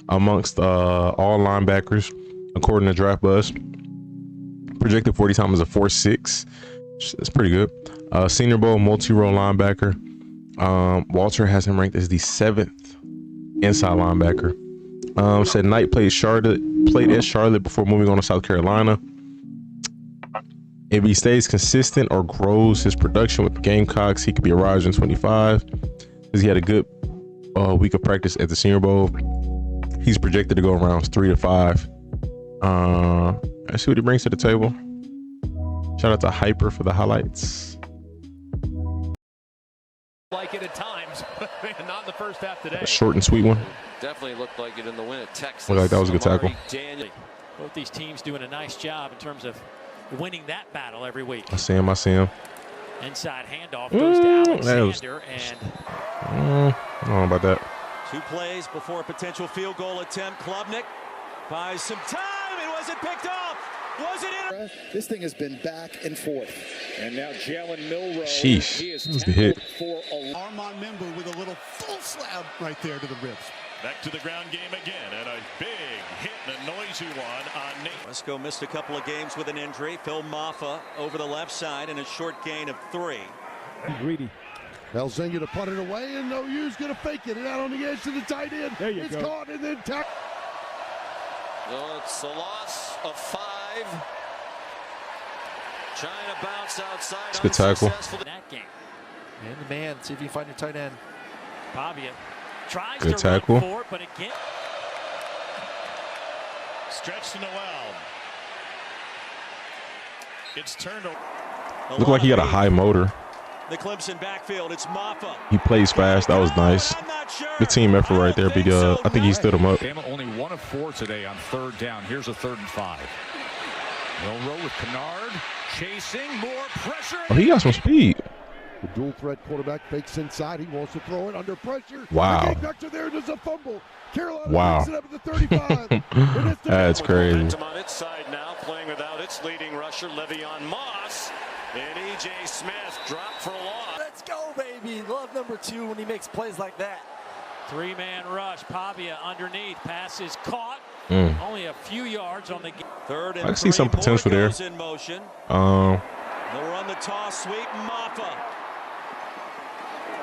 amongst all linebackers, according to Draft Buzz, projected 40 time as a 4.6. That's pretty good. Senior Bowl multi-role linebacker. Walter has him ranked as the 7th inside linebacker. Said Knight played at Charlotte before moving on to South Carolina. If he stays consistent or grows his production with the Gamecocks, he could be a rise in 25. Because he had a good week of practice at the Senior Bowl. He's projected to go rounds 3 to 5. Let's see what he brings to the table. Shout out to Hyper for the highlights. Like it at times, not in the first half today. A short and sweet one. Definitely looked like it in the win at Texas. Looked like that was a good tackle. Both these teams doing a nice job in terms of winning that battle every week. I see him. Inside handoff goes to Alexander, and I don't know about that. 2 plays before a potential field goal attempt. Klubnik buys some time. It wasn't picked up. Was it in? This thing has been back and forth. And now Jalen Milroe. Sheesh. He is that was the hit. for Armand Member with a little full slab right there to the ribs. Back to the ground game again, and a big hit and a noisy one on Nate. Wesco missed a couple of games with an injury. Phil Maffa over the left side and a short gain of 3. Greedy. Elzinga to punt it away, and OU's going to fake it. And out on the edge to the tight end. There you it's go. Caught and then tacked. So it's a loss of 5. Trying to bounce outside. It's a good tackle. in that game. And the man, see if you can find your tight end. Pavia tries Good to tackle. run for it, but again. Stretch to Noel. It's turned over. Looked like he got a high motor. The Clemson backfield, it's Maffa. He plays fast. That was nice. Good team effort right there. Big. I think he stood him up. Bama only 1 of 4 today on 3rd down. Here's a 3rd and 5. Milroe with Kennard chasing, more pressure. Oh, he got some speed. The dual threat quarterback fakes inside. He wants to throw it under pressure. Wow. The there, there's a fumble. Carolina Wow. picks it up at the 35. That's crazy. Momentum on its side now, playing without its leading rusher, Le'Veon Moss. And E.J. Smith dropped for a loss. Let's go, baby. Love number 2 when he makes plays like that. 3-man rush. Pavia underneath. Pass is caught. Only a few yards on the game. 3rd and I can see some potential there. In motion. Um, They'll run the toss sweep. Maffa.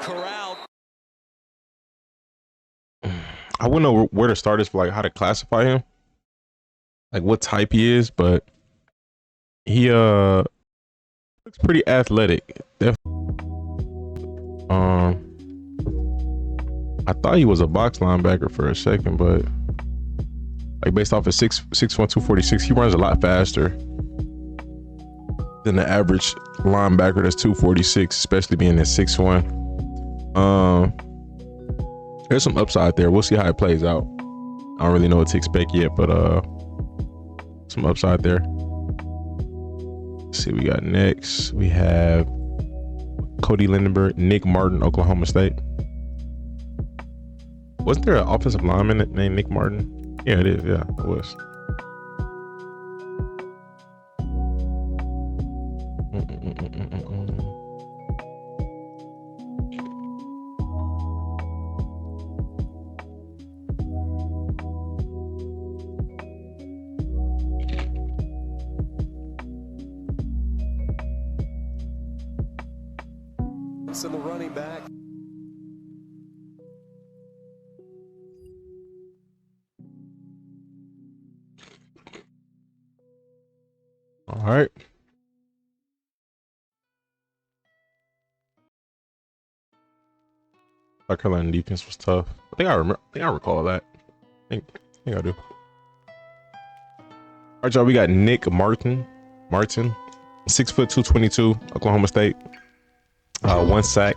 Corral. I wouldn't know where to start this for like how to classify him, like what type he is, but he looks pretty athletic. I thought he was a box linebacker for a second, but like based off of 6'1", 246, he runs a lot faster than the average linebacker that's 246, especially being at 6'1". There's some upside there. We'll see how it plays out. I don't really know what to expect yet, but some upside there. Let's see what we got next. We have Cody Lindenberg, Nick Martin, Oklahoma State. Wasn't there an offensive lineman named Nick Martin? Yeah, it is. Yeah, it was. So the running back. All right. South Carolina defense was tough. I think I remember. I think I recall that. I think I do. All right, y'all. We got Nick Martin, 6 foot 222, Oklahoma State. 1 sack,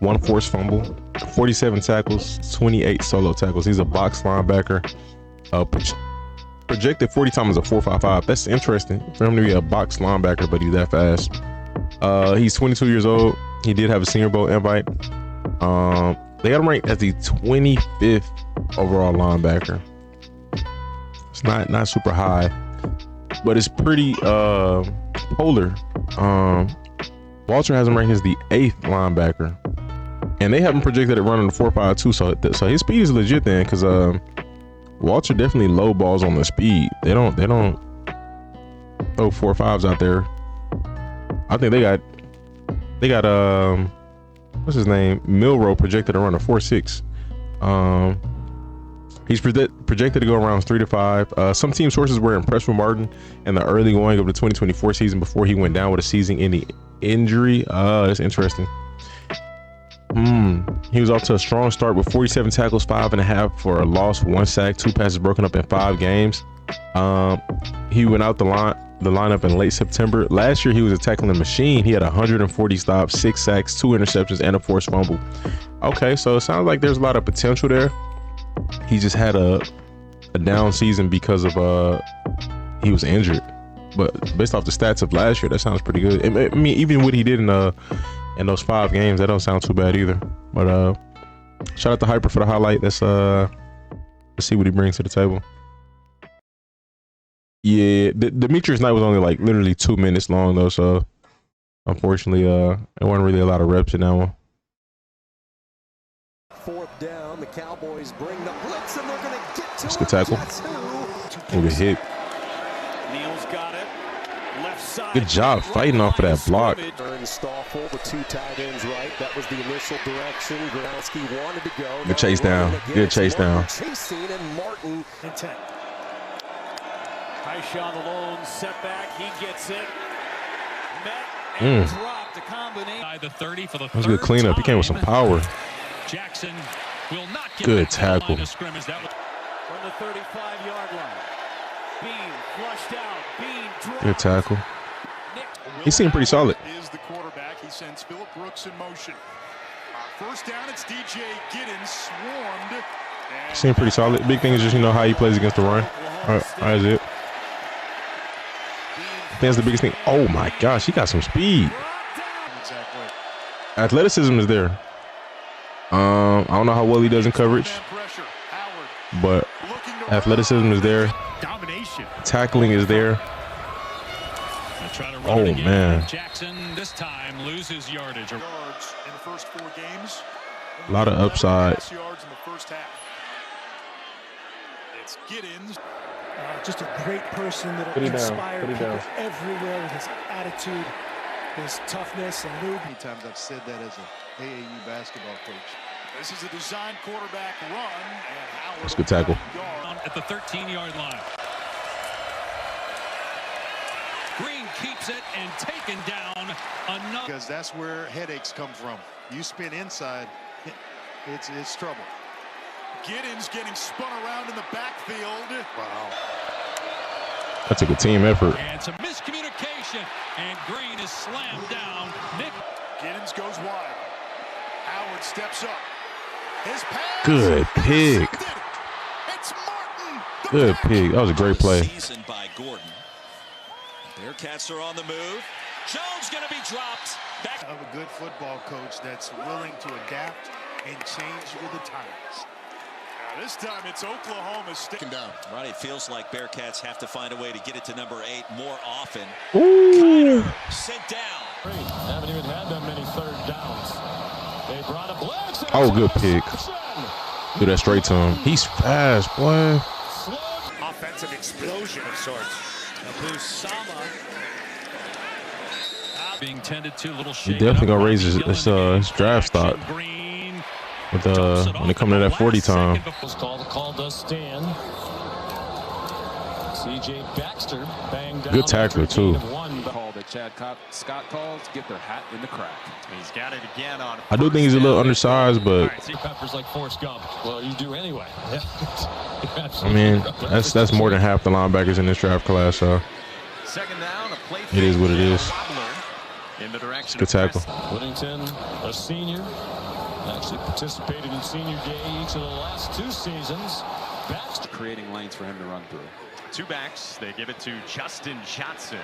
1 forced fumble, 47 tackles, 28 solo tackles. He's a box linebacker. Projected 40 time as a 4.55. That's interesting for him to be a box linebacker, but he's that fast. He's 22 years old. He did have a Senior Bowl invite. They got him ranked as the 25th overall linebacker. It's not super high, but it's pretty polar. Walter has him ranked as the 8th linebacker, and they have him projected at running the 4.52. So his speed is legit then, because Walter definitely low balls on the speed. They don't throw 4.5s out there. I think they got what's his name, Milrow, projected to run a 4.6. He's projected to go around 3 to 5. Some team sources were impressed with Martin in the early going of the 2024 season before he went down with a season-ending injury. That's interesting. He was off to a strong start with 47 tackles, 5.5 for a loss, 1 sack, 2 passes broken up in 5 games. He went out the lineup in late September. Last year, he was a tackling machine. He had 140 stops, 6 sacks, 2 interceptions, and a forced fumble. Okay, so it sounds like there's a lot of potential there. He just had a down season because of he was injured. But based off the stats of last year, that sounds pretty good. I mean, even what he did in those 5 games, that don't sound too bad either. But shout out to Hyper for the highlight. Let's see what he brings to the table. Yeah, Demetrius Knight was only like literally 2 minutes long though, so unfortunately, there wasn't really a lot of reps in that one. 4th down, the Cowboys bring the blitz, and they're going to get to That's a good tackle. Good hit. Neal's got it. Left side. Good job fighting off of that block. Stoffel with 2 tight ends right. That was the initial direction Gronkowski wanted to go. Good chase down. Good chase down. Chasing and Martin. Intent. Tyshawn alone, setback. He gets it. Met and dropped a combination. The 30 for the That was a good cleanup. He came with some power. Jackson will not get good tackle. From the 35-yard line. Bean flushed out. Bean dropped. Good tackle. He seemed pretty solid. Is the quarterback. He sends Phillip Brooks in motion. First down, it's DJ Giddens swarmed. Seemed pretty solid. Big thing is just, how he plays against the run. All right, that's it. I think that's the biggest thing. Oh my gosh, he got some speed. Exactly. Athleticism is there. I don't know how well he does in coverage, but athleticism is there. Domination. Tackling is there. Oh man. Jackson this time loses yardage. Yards in the first 4 games. A lot of upside. Yards in the first half. It's Giddens. Just a great person that will inspire people everywhere with his attitude, his toughness, and move. Many times I've said that as an AAU basketball coach. This is a design quarterback run. And Howard That's a good tackle. At the 13-yard line. Green keeps it and taken down another. Because that's where headaches come from. You spin inside, it's trouble. Giddens getting spun around in the backfield. Wow. That's a good team effort. And some miscommunication, and Green is slammed down. Nick Giddens goes wide. Howard steps up. His pass. Good pig. It's Martin. Good pig. That was a great play. Season by Gordon. Bearcats are on the move. Jones going to be dropped. Back of a good football coach that's willing to adapt and change with the times. This time it's Oklahoma sticking down. Right, it feels like Bearcats have to find a way to get it to number 8 more often. Ooh. Sent down. Haven't even had that many third downs. They brought a blitz. Oh, good pick. Do that straight to him. He's fast, boy. Offensive explosion of sorts. Busama being tended to, little He definitely gonna raise his draft stock. With when it comes to that 40 time. Call does stand. CJ Baxter banged down. Good tackler too. Call that Chad Scott calls, get their hat in the crack. He's got it again on. I do think he's a little undersized, but Peppers like Forrest Gump. Well, you do anyway. I mean, that's more than half the linebackers in this draft class. So second down, a play it is what it is. In the direction good tackle. Whittington, a senior, actually participated in senior day each of the last 2 seasons. Baxter creating lanes for him to run through. 2 backs. They give it to Justin Johnson.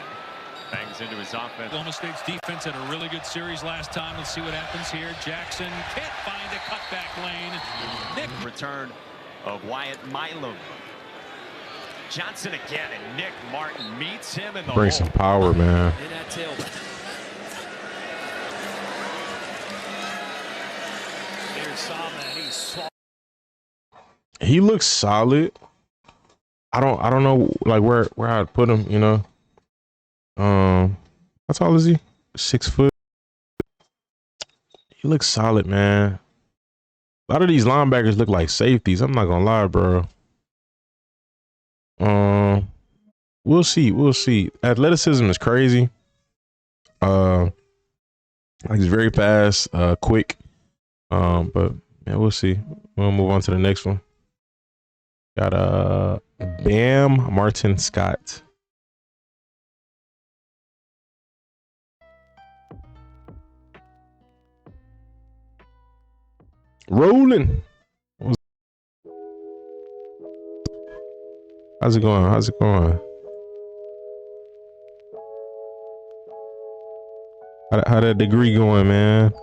Bangs into his offense. Oklahoma State's defense had a really good series last time. Let's see what happens here. Jackson can't find a cutback lane. Nick return of Wyatt Milam. Johnson again, and Nick Martin meets him in the Bring some power, man. in that tailback. Here's Sama, and he's small. He looks solid. I don't know like where I'd put him, you know. How tall is he? 6 foot. He looks solid, man. A lot of these linebackers look like safeties. I'm not gonna lie, bro. We'll see. Athleticism is crazy. Like he's very fast, quick. But yeah, we'll see. We'll move on to the next one. Got Bam Martin Scott. Rolling. How's it going? How that degree going, man?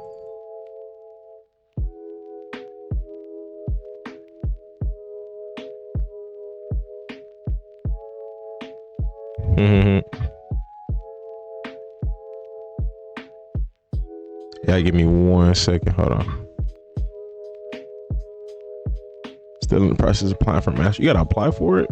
Yeah, give me 1 second. Hold on. Still in the process of applying for master. You gotta apply for it.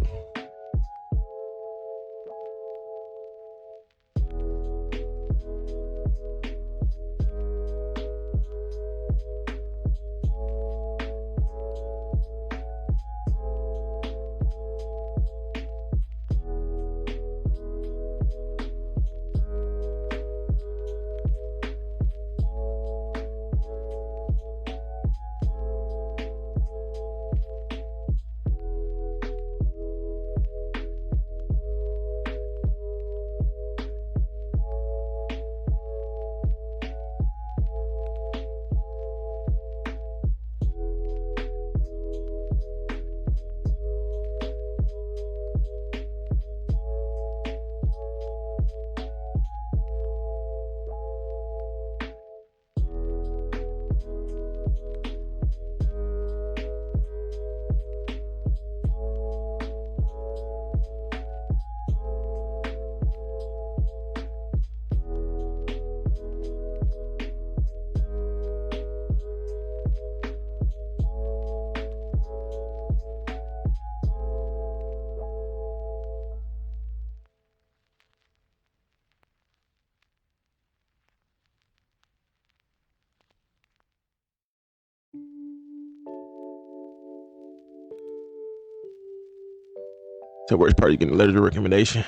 So where's probably getting a letter of recommendation.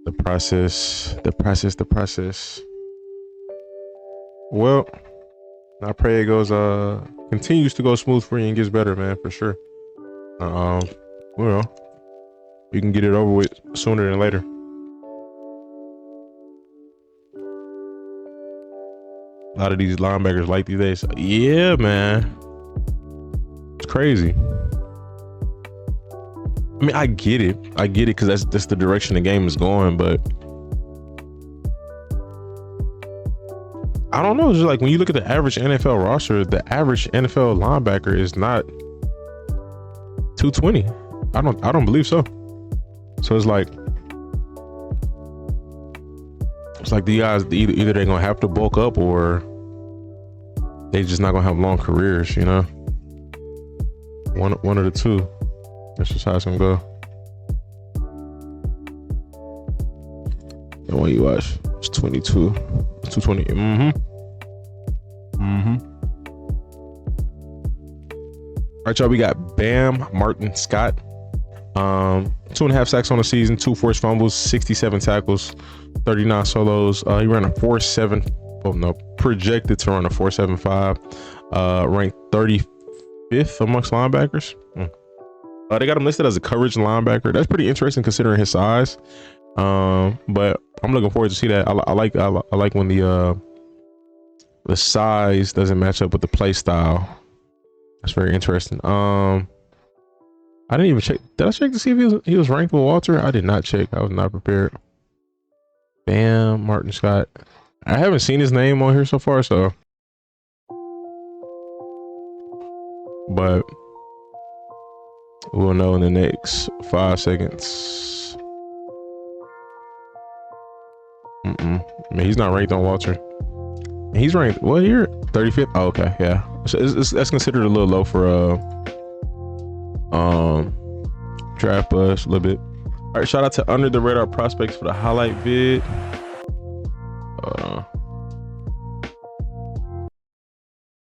The process. Well, I pray it goes continues to go smooth for you and gets better, man, for sure. Well, you can get it over with sooner than later. A lot of these linebackers like these days. Yeah, man. It's crazy. I mean, I get it because that's the direction the game is going, but I don't know. It's just like when you look at the average NFL roster, the average NFL linebacker is not 220. I don't believe so. So it's like the guys either they're gonna have to bulk up or they just not gonna have long careers, you know. One of the two. That's just how it's gonna go. And when you watch, it's 22. It's 220. All right, y'all, we got Bam Martin Scott. 2.5 sacks on the season, 2 forced fumbles, 67 tackles, 39 solos. He ran a 4.7. Oh no, projected to run a 4.75. Ranked 35th amongst linebackers. They got him listed as a coverage linebacker. That's pretty interesting considering his size. But I'm looking forward to see that. I like when the size doesn't match up with the play style. That's very interesting. I didn't even check. Did I check to see if he was ranked with Walter? I did not check. I was not prepared. Bam Martin Scott. I haven't seen his name on here so far, so. But we'll know in the next 5 seconds. I mean, he's not ranked on Walter. He's ranked what here? 35th. Oh, okay, yeah. So that's considered a little low for draft buzz a little bit. All right, shout out to Under the Radar Prospects for the highlight vid.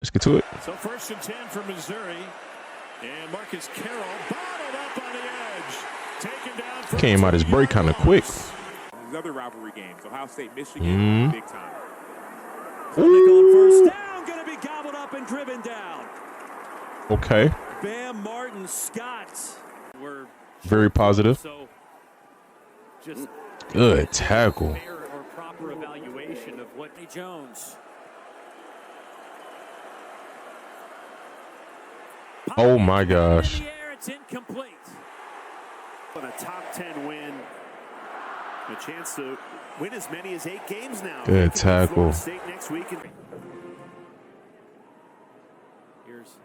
Let's get to it. So 1st and 10 for Missouri, and Marcus Carroll bottled up on the edge, taken down. Came out his break kind of quick. Other rivalry games, Ohio State, Michigan, big time. On first down, gonna be gobbled up and driven down. Okay. Bam Martin Scott. We're very positive. So just good tackle. Fair or proper evaluation of what Jones. Oh my gosh. It's incomplete. On a top 10 win. A chance to win as many as 8 games now. Good tackle. State next week. Here's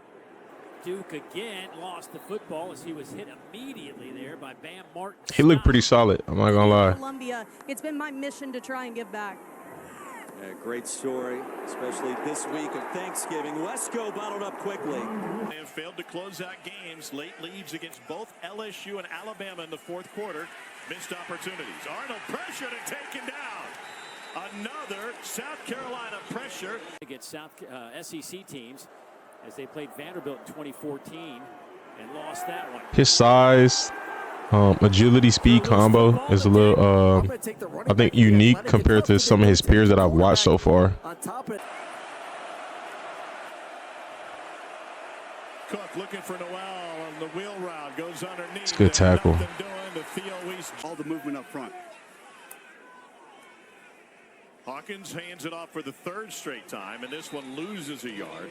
Duke again. Lost the football as he was hit immediately there by Bam Martin. He looked pretty solid. I'm not gonna lie. Columbia, it's been my mission to try and give back. A great story, especially this week of Thanksgiving. Wesco bottled up quickly. They have failed to close out games. Late leads against both LSU and Alabama in the 4th quarter. Missed opportunities. Arnold pressured and taken down. Another South Carolina pressure. Against SEC teams as they played Vanderbilt in 2014 and lost that one. His size, agility, speed combo is a little, I think, unique compared to some of his peers that I've watched so far. Cook looking for Noel on the wheel route. Goes underneath. It's a good tackle. All the movement up front. Hawkins hands it off for the 3rd straight time, and this one loses a yard.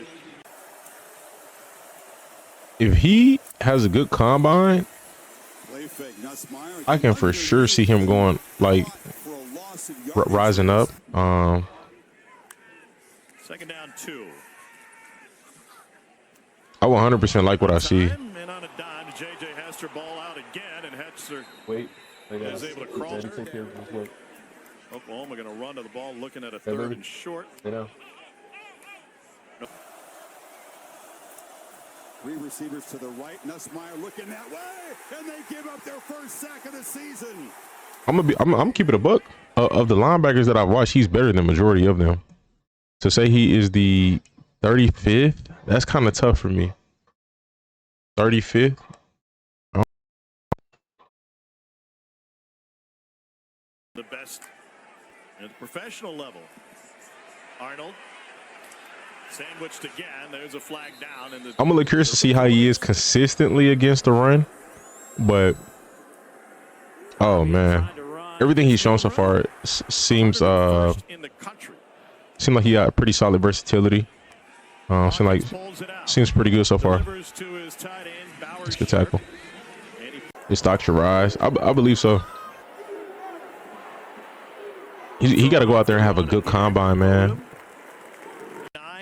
If he has a good combine, I can for sure see him going, like, rising up. 2nd down 2. I 100% like what I see. And on a dime, JJ Hester ball out again, and Hester is able to cross. Oklahoma going to run to the ball, looking at a 3rd and short. 3 receivers to the right. Nussmeier looking that way, and they give up their 1st sack of the season. I'm keeping a buck. Of the linebackers that I've watched, he's better than the majority of them. To say he is the 35th, that's kind of tough for me. 35th. The best at the professional level. Arnold sandwiched again. There's a flag down. And I'm a little curious to see how he is consistently against the run, but oh man, everything he's shown so far seems like he got pretty solid versatility. Seems pretty good so far. It's a good tackle. His stock should rise. I believe so. He got to go out there and have a good combine, man.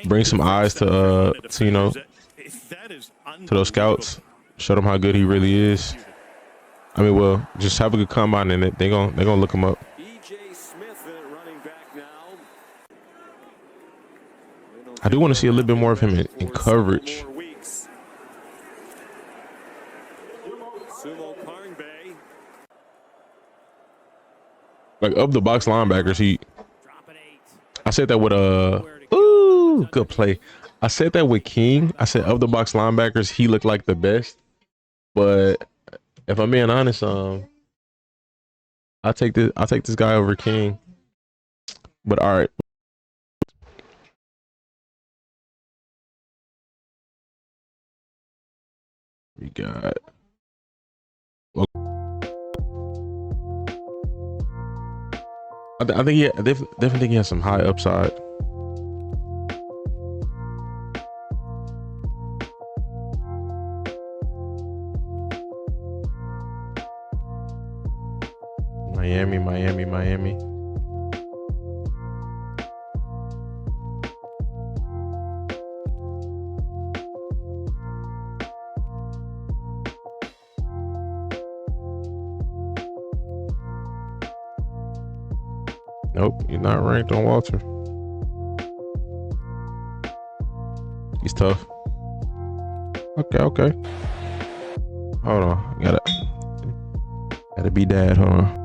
Bring some eyes to you know, to those scouts. Show them how good he really is. I mean, well, just have a good combine in it. They're gonna look him up. I do want to see a little bit more of him in coverage. Like, of the box linebackers, I said that with ooh, good play. I said that with King. I said of the box linebackers, he looked like the best. But if I'm being honest, I'll take this guy over King. But all right. We got. I think definitely think he has some high upside. Miami. Nope, he's not ranked on Walter. He's tough. Okay. Hold on, gotta be dad. Hold on.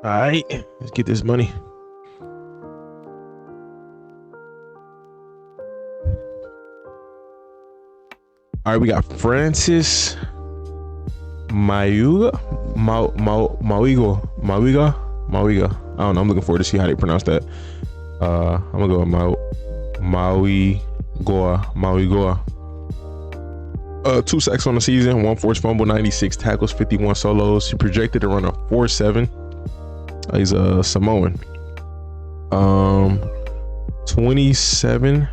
All right, let's get this money. All right, we got Francis Mauigoa. I don't know. I'm looking forward to see how they pronounce that. I'm gonna go with Mauigoa. 2 sacks on the season, 1 forced fumble, 96 tackles, 51 solos. He projected to run a 4.7. He's a Samoan. 27.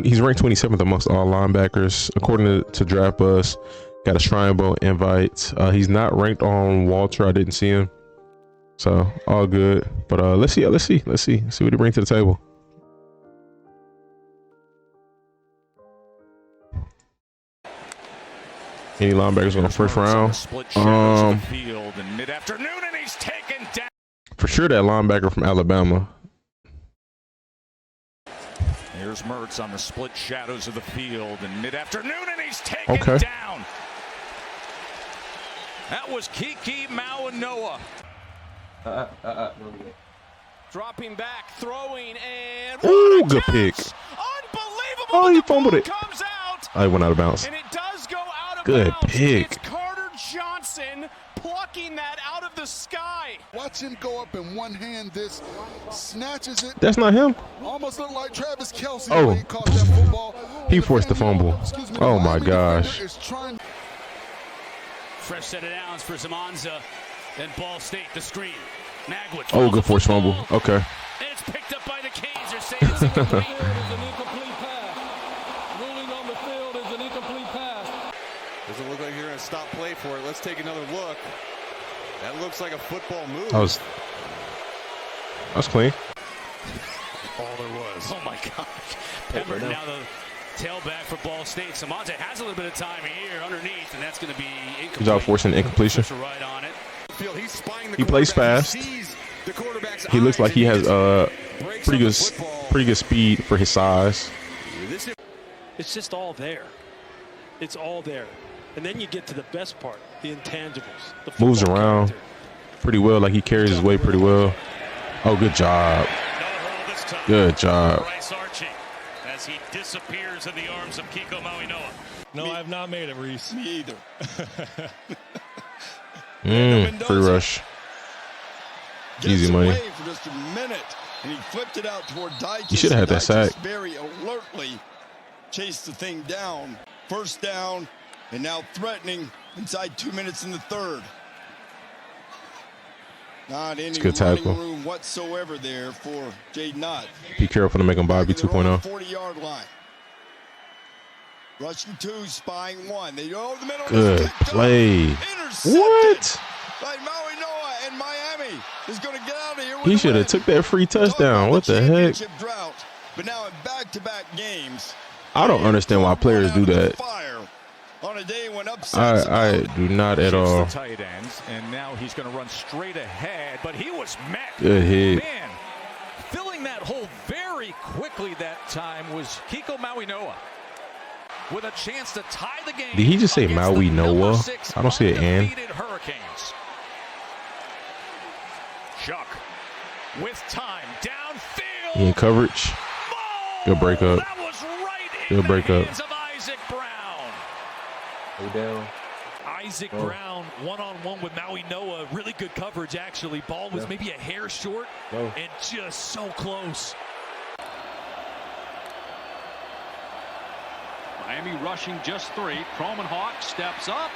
He's ranked 27th amongst all linebackers according to Draft Buzz. Got a Shrine Bowl invite. He's not ranked on Walter. I didn't see him, so all good. But let's see what he brings to the table. Any linebackers on the first round? For sure, that linebacker from Alabama. Here's Mertz on the split shadows of the field in mid-afternoon, and he's taken down. That was Kiki Mauigoa. Dropping back, throwing, and ooh, good pick. Unbelievable. Oh, he fumbled it. Comes out. Oh, he went out of bounds. And it does go out of good bounds. pick. It's Carter Johnson plucking that out of the sky. Watch him go up in one hand. This snatches it. That's not him. Almost looked like Travis Kelce. Oh, he caught that football. He forced the fumble. Oh my gosh. Fresh set of downs for Zamanza. Then Ball State, the screen. Oh, good force fumble. Okay. And it's picked up by the Canes. They're saying it's incomplete. Ruling on the field is an incomplete pass. Doesn't look like you're going to stop play for it. Let's take another look. That looks like a football move. That was clean. All there was. Oh, my gosh. Pemberton now the tailback for Ball State. Asante has a little bit of time here underneath, and that's going to be incomplete. Good job forcing the incompletion. Right on it. He plays fast. He looks like he has pretty good speed for his size. It's just all there. It's all there. And then you get to the best part, the intangibles. The Moves around pretty well, like he carries his weight pretty well. Oh, good job. Good job. Bryce Archie as he disappears in the arms of Kiko Mauigoa. No, I have not made it, Reese. Me either. Free rush. Easy money. For just a minute, and he flipped it out toward Dykes. You should have had that sack. Very alertly chased the thing down. First down, and now threatening inside 2 minutes in the third. Not any good running tackle. room whatsoever there for Jaden Knott. Be careful to make him Bobby 2.0. 40-yard line. Rushing 2, spying 1. They go over the middle. Good play. What? Like Mauigoa and Miami is going to get out of here. He should have took that free touchdown. What the heck? Drought, but now in back-to-back games, I don't understand why players do that. On a day when I do not at all. The tight ends, and now he's going to run straight ahead, but he was met. Good hit. Man, filling that hole very quickly that time was Kiko Mauigoa with a chance to tie the game. Did he just say Mauigoa? I don't see an and. Hurricanes. Chuck with time downfield. He in coverage. Good breakup. Good breakup. Isaac Brown one-on-one with Mauigoa. Really good coverage, actually. Ball was maybe a hair short and just so close. Miami rushing just 3. Kromenhoek steps up,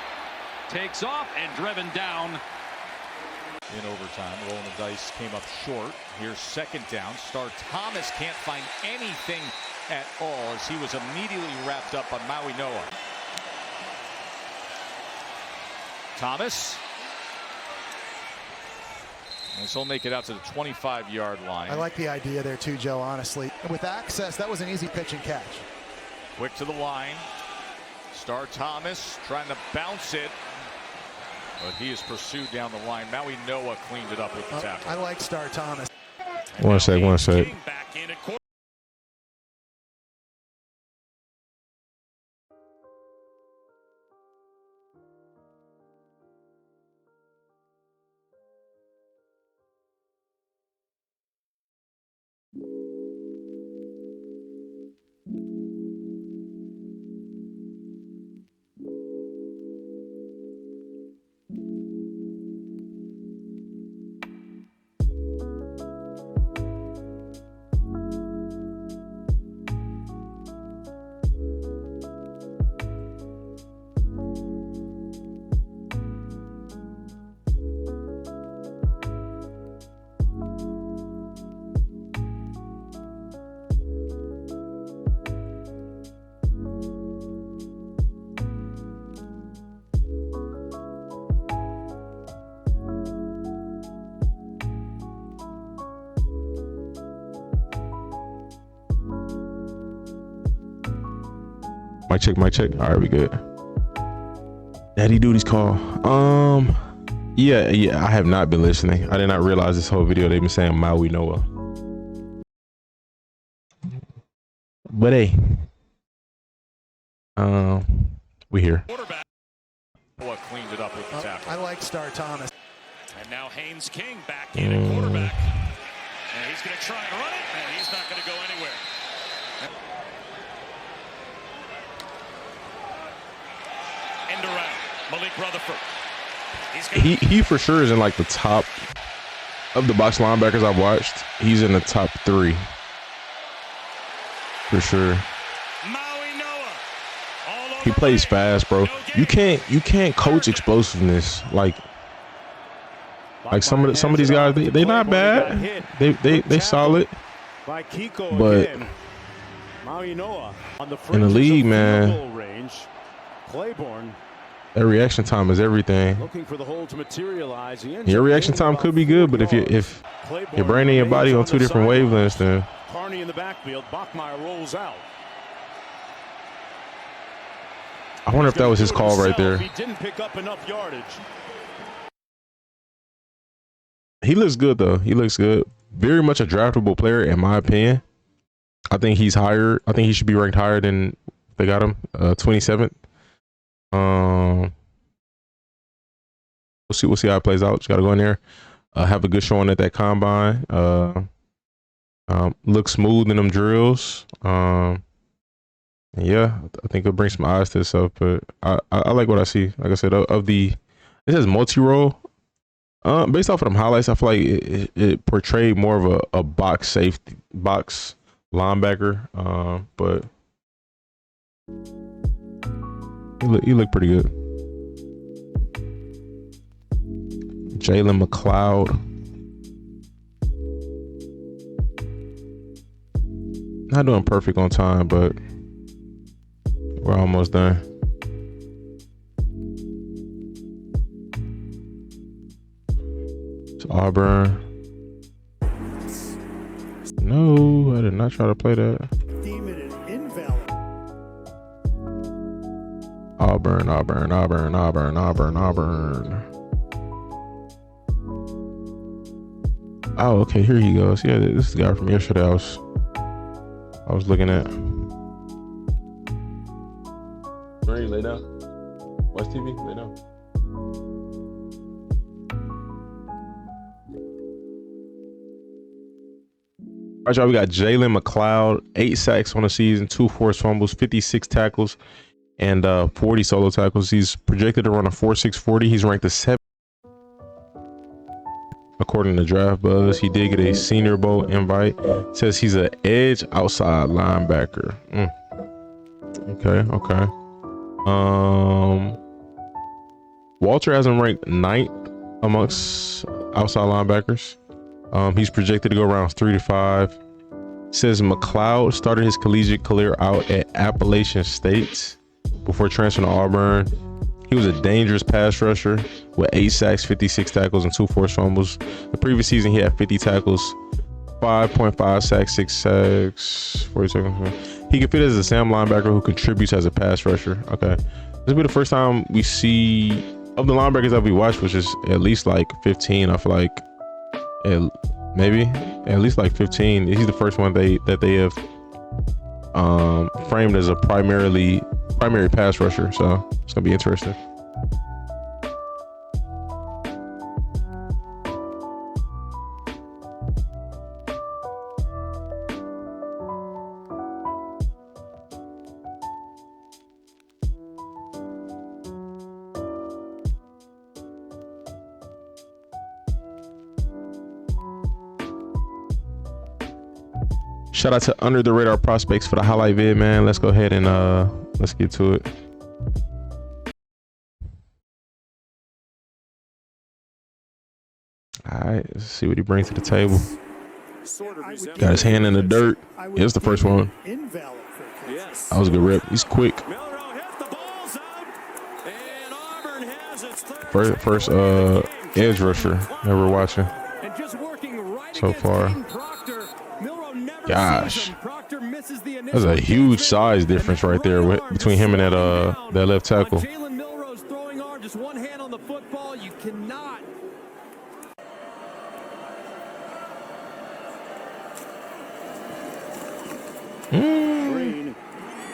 takes off, and driven down. In overtime, rolling the dice came up short. Here's second down. Star Thomas can't find anything at all as he was immediately wrapped up on Mauigoa. Thomas. And so he'll make it out to the 25-yard line. I like the idea there too, Joe, honestly. With access, that was an easy pitch and catch. Quick to the line. Star Thomas trying to bounce it. But he is pursued down the line. Mauigoa cleaned it up with the tackle. I like Star Thomas. One sec. Mic check. All right, we good. Daddy Duty's call. Yeah, I have not been listening. I did not realize this whole video they've been saying Mauigoa. But hey, we here. What cleaned it up with the tackle. I like Star Thomas. And now Haynes King back in at quarterback. And he's going to try and run it, and he's not going to go anywhere. End around. Malik Rutherford. He for sure is in like the top of the box linebackers I've watched. He's in the top 3 for sure. He plays fast, bro. You can't coach explosiveness. Like Like some of these guys, they not bad. They solid. By Kiko but again. Mauigoa on the in the league, man, range. Claiborne. That reaction time is everything. Looking for the hole to materialize. Your reaction time could be good, but if your brain and your body on two different wavelengths, then Carney in the backfield. Bachmeier rolls out. I wonder if that was his call right there. He didn't pick up enough yardage. He looks good though. He looks good. Very much a draftable player in my opinion. I think he's higher. I think he should be ranked higher than they got him, 27th. We'll see how it plays out. Just gotta go in there, have a good showing at that combine. Look smooth in them drills. Yeah, I think it'll bring some eyes to itself. But I like what I see. Like I said, it says multi-role. Based off of them highlights, I feel like it portrayed more of a box safety, box linebacker. But he looked pretty good. Jalen Mcleod. Not doing perfect on time, but we're almost done. It's Auburn. No, I did not try to play that. Auburn. Oh, okay, here he goes. Yeah, this is the guy from yesterday I was looking at. Ready, lay down. Watch TV, lay down. All right, y'all, we got Jalen Mcleod, 8 sacks on the season, 2 forced fumbles, 56 tackles, and 40 solo tackles. He's projected to run a 4.6 40. He's ranked the 7th. According to Draft Buzz, he did get a Senior Bowl invite. Says he's an edge outside linebacker. Okay. Walter has him ranked 9th amongst outside linebackers. He's projected to go rounds 3 to 5. Says Mcleod started his collegiate career out at Appalachian State before transferring to Auburn. He was a dangerous pass rusher with 8 sacks, 56 tackles, and 2 forced fumbles. The previous season, he had 50 tackles, 5.5 sacks, 6 sacks, 40 seconds. He can fit as a Sam linebacker who contributes as a pass rusher. Okay. This will be the first time we see, of the linebackers that we watched, which is at least like 15, I feel like, maybe at least like 15. He's the first one that they have framed as a primary pass rusher, so it's gonna be interesting. Shout out to Under the Radar Prospects for the highlight vid, man. Let's go ahead and let's get to it. All right, let's see what he brings to the table. Got his hand in the dirt. Here's the first one. That was a good rip. He's quick. First edge rusher that we're watching so far. Gosh, that's a huge size difference right there between him and that left tackle. Jalen Milroe's throwing arm, just one hand on the football. You cannot. Green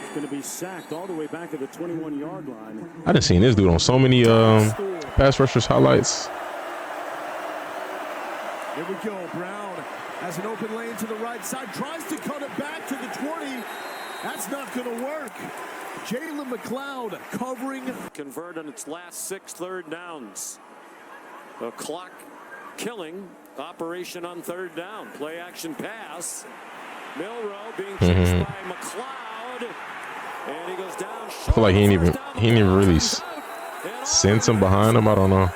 is going to be sacked all the way back at the 21-yard line. I done seen this dude on so many pass rushers highlights. Here we go. Brown has an open lane to the right side, tries to cut it back to the 20. That's not going to work. Jalen Mcleod covering. Convert on its last 6 third downs. A clock killing operation on 3rd down. Play action pass. Milroe being chased by Mcleod. And he goes down. I feel like he didn't even really send some behind him. I don't know.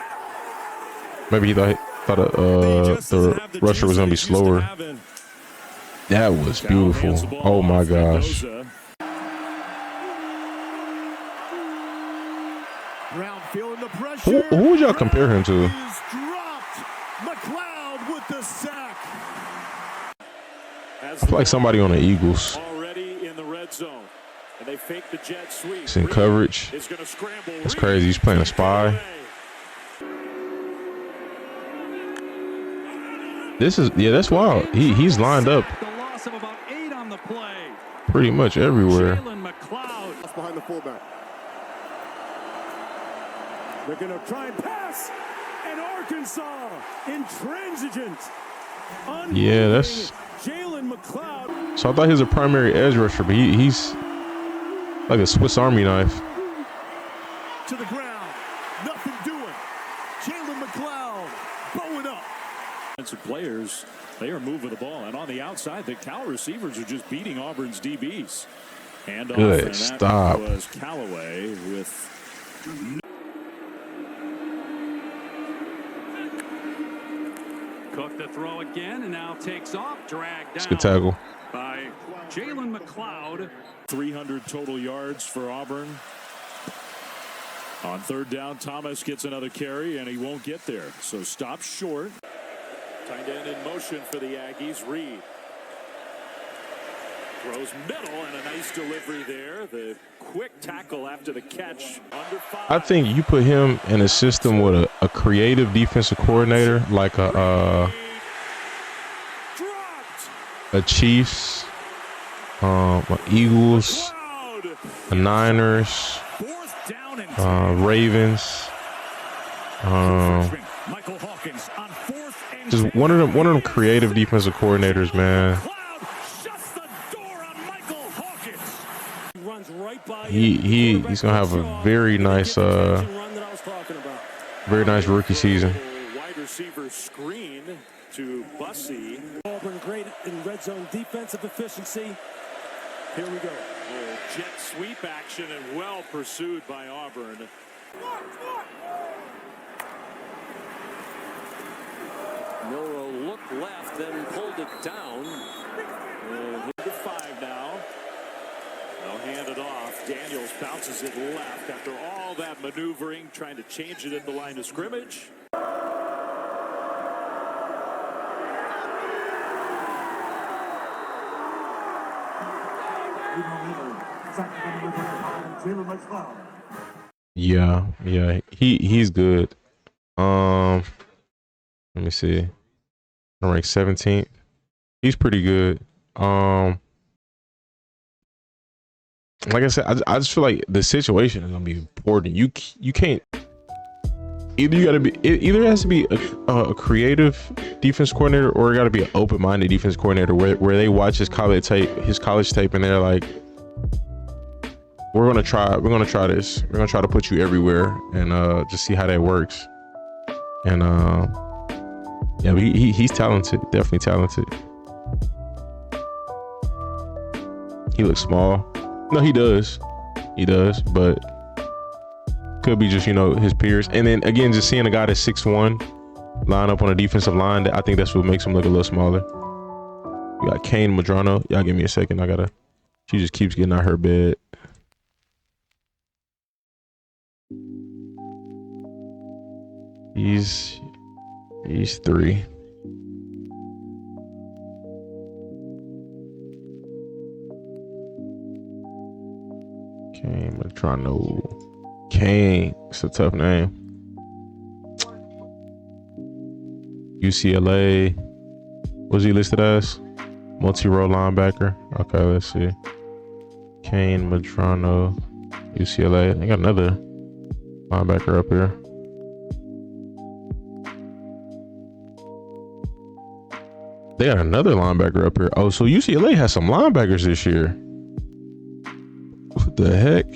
Maybe he thought Thought the rusher was gonna be slower. That was beautiful. Oh my gosh. Brown feeling the pressure. Who would y'all compare him to? He's dropped. McLeod with the sack. I feel like somebody on the Eagles. Already in the red zone. And they fake the jet sweep. It's in coverage. That's crazy. He's playing a spy. This is, yeah, that's wild. He's lined up The loss of about 8 on the play. pretty much everywhere. Jalon Mcleod. That's behind the fullback. They're going to try and pass. And Arkansas, intransigent. Yeah, that's. Jalon Mcleod. So I thought he was a primary edge rusher, but he's like a Swiss Army knife. To the ground. Nothing doing. Jalon Mcleod. Bowing up. Defensive players, they are moving the ball. And on the outside, the Cal receivers are just beating Auburn's DBs. And Good and stop. That was Callaway with. Cook the throw again and now takes off. Dragged down Good tackle. by Jalon Mcleod. 300 total yards for Auburn. On third down, Thomas gets another carry, and he won't get there. So stop short. Tight end in motion for the Aggies. Reid throws middle, and a nice delivery there. The quick tackle after the catch. Under 5. I think you put him in a system with a creative defensive coordinator, like a Chiefs, a Eagles, a Niners, Ravens. Just one of them creative defensive coordinators, man. He's gonna have a very nice rookie season. Wide receiver screen to Bussy. Auburn great in red zone defensive efficiency. Here we go. Jet sweep action and well pursued by Auburn. Milroe looked left, then pulled it down. And hit the 5 now. They'll hand it off. Daniels bounces it left after all that maneuvering, trying to change it at the line of scrimmage. Yeah, he's good. Let me see. I'm ranked 17th. He's pretty good. Like I said, I just feel like the situation is gonna be important. You can't. Either it has to be a creative defense coordinator, or it got to be an open-minded defense coordinator where they watch his college tape, and they're like, we're gonna try this. We're gonna try to put you everywhere and just see how that works. And yeah, but he's talented, definitely talented. He looks small. No, he does, but could be just, his peers. And then again, just seeing a guy that's 6'1" line up on a defensive line, I think that's what makes him look a little smaller. We got Kain Medrano. Y'all give me a second. She just keeps getting out her bed. He's 3. Kain Medrano. Kain, it's a tough name. UCLA. What's he listed as? Multi-role linebacker. Okay, let's see. Kain Medrano, UCLA. They got another linebacker up here. They got another linebacker up here. Oh, so UCLA has some linebackers this year. What the heck?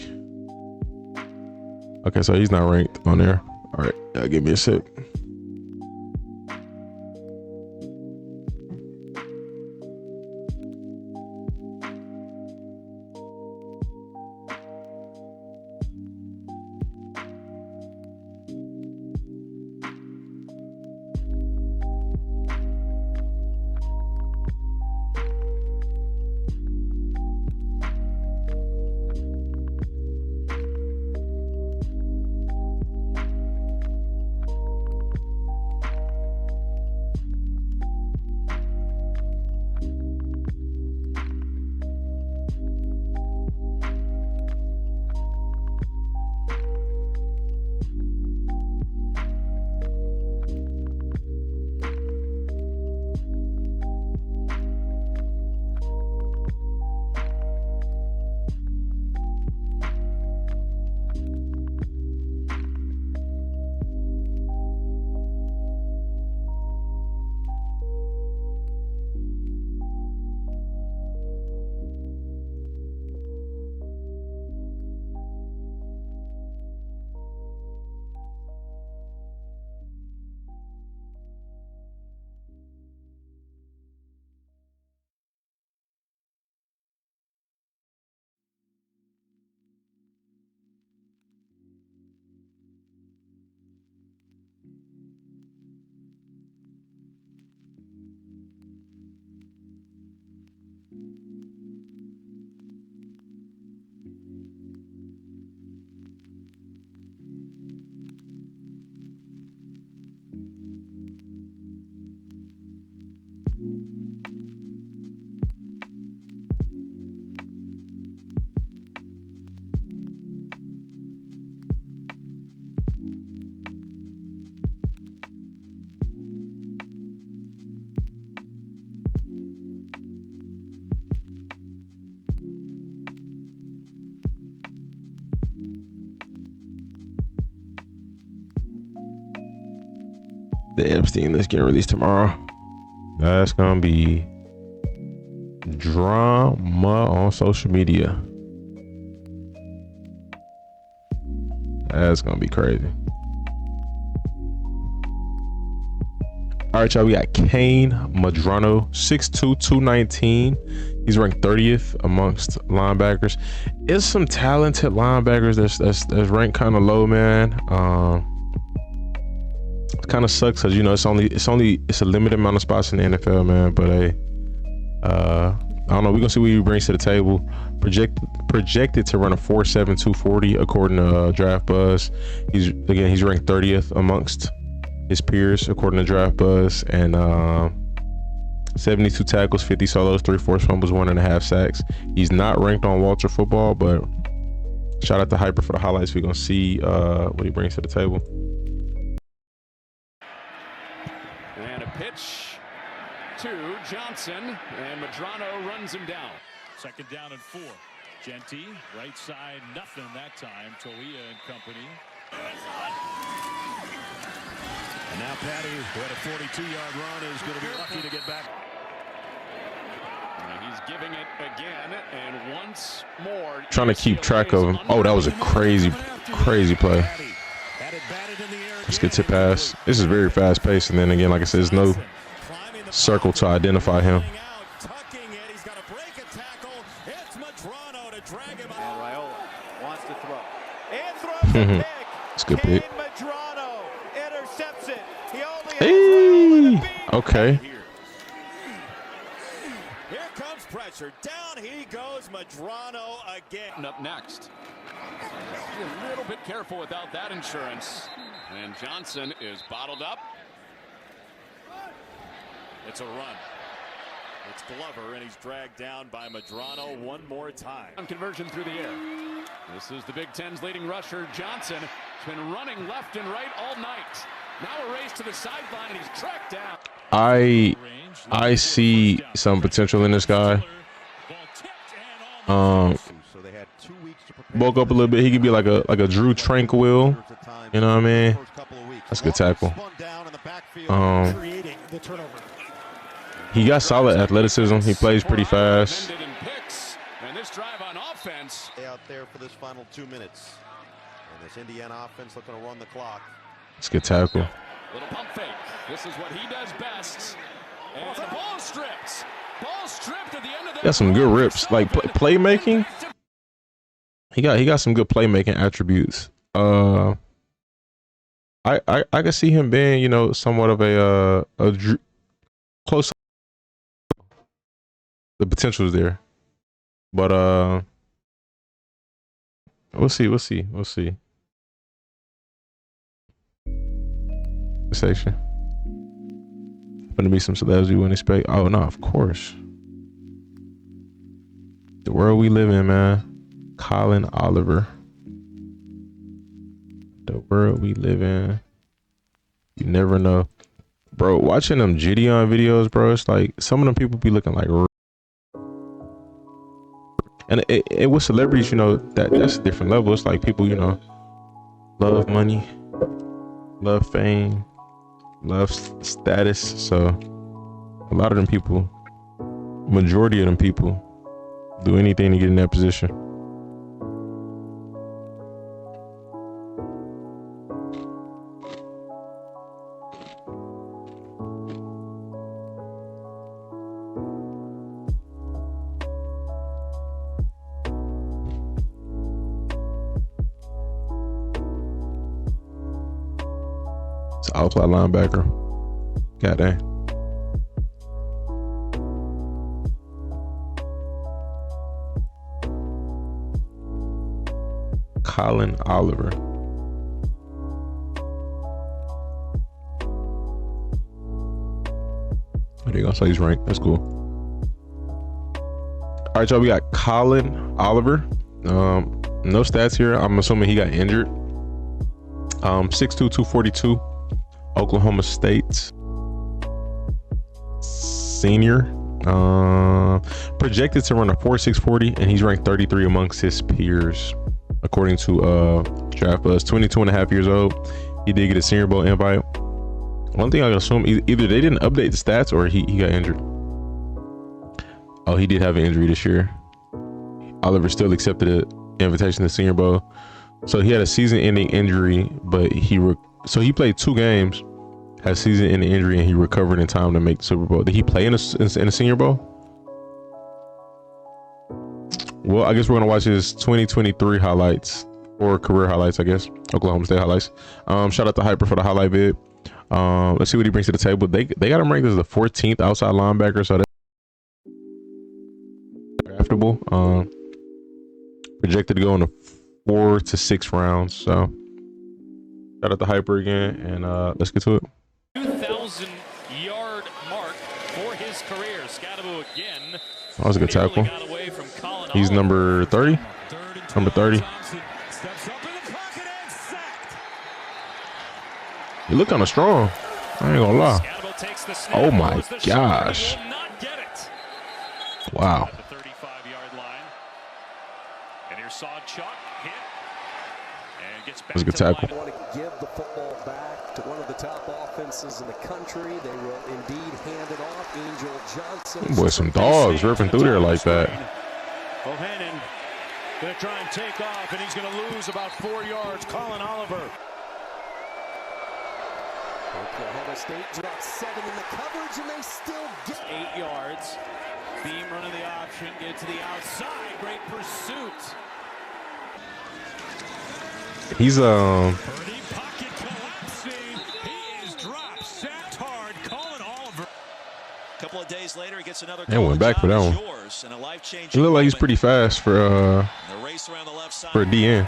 Okay, so he's not ranked on there. All right, give me a sec. The Epstein list getting released tomorrow. That's gonna be drama on social media. That's gonna be crazy. All right, y'all. We got Kain Medrano, 6'2", 219. He's ranked 30th amongst linebackers. It's some talented linebackers that's ranked kind of low, man. It kind of sucks because, you know, it's a limited amount of spots in the NFL, man. But hey, I don't know. We're gonna see what he brings to the table. Projected to run a 4.7 240 according to Draft Buzz. He's ranked 30th amongst his peers according to Draft Buzz, and 72 tackles, 50 solos, 3 forced fumbles, 1.5 sacks. He's not ranked on Walter Football, but shout out to Hyper for the highlights. We're gonna see what he brings to the table. And a pitch to Johnson, and Medrano runs him down. Second down and 4. Genty, right side, nothing that time. Toia and company. And now Patty, who had a 42-yard run, is going to be lucky to get back. He's giving it again, and once more. Trying to keep track of him. Oh, that was a crazy play. Let's get to pass. This is very fast paced, and then again, like I said, there's no circle to identify him. It's a good pick. Hey, okay. Here comes pressure. Down he goes, Medrano again. Up next. Be a little bit careful without that insurance. And Johnson is bottled up. It's a run. It's Glover, and he's dragged down by Medrano one more time. Conversion through the air. This is the Big Ten's leading rusher, Johnson. He's been running left and right all night. Now a race to the sideline, and he's tracked down. I see some potential in this guy. Bulk up a little bit. He could be like a Drew Tranquil. You know what I mean? That's a good tackle. He got solid athleticism. He plays pretty fast. And this drive on offense. Out there for this final 2 minutes. And this Indiana offense looking to run the clock. It's a good tackle. Little pump fake. This is what he does best. And the ball stripped. Ball stripped at the end of that. Got some good rips, like playmaking. He got some good playmaking attributes. I can see him being, you know, somewhat of a close. The potential is there, but we'll see. Section. Gonna be some celebs we wouldn't expect. Oh no, of course. The world we live in, man. Collin Oliver. The world we live in. You never know, bro. Watching them Gideon videos, bro. It's like some of them people be looking like. And it with celebrities, you know, that's a different level. It's like people, you know, love money, love fame, love status. So a lot of them people, majority of them people, do anything to get in that position. Outside linebacker. Goddamn. Collin Oliver. There you go. So he's ranked. That's cool. All right, y'all. We got Collin Oliver. No stats here. I'm assuming he got injured. 6'2", 242. Oklahoma State senior. Projected to run a 4.6 40, and he's ranked 33 amongst his peers, according to Draft Buzz. 22 and a half years old. He did get a Senior Bowl invite. One thing I can assume, either they didn't update the stats or he got injured. Oh, he did have an injury this year. Oliver still accepted an invitation to the Senior Bowl. So he had a season-ending injury, but he played 2 games, had a season-ending injury, and he recovered in time to make the Super Bowl. Did he play in a Senior Bowl? Well, I guess we're gonna watch his 2023 highlights, or career highlights, I guess. Oklahoma State highlights. Shout out to Hyper for the highlight vid. Let's see what he brings to the table. They got him ranked as the 14th outside linebacker, so that's draftable. Projected to go in the 4 to 6 rounds. So shout out to Hyper again, and let's get to it. 2,000-yard mark for his career. Scatterbo again. That was a good tackle. He's number 30. Number 30. You look kind of strong. I ain't gonna lie. Oh my gosh. Wow. The 35-yard line. And here's Sawchuk hit. And gets back. That was a good tackle. Want to give the football back to one of the top offenses in the country. They will indeed hand it off. Angel Johnson. Boy, some dogs ripping through there like that. Bohannon going to try and take off, and he's going to lose about 4 yards. Collin Oliver. Oklahoma State dropped 7 in the coverage, and they still get 8 yards. Beam running the option, get it to the outside. Great pursuit. He's pocket collapsing. He is dropped, sacked hard. Collin Oliver. A couple of days later, he gets another. And went back for that one. He looked like he's pretty fast for a DN.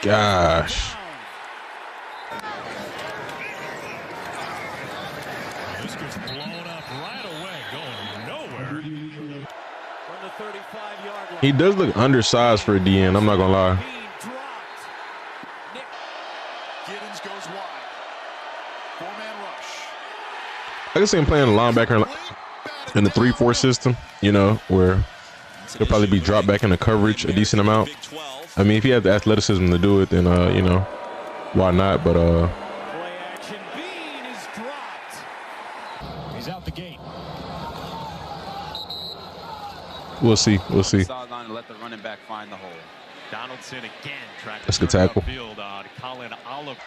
Gosh. This gets blown up right away, going nowhere. from the 35-yard line. He does look undersized for a DN, I'm not gonna lie. Higgins goes wide. 4-man rush. I can see him playing a linebacker in the 3-4 system, you know, where he'll probably be dropped back into coverage a decent amount. I mean, if he has the athleticism to do it, then you know, why not? But play action. Bean is dropped. He's out the gate. We'll see. We'll see. Sideline to let the running back find the hole. Donaldson again trying That's a good tackle. field on Collin Oliver.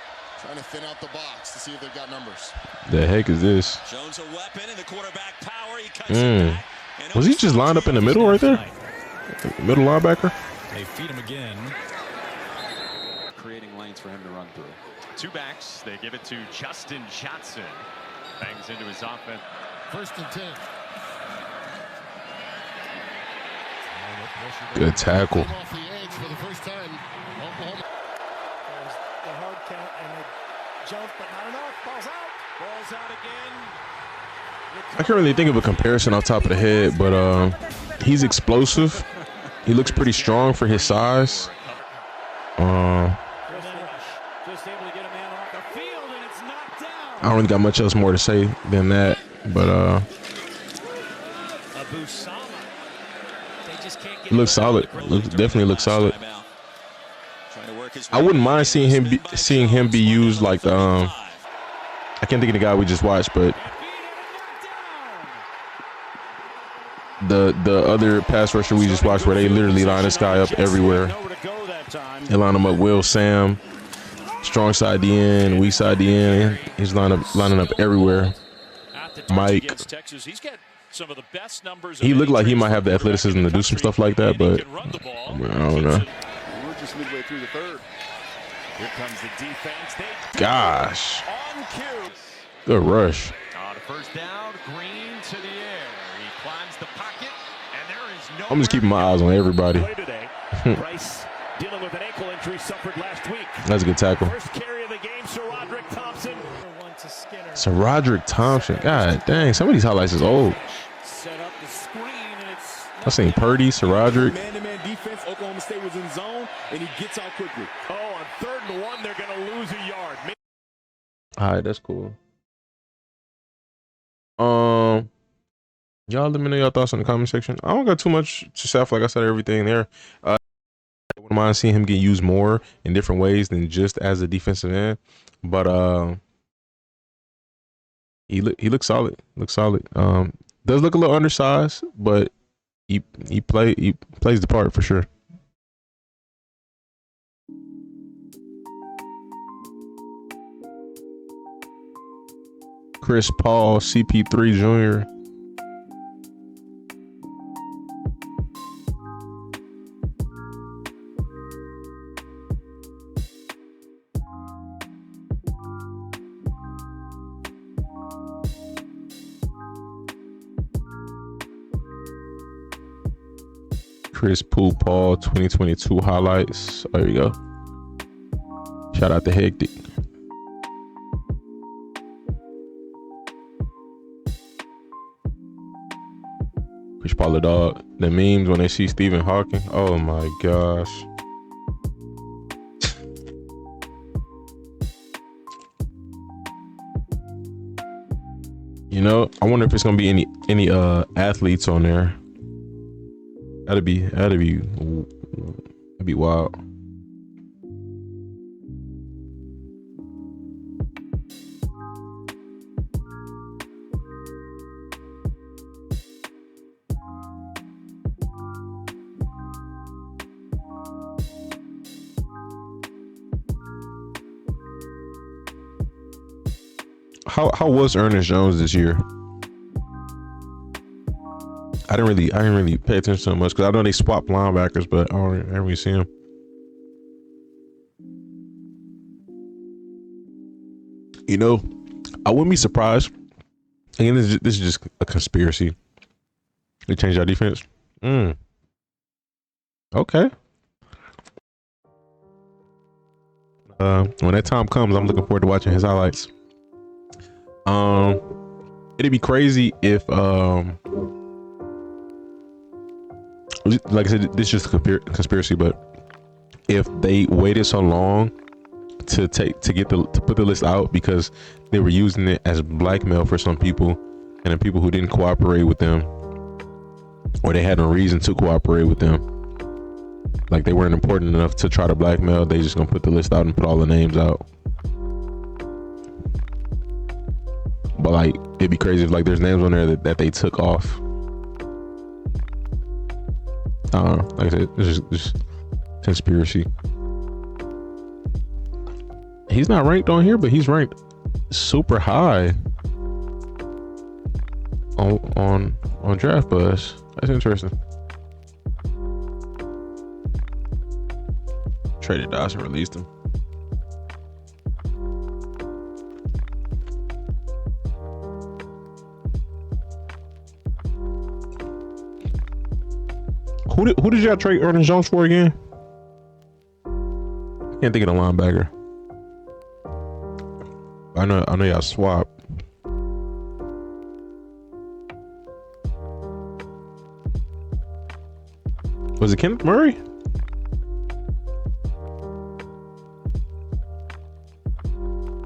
Trying to thin out the box to see if they've got numbers. The heck is this? Jones a weapon and the quarterback power. He cuts it back. Was he just lined up in the middle right there? Middle linebacker? They feed him again. Creating lanes for him to run through. Two backs. They give it to Justin Johnson. Bangs into his offense. 1st and 10. Good tackle. Off the edge for the first time. Oklahoma. There's the hard count and they jump, but not enough. Ball's out. Ball's out again. I can't really think of a comparison off top of the head, but he's explosive. He looks pretty strong for his size. Just able to get a man off the field, and it's knocked down. I don't really got much else more to say than that, but he looks solid. Definitely looks solid. I wouldn't mind seeing him be used like I can't think of the guy we just watched, but the other pass rusher we just watched, where they literally line this guy up everywhere. They line him up. Will Sam, strong side DN, weak side DN. He's lining up everywhere. Mike. He looked like he might have the athleticism to do some stuff like that, but I don't know. We're just midway through the third. Here comes the defense. Gosh. Good rush. On first down, Green to the air. He climbs the pocket, and there is no. I'm just keeping my eyes on everybody. Rice dealing with an ankle injury suffered last week. That's a good tackle. First carry of the game, Sir Roderick Thompson. to Skinner. So Roderick Thompson. God dang, some of these highlights is old. Set up the screen, and it's I seen Purdy, Sir Roderick. Man-to-man defense. Oklahoma State was in zone, and he gets out quickly. Oh, on 3rd and 1, they're going to lose a yard. All right, that's cool. Y'all let me know your thoughts in the comment section. I don't got too much to say. Like I said, everything there. I wouldn't mind seeing him get used more in different ways than just as a defensive end. But he looks solid. Looks solid. Does look a little undersized, but he plays the part for sure. Chris Paul, CP3 Jr. Chris Paul 2022 highlights. There you go. Shout out to Hectic. Chris Paul, the dog. The memes when they see Stephen Hawking. Oh my gosh. You know, I wonder if it's gonna be any athletes on there. That'd be wild. How was Ernest Jones this year? I didn't really pay attention so much because I know they swapped linebackers, but I don't really see him. You know, I wouldn't be surprised. Again, this is just a conspiracy. They changed our defense. Okay. When that time comes, I'm looking forward to watching his highlights. It'd be crazy if like I said, this is just a conspiracy, but if they waited so long to put the list out because they were using it as blackmail for some people, and the people who didn't cooperate with them, or they had no reason to cooperate with them, like they weren't important enough to try to blackmail, they just gonna put the list out and put all the names out. But like, it'd be crazy if like there's names on there that they took off. Like I said, it's just conspiracy. He's not ranked on here, but he's ranked super high on Draft Buzz. That's interesting. Traded Dawson, released him. Who did y'all trade Ernest Jones for again? I can't think of the linebacker. I know y'all swapped. Was it Kenneth Murray?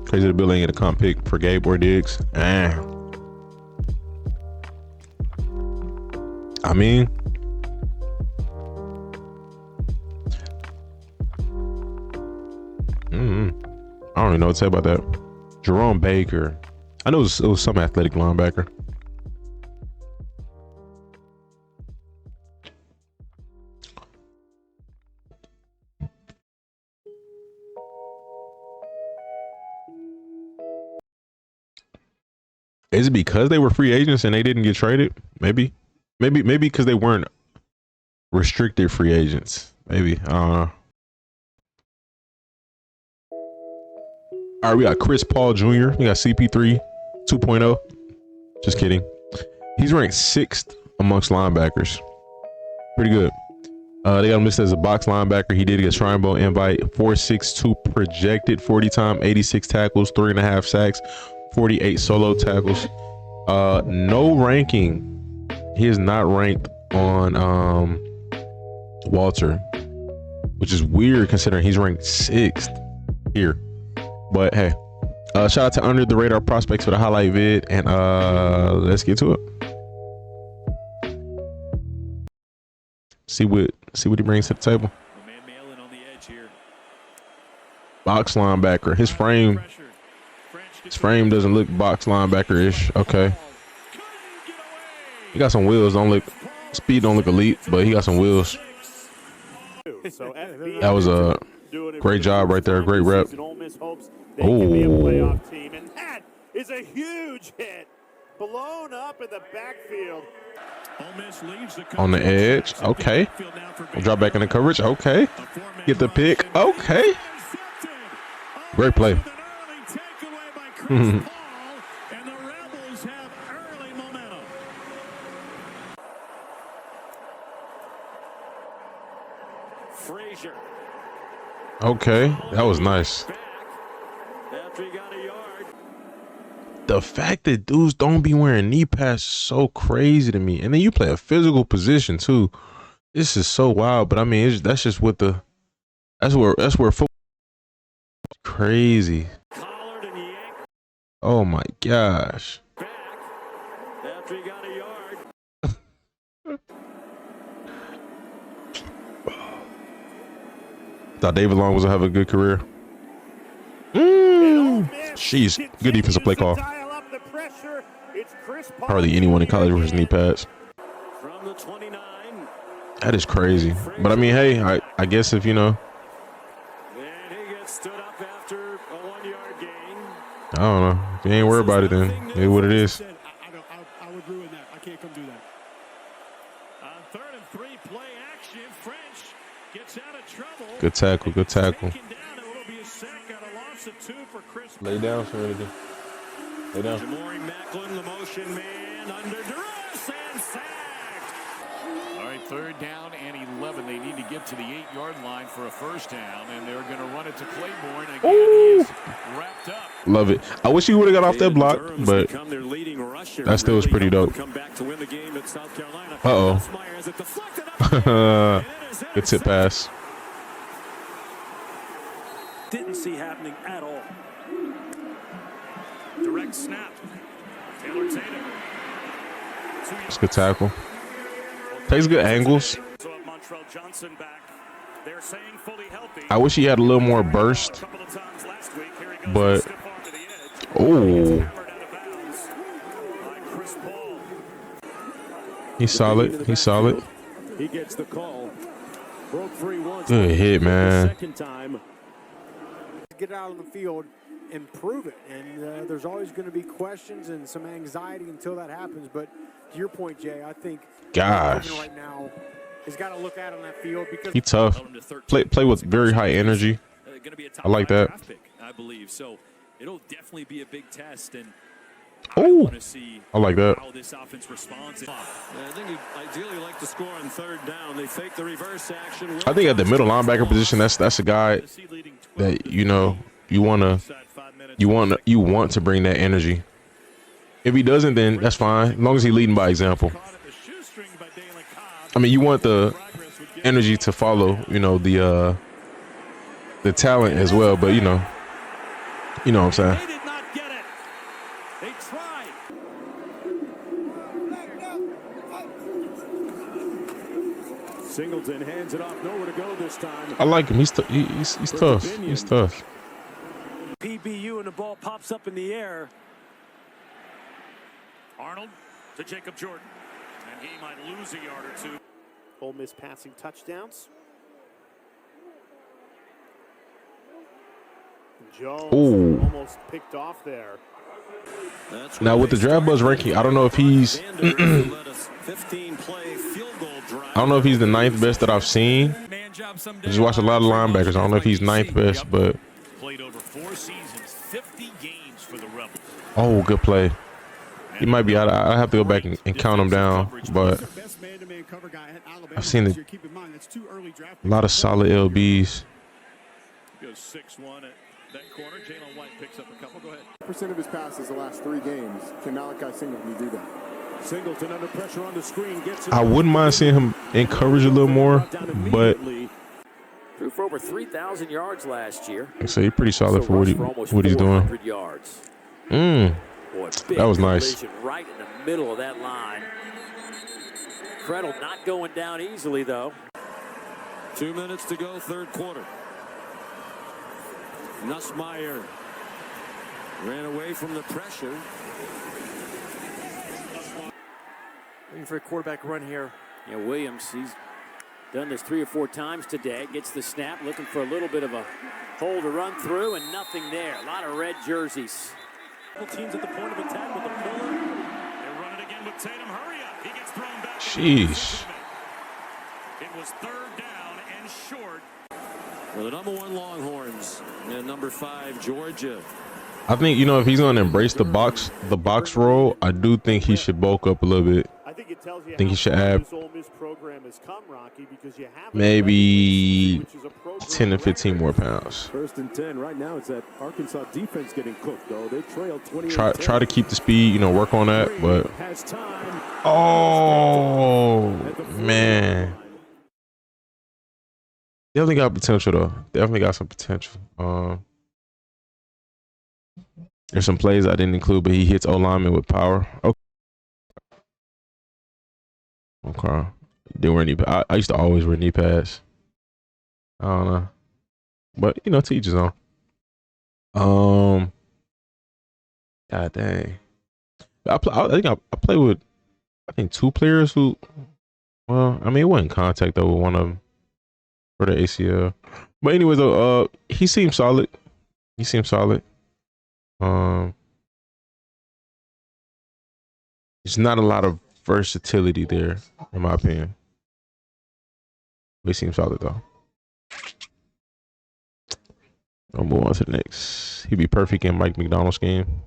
Crazy the Bill ain't get a comp pick for Gabe or Diggs. I mean, I don't even know what to say about that. Jerome Baker. I know it was some athletic linebacker. Is it because they were free agents and they didn't get traded? Maybe because they weren't restricted free agents. Maybe. All right, we got Chris Paul Jr. We got CP3 2.0. Just kidding. He's ranked 6th amongst linebackers. Pretty good. They got him listed as a box linebacker. He did get a Shrine Bowl invite. 4.62 projected 40 time, 86 tackles, 3.5 sacks, 48 solo tackles. No ranking. He is not ranked on Walter, which is weird considering he's ranked 6th here. But hey, shout out to Under the Radar Prospects for the highlight vid, and let's get to it. See what he brings to the table. Box linebacker. His frame doesn't look box linebacker-ish. Okay. He got some wheels. Speed don't look elite, but he got some wheels. That was a great job right there. Great rep. Oh. That is a huge hit. Blown up in the backfield. On the edge. Okay. We'll drop back in the coverage. Okay. Get the pick. Okay. Great play. Okay, that was nice. The fact that dudes don't be wearing knee pads is so crazy to me. And then you play a physical position too. This is so wild. But I mean, that's just what that's where football is crazy. Oh my gosh. Thought David Long was gonna have a good career. Sheesh, good defensive play call. Hardly anyone in college wears knee pads. That is crazy. But I mean, hey, I guess if you know. I don't know. If you ain't worried about it, then it is what it is. I would ruin that. I can't come do that. On 3rd and 3, play action. French gets out of trouble. Good tackle. Good tackle. Lay down, Serenity. Lay down. Jamori Macklin, the motion man, under duress and sacked. All right, 3rd down and 11. They need to get to the 8-yard line for a first down, and they're going to run it to Claiborne. Again, he is wrapped up. Love it. I wish he would have got off that block, but that still was pretty dope. Uh-oh. Good tip pass. Didn't see happening at all. Direct snap. Taylor Tatum. It's a good tackle. Takes good angles. I wish he had a little more burst, but oh, he's solid. He's solid. He gets the call. Broke free once. Good hit, man. Second time. Get out on the field and prove it. And there's always going to be questions and some anxiety until that happens. But to your point, Jay, I think right now has got to look out on that field because he's tough. Play with very high energy. I like that. I believe so. It'll definitely be a big test, and oh, I like that. How this offense responds. I think he'd ideally like to score on 3rd down. They fake the reverse action. I think at the middle linebacker position, that's a guy that you want to bring that energy. If he doesn't, then that's fine. As long as he's leading by example. I mean, you want the energy to follow, the talent as well. But you know what I'm saying. they did not get it. They tried. Singleton hands it off, nowhere to go this time. I like him. He's tough. He's tough. PBU and the ball pops up in the air. Arnold to Jacob Jordan. And he might lose a yard or two. Ole Miss passing touchdowns. Jones almost picked off there. Now with the Draft Buzz ranking, I don't know if he's I don't know if he's the 9th best that I've seen. I just watched a lot of linebackers. I don't know if he's 9th best, but Played over 4 seasons, 50 games for the Rebels. Oh, good play. He might be out. I have to go back and count him down, but I've seen a lot of solid LBs. Goes 6-1 at That corner, Jalen White picks up a couple. Go ahead. Percent of his passes the last 3 games. Can Malachi Singleton do that? Singleton under pressure on the screen. Gets I wouldn't mind seeing him in coverage a little more, but threw for over 3,000 yards last year. so he's pretty solid for what he's doing. Yards. Boy, that was nice. Right in the middle of that line. Krettel not going down easily, though. 2 minutes to go, third quarter. Nussmeier ran away from the pressure. Looking for a quarterback run here. Yeah, Williams, he's done this 3 or 4 times today. Gets the snap, looking for a little bit of a hole to run through, and nothing there. A lot of red jerseys. Teams at the point of attack with the puller. They run it again with Tatum. Hurry up. He gets thrown back. Jeez. It was third down and short. For the number 1 Longhorns and number 5 Georgia. I think, if he's going to embrace the box role, I do think he should bulk up a little bit. I think it tells you he should add this Ole Miss program has come, Rocky, because you have maybe 10 to 15 more pounds. 1st and 10 right now. It's that Arkansas defense getting cooked, though. They trail 20. Try to keep the speed, work on that, but oh man. Definitely got potential though. Definitely got some potential. There's some plays I didn't include, but he hits O-lineman with power. Okay. Didn't wear knee pads. I used to always wear knee pads. I don't know. But, to each his own. God dang. I think I played with, 2 players who, it wasn't contact though with one of them for the ACL. But anyways, though, he seemed solid. There's not a lot of versatility there, in my opinion. He seems solid though. I'll move on to the next. He'd be perfect in Mike McDonald's game.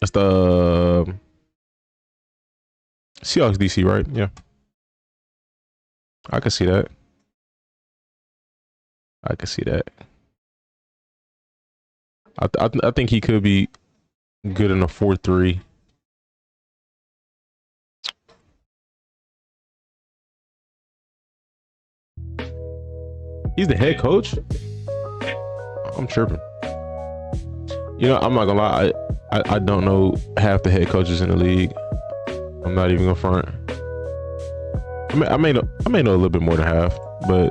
That's the Seahawks DC, right? Yeah. I can see that. I think he could be good in a 4-3. He's the head coach? I'm tripping. I'm not gonna lie. I don't know half the head coaches in the league. I'm not even gonna front. I may know a little bit more than half, but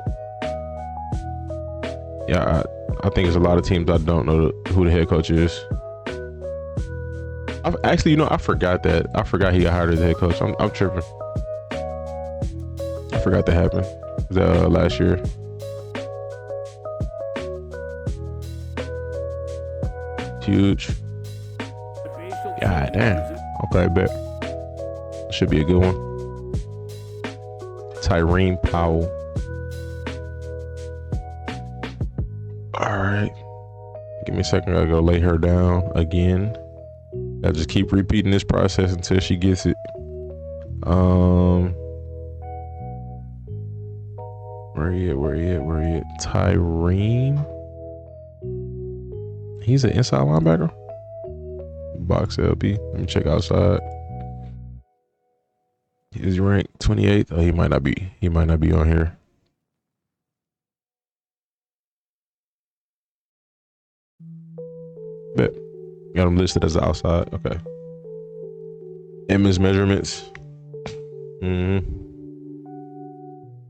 yeah, I think there's a lot of teams I don't know who the head coach is. I forgot that. I forgot he got hired as the head coach. I'm tripping. I forgot that happened. It was last year. Huge. God damn. Okay, bet. Should be a good one. Tyreem Powell. All right. Give me a second. I gotta go lay her down again. I just keep repeating this process until she gets it. Where he at? Tyreem. He's an inside linebacker. Box LB. Let me check outside. He's ranked 28th. Oh, he might not be. He might not be on here. Bet. Got him listed as outside. Okay. Edmonds measurements.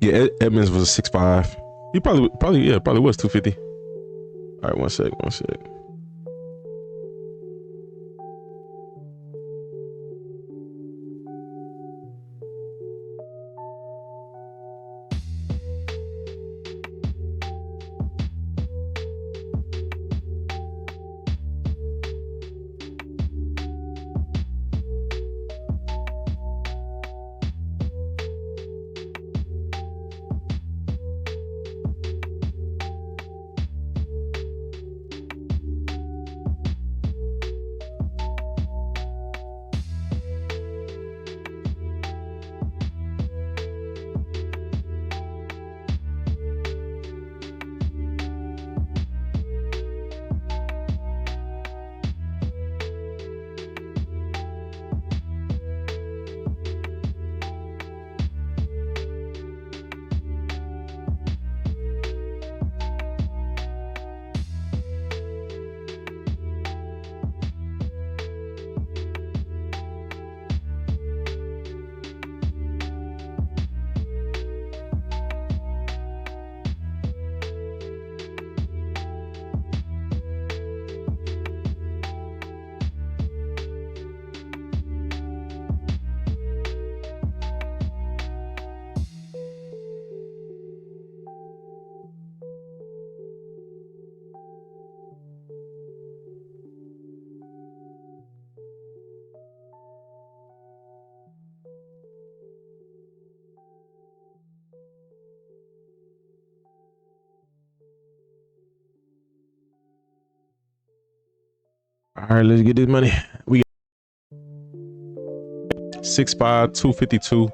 Yeah, Edmonds was a 6'5". He probably was 250. All right, one sec. All right, let's get this money. We got 6'5", 252.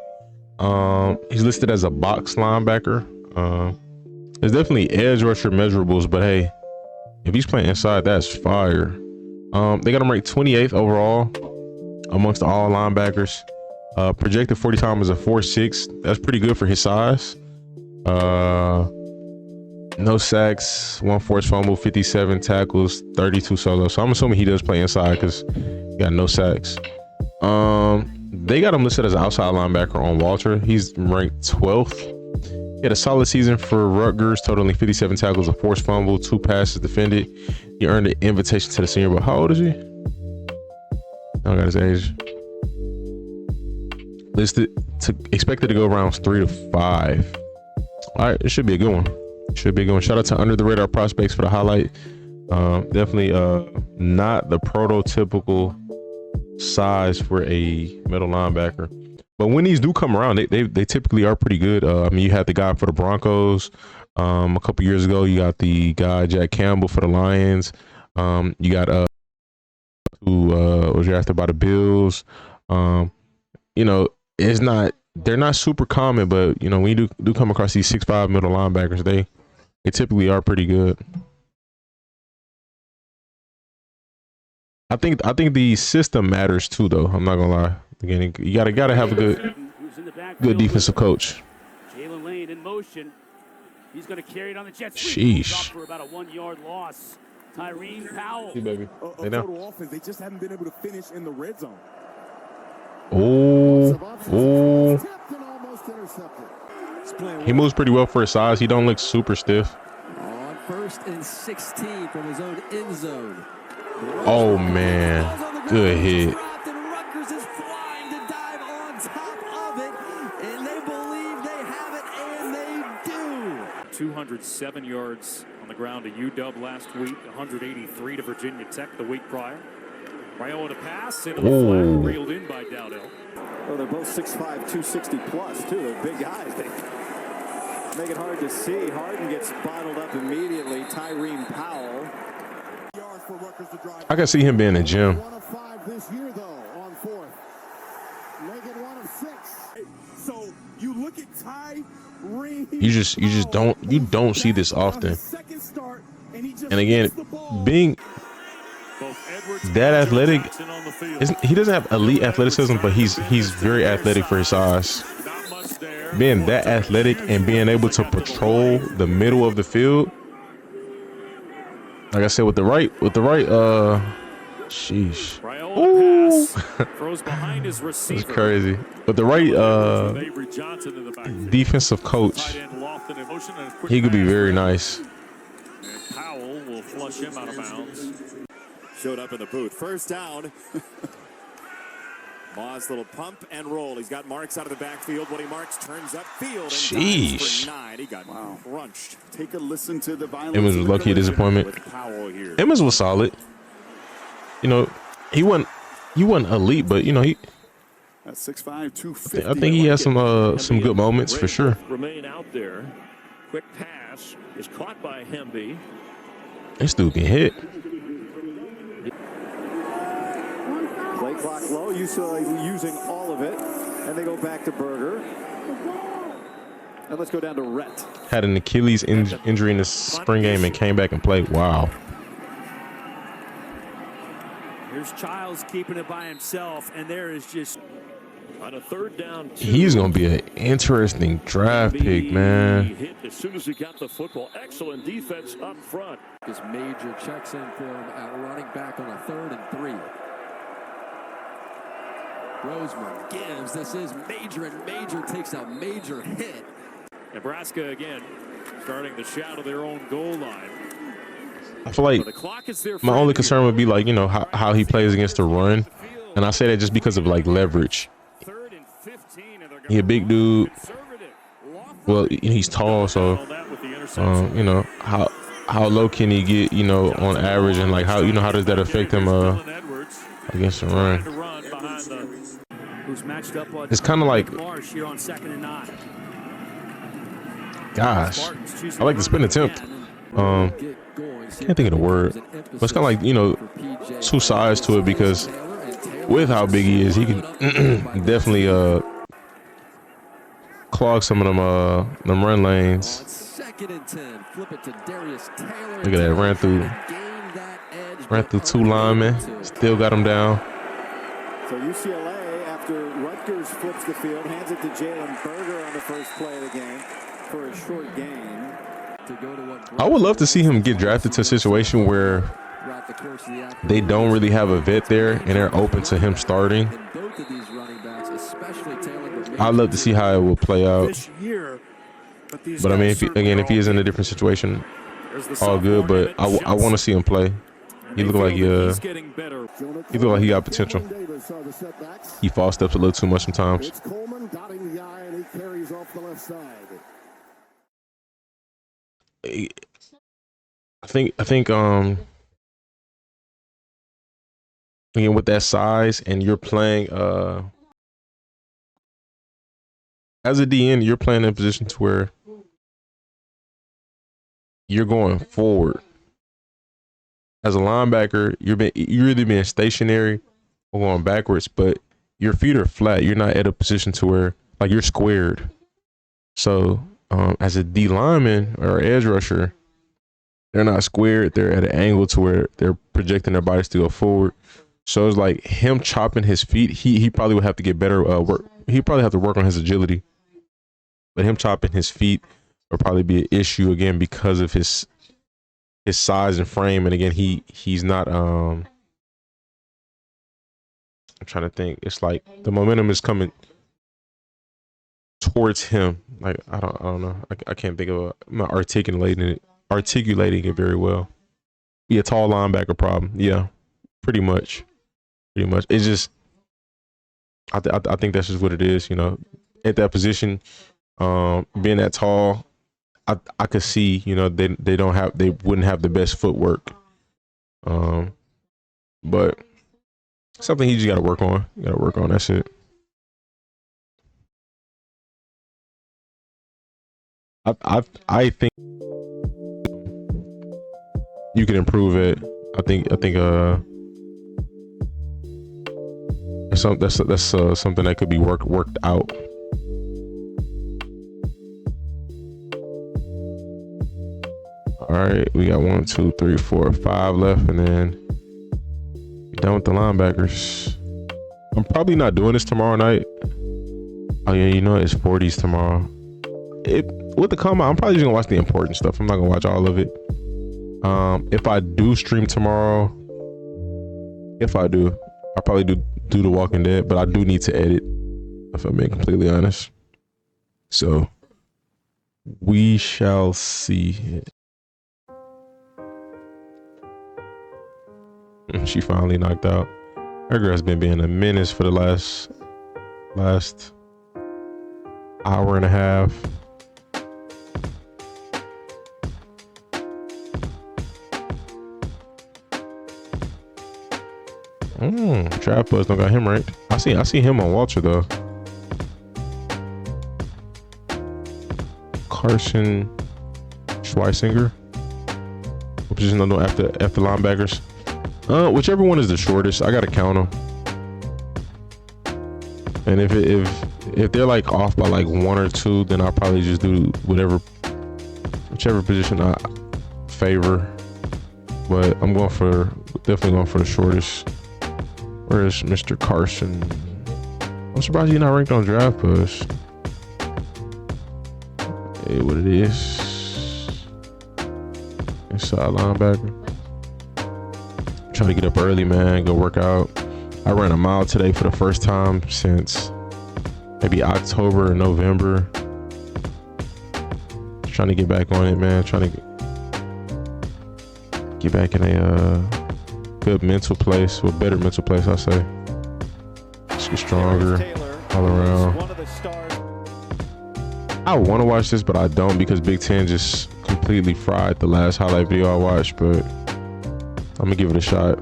He's listed as a box linebacker. There's definitely edge rusher measurables, but hey, if he's playing inside, that's fire. They got him ranked 28th overall amongst all linebackers. Projected 40 time is a 4.6. That's pretty good for his size. No sacks, 1 forced fumble, 57 tackles, 32 solos. So I'm assuming he does play inside because he got no sacks. They got him listed as an outside linebacker on Walter. He's ranked 12th. He had a solid season for Rutgers, totaling 57 tackles, a forced fumble, 2 passes defended. He earned an invitation to the Senior Bowl. How old is he? I don't got his age. Expected to go rounds 3 to 5. All right, it should be a good one. Shout out to Under the Radar Prospects for the highlight. Definitely not the prototypical size for a middle linebacker, but when these do come around, they typically are pretty good. I mean, you had the guy for the Broncos a couple years ago. You got the guy Jihaad Campbell for the Lions. You got who was drafted by the Bills. You know, they're not super common, but you know, when you do come across these 6'5" middle linebackers, they typically are pretty good. I think the system matters too, though. I'm not gonna lie. Again, you gotta have a good defensive coach. Jalen Lane in motion. He's going to carry it on the jet sweep. Sheesh. For about a 1-yard loss. Tyreem Powell. Hey, baby. Hey, now. Offense, they just haven't been able to finish in the red zone. Oh. He moves pretty well for his size. He don't look super stiff. On 1st and 16 from his own end zone. Oh man, good hit. Rutgers is flying to dive on top of it, and they believe they have it, and they do. 207 yards on the ground to UW last week, 183 to Virginia Tech the week prior. Raiola to pass into the flat, reeled in by Dowdell. Well, they're both 6'5", 260 plus too. They're big guys. They make it hard to see. Harden gets bottled up immediately. Tyreem Powell. I can see him being in the gym. 1 of 5 this year, though, on 4th. Make it 1 of 6. So you look at Tyreem. You don't see this often. And again, being that athletic, he doesn't have elite athleticism, but he's very athletic for his size. Being that athletic and being able to patrol the middle of the field. Like I said, with the right, sheesh. Ooh. Throws behind his receiver. That's crazy. With the right defensive coach, he could be very nice. And Powell will flush him out of bounds. Showed up in the booth. First down. Moss little pump and roll. He's got Marks out of the backfield. When he marks, turns up field. And sheesh. For 9. He got crunched. Take a listen to the violence. Emmons was lucky disappointment. Emmons was solid. You know, he wasn't elite, but you know he. That's 6'5", 250. I think he has some good moments for sure. Remain out there. Quick pass is caught by Hemby. This dude can hit. Play clock low, using all of it, and they go back to Berger. And let's go down to Rhett. Had an Achilles injury in the spring game and came back and played. Wow. Here's Childs keeping it by himself, and there is just on a 3rd down. He's gonna be an interesting draft pick, man. Hit as soon as he got the football. Excellent defense up front. This major checks in for him at running back on a 3rd and 3. Roseman gives. This is major, and major takes a major hit. Nebraska again starting to shadow their own goal line. I feel like my only concern would be like, you know, how he plays against the run. And I say that just because of like leverage. He a big dude. Well, he's tall, so you know, how low can he get, you know, on average, and like how does that affect him against the run? It's kind of like, gosh, I like the spin attempt. can't think of the word, but it's kind of like, you know, two sides to it, because with how big he is, he can definitely clog some of them run lanes. Look at that, ran through two linemen, still got him down. So UCLA, after Rutgers flips the field, hands it to Jalen Berger on the first play of the game for a short gain. I would love to see him get drafted to a situation where they don't really have a vet there and they're open to him starting. I'd love to see how it will play out. But I mean, if he is in a different situation, all good. But I want to see him play. He looked like he got potential. He false steps a little too much sometimes. I think again, with that size, and you're playing as a DN, you're playing in a position to where you're going forward. As a linebacker, you're either being stationary or going backwards, but your feet are flat. You're not at a position to where, like, you're squared. So as a D lineman or edge rusher, they're not squared. They're at an angle to where they're projecting their bodies to go forward. So it's like him chopping his feet. He probably would have to get better work. He probably have to work on his agility. But him chopping his feet would probably be an issue again because of his size and frame. And again, he's not. I'm trying to think. It's like the momentum is coming towards him. Like I don't know. I can't think of. I'm not articulating it very well. Be a tall linebacker problem. Yeah, pretty much. It's just. I think that's just what it is. You know, at that position, being that tall, I could see, you know, they wouldn't have the best footwork. But something he just got to work on. That's it. I think you can improve it. I think that's something that could be worked out. All right, we got 1, 2, 3, 4, 5 left, and then done with the linebackers. I'm probably not doing this tomorrow night. Oh yeah, you know it's 40s tomorrow. With the combine, I'm probably just gonna watch the important stuff. I'm not gonna watch all of it. If I do stream tomorrow, I'll probably do The Walking Dead, but I do need to edit, if I'm being completely honest. So we shall see. She finally knocked out. Her girl's been being a menace for the last hour and a half. Trap Buzz don't got him ranked. I see him on Walter though. Carson Schwesinger. What position I know after linebackers? Whichever one is the shortest, I gotta count them. And if they're like off by like 1 or 2, then I'll probably just do whichever position I favor. But I'm definitely going for the shortest. Where is Mr. Carson? I'm surprised he's not ranked on Draft Push. Hey, what it is? Inside linebacker. Trying to get up early, man. Go work out. I ran a mile today for the first time since maybe October or November. Trying to get back on it, man. Trying to get back in a good mental place, or better mental place, I say. Just get stronger all around. I want to watch this, but I don't, because Big Ten just completely fried the last highlight video I watched, but I'm gonna give it a shot.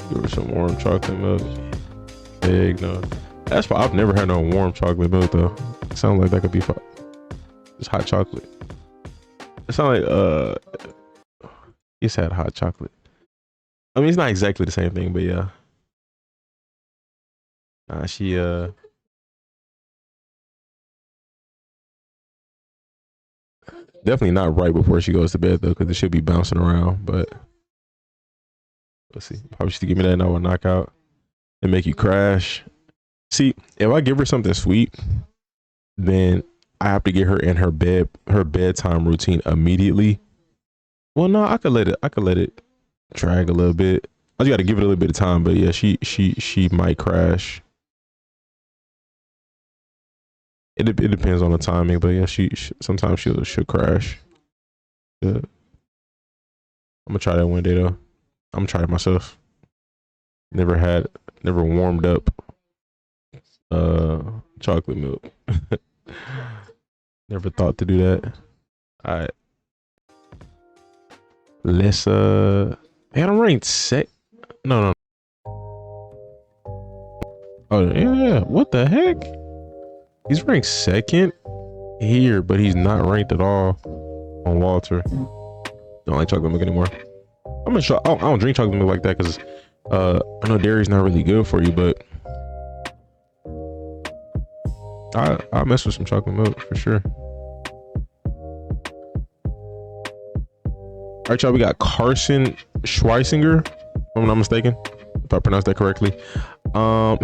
Give her some warm chocolate milk. Egg, no. That's why I've never had no warm chocolate milk though. It sounds like that could be fun. Just hot chocolate. It sounds like he's had hot chocolate. I mean, it's not exactly the same thing, but yeah. She definitely not right before she goes to bed though, because it should be bouncing around. But let's see. Probably should give me that now a knockout and make you crash. See, if I give her something sweet, then I have to get her in her bedtime routine immediately. Well, no, I could let it drag a little bit. I just got to give it a little bit of time. But yeah, she might crash. It depends on the timing, but yeah, she sometimes she'll crash. Yeah. I'm gonna try that one day though. I'm gonna try it myself. Never warmed up chocolate milk. Never thought to do that. All right. Let's man, I'm ranked No. Oh yeah, what the heck? He's ranked second here, but he's not ranked at all on Walter. Don't like chocolate milk anymore. I'm gonna show. I don't drink chocolate milk like that because I know dairy's not really good for you, but I'll mess with some chocolate milk for sure. All right, y'all. We got Carson Schwesinger, if I'm not mistaken, if I pronounced that correctly.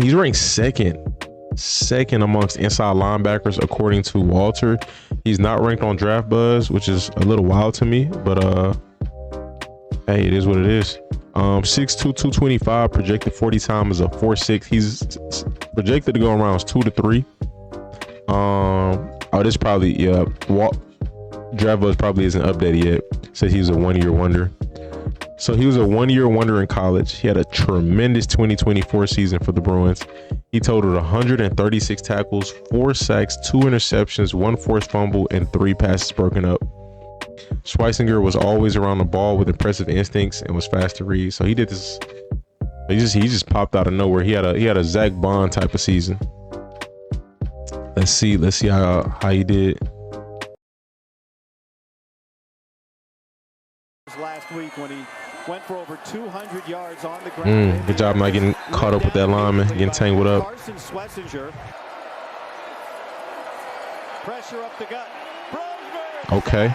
He's ranked second amongst inside linebackers according to Walter. He's not ranked on Draft Buzz, which is a little wild to me, but hey, it is what it is. 6'2", 225, projected 40 time is a 4.6. He's projected to go around 2 to 3. Oh, this probably, yeah, Draft Buzz probably isn't updated yet. Says he was a 1-year wonder. So he was a 1-year wonder in college. He had a tremendous 2024 season for the Bruins. He totaled 136 tackles, 4 sacks, 2 interceptions, 1 forced fumble, and 3 passes broken up. Schwesinger was always around the ball with impressive instincts and was fast to read. So he did this. He just popped out of nowhere. He had a Zach Bond type of season. Let's see how he did. Last week when he went for over 200 yards on the ground. Good job not getting caught up with that lineman, getting tangled up. Carson Schwesinger. Pressure up the gut. Okay.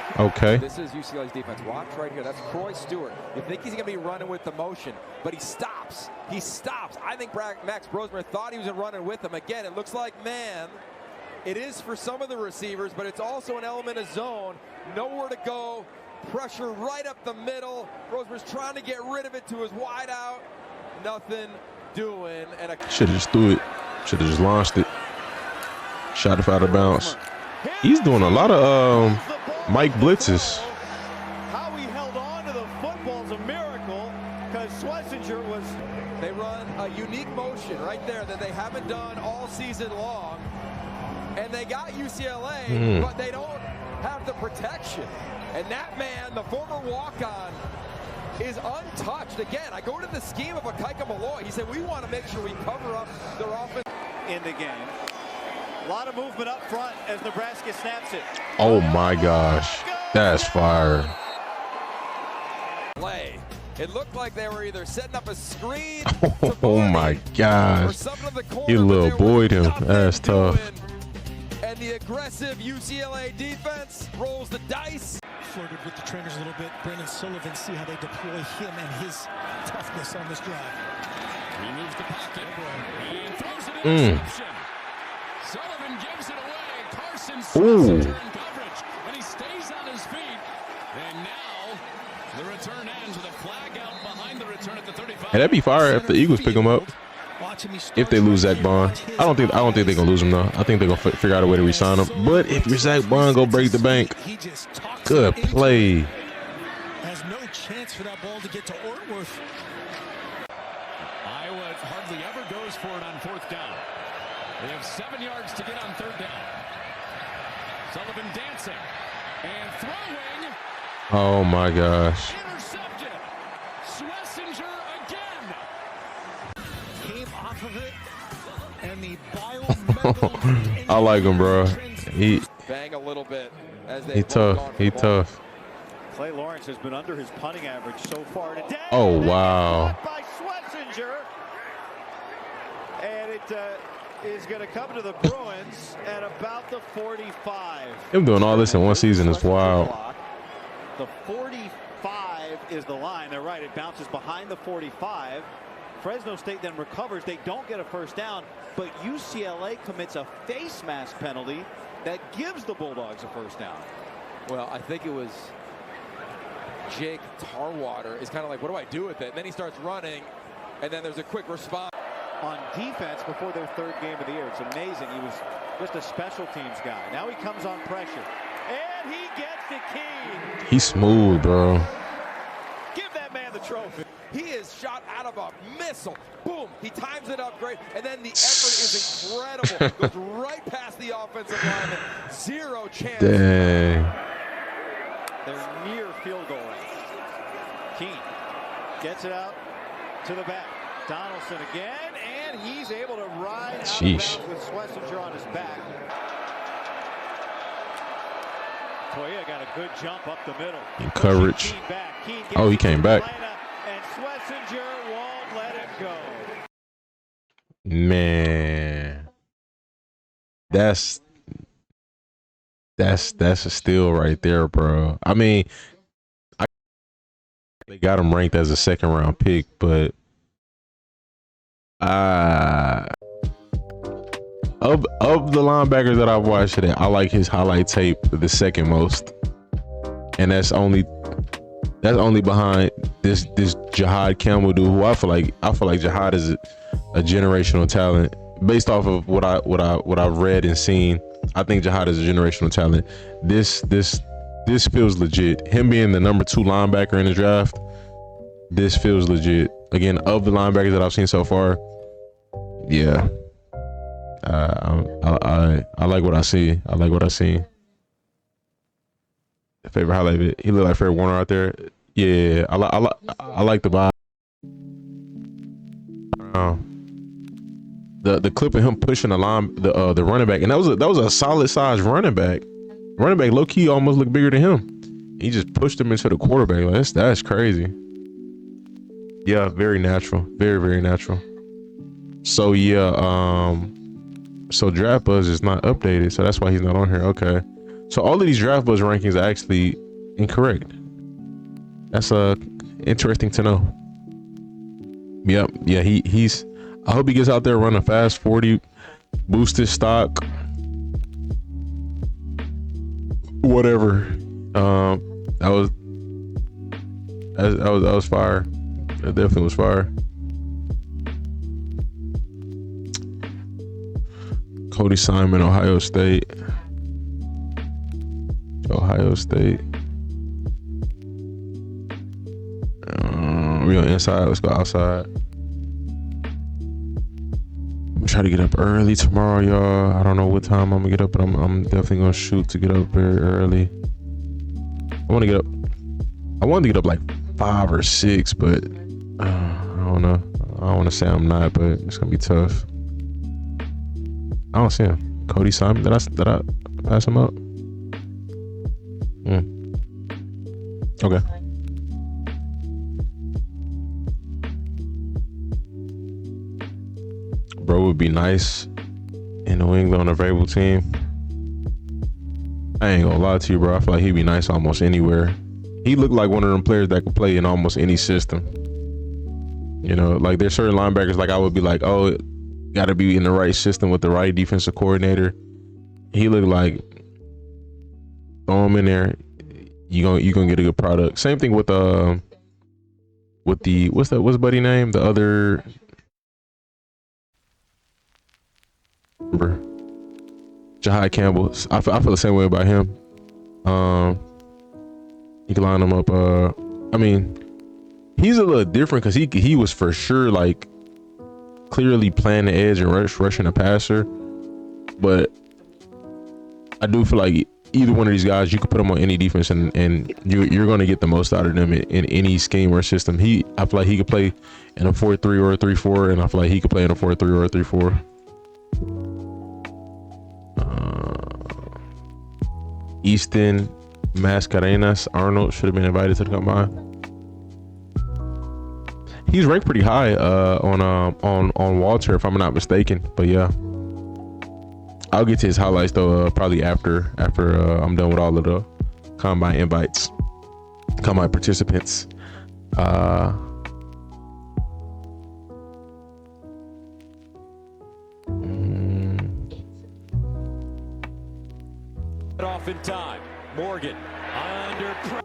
This is UCLA's defense. Watch right here. That's Troy Stewart. You think he's going to be running with the motion, but he stops. I think Max Brosmer thought he was running with him. Again, it looks like man. It is for some of the receivers, but it's also an element of zone. Nowhere to go. Pressure right up the middle. Brosmer's trying to get rid of it to his wide out. Nothing doing. And should have just threw it. Should have just launched it. Shot it out of bounds. He's doing a lot of Mike blitzes. How he held on to the football's a miracle because Schwesinger was. They run a unique motion right there that they haven't done all season long. And they got UCLA, but they don't have the protection. And that man, the former walk-on, is untouched. Again, I go to the scheme of a Kaika Malloy. He said, we want to make sure we cover up their offense. In the game. A lot of movement up front as Nebraska snaps it. Oh my gosh. That's fire. Play. It looked like they were either setting up a screen. Oh my gosh. He little boyed him. That's tough. And the aggressive UCLA defense rolls the dice. Flirted with the trainers a little bit. Brendan Sullivan, see how they deploy him and his toughness on this drive. He moves the pocket and throws it in interception. Sullivan gives it away. Carson Schwesinger in coverage, and he stays on his feet. And now the return ends with a flag out behind the return at the 35. Hey, that'd be fire if the Eagles pick him up. If they lose Zach Bond, I don't think they're gonna lose him though. I think they're gonna figure out a way to re-sign him. But if you're Zach Bond, go break the bank. Good play. Has no chance for that ball to get to Ortworth. Iowa hardly ever goes for it on 4th down. They have 7 yards to get on 3rd down. Sullivan dancing and throwing. Oh my gosh. Intercepted. Schwesinger again. Came off of it, and the biomedical I like him, bro. He bang a little bit as they tough. He tough. Clay Lawrence has been under his punting average so far today. Oh, wow. By Schwesinger. And it is going to come to the Bruins at about the 45. Him doing all this in one season is wild. The 45 is the line. They're right. It bounces behind the 45. Fresno State then recovers. They don't get a first down, but UCLA commits a face mask penalty that gives the Bulldogs a first down. Well, I think it was Jake Tarwater is kind of like, what do I do with it? And then he starts running, and then there's a quick response. On defense before their third game of the year. It's amazing. He was just a special teams guy. Now he comes on pressure. And he gets the key. He's smooth, bro. Give that man the trophy. He is shot out of a missile. Boom. He times it up great. And then the effort is incredible. Goes right past the offensive lineman. Zero chance. Dang. They're near field goal range. Keene gets it out to the back. Donaldson again, and he's able to ride out of bounds with Schwesinger on his back. Toya got a good jump up the middle. In coverage. Oh, he came back. And Schwesinger won't let it go. Man, that's a steal right there, bro. I mean, they got him ranked as a second-round pick, but of the linebackers that I've watched today, I like his highlight tape the second most, and that's only behind this Jihaad Campbell dude, who I feel like Jihaad is a generational talent based off of what I've read and seen. I think Jihaad is a generational talent. This feels legit. Him being the number 2 linebacker in the draft, this feels legit. Again, of the linebackers that I've seen so far, yeah, I like what I see. I like what I see. Favorite highlight of it, he looked like Fred Warner out there. Yeah, I like the vibe. The clip of him pushing the running back, and that was a solid size running back. Running back low key almost looked bigger than him. He just pushed him into the quarterback. Like, that's crazy. Yeah, very natural. Very, very natural. So yeah, so Draft Buzz is not updated, so that's why he's not on here. Okay. So all of these Draft Buzz rankings are actually incorrect. That's interesting to know. Yep. Yeah, he's I hope he gets out there running fast 40, boost his stock. Whatever. That was fire. That definitely was fire. Cody Simon, Ohio State. We on inside. Let's go outside. I'm trying to get up early tomorrow, y'all. I don't know what time I'm gonna get up, but I'm definitely gonna shoot to get up very early. I wanted to get up like 5 or 6, but I don't know. I don't want to say I'm not, but it's gonna be tough. I don't see him. Cody Simon. Did I pass him up? Okay. Bro would be nice in New England on a variable team. I ain't gonna lie to you, bro. I feel like he'd be nice almost anywhere. He looked like one of them players that could play in almost any system. You know, like there's certain linebackers like I would be like, oh, gotta be in the right system with the right defensive coordinator. He looked like throw him in there, you gonna get a good product. Same thing with the what's his buddy name? The other Jihaad Campbell. I feel the same way about him. You can line him up. I mean, he's a little different because he was for sure like clearly playing the edge and rushing a passer. But I do feel like either one of these guys, you could put them on any defense and you're going to get the most out of them in any scheme or system. I feel like he could play in a 4-3 or a 3-4, and I feel like he could play in a 4-3 or a 3-4. Easton Mascarenas Arnold should have been invited to the combine. He's ranked pretty high on Walter, if I'm not mistaken. But yeah, I'll get to his highlights though probably after I'm done with all of the combine invites, combine participants. Off in time. Morgan under pressure.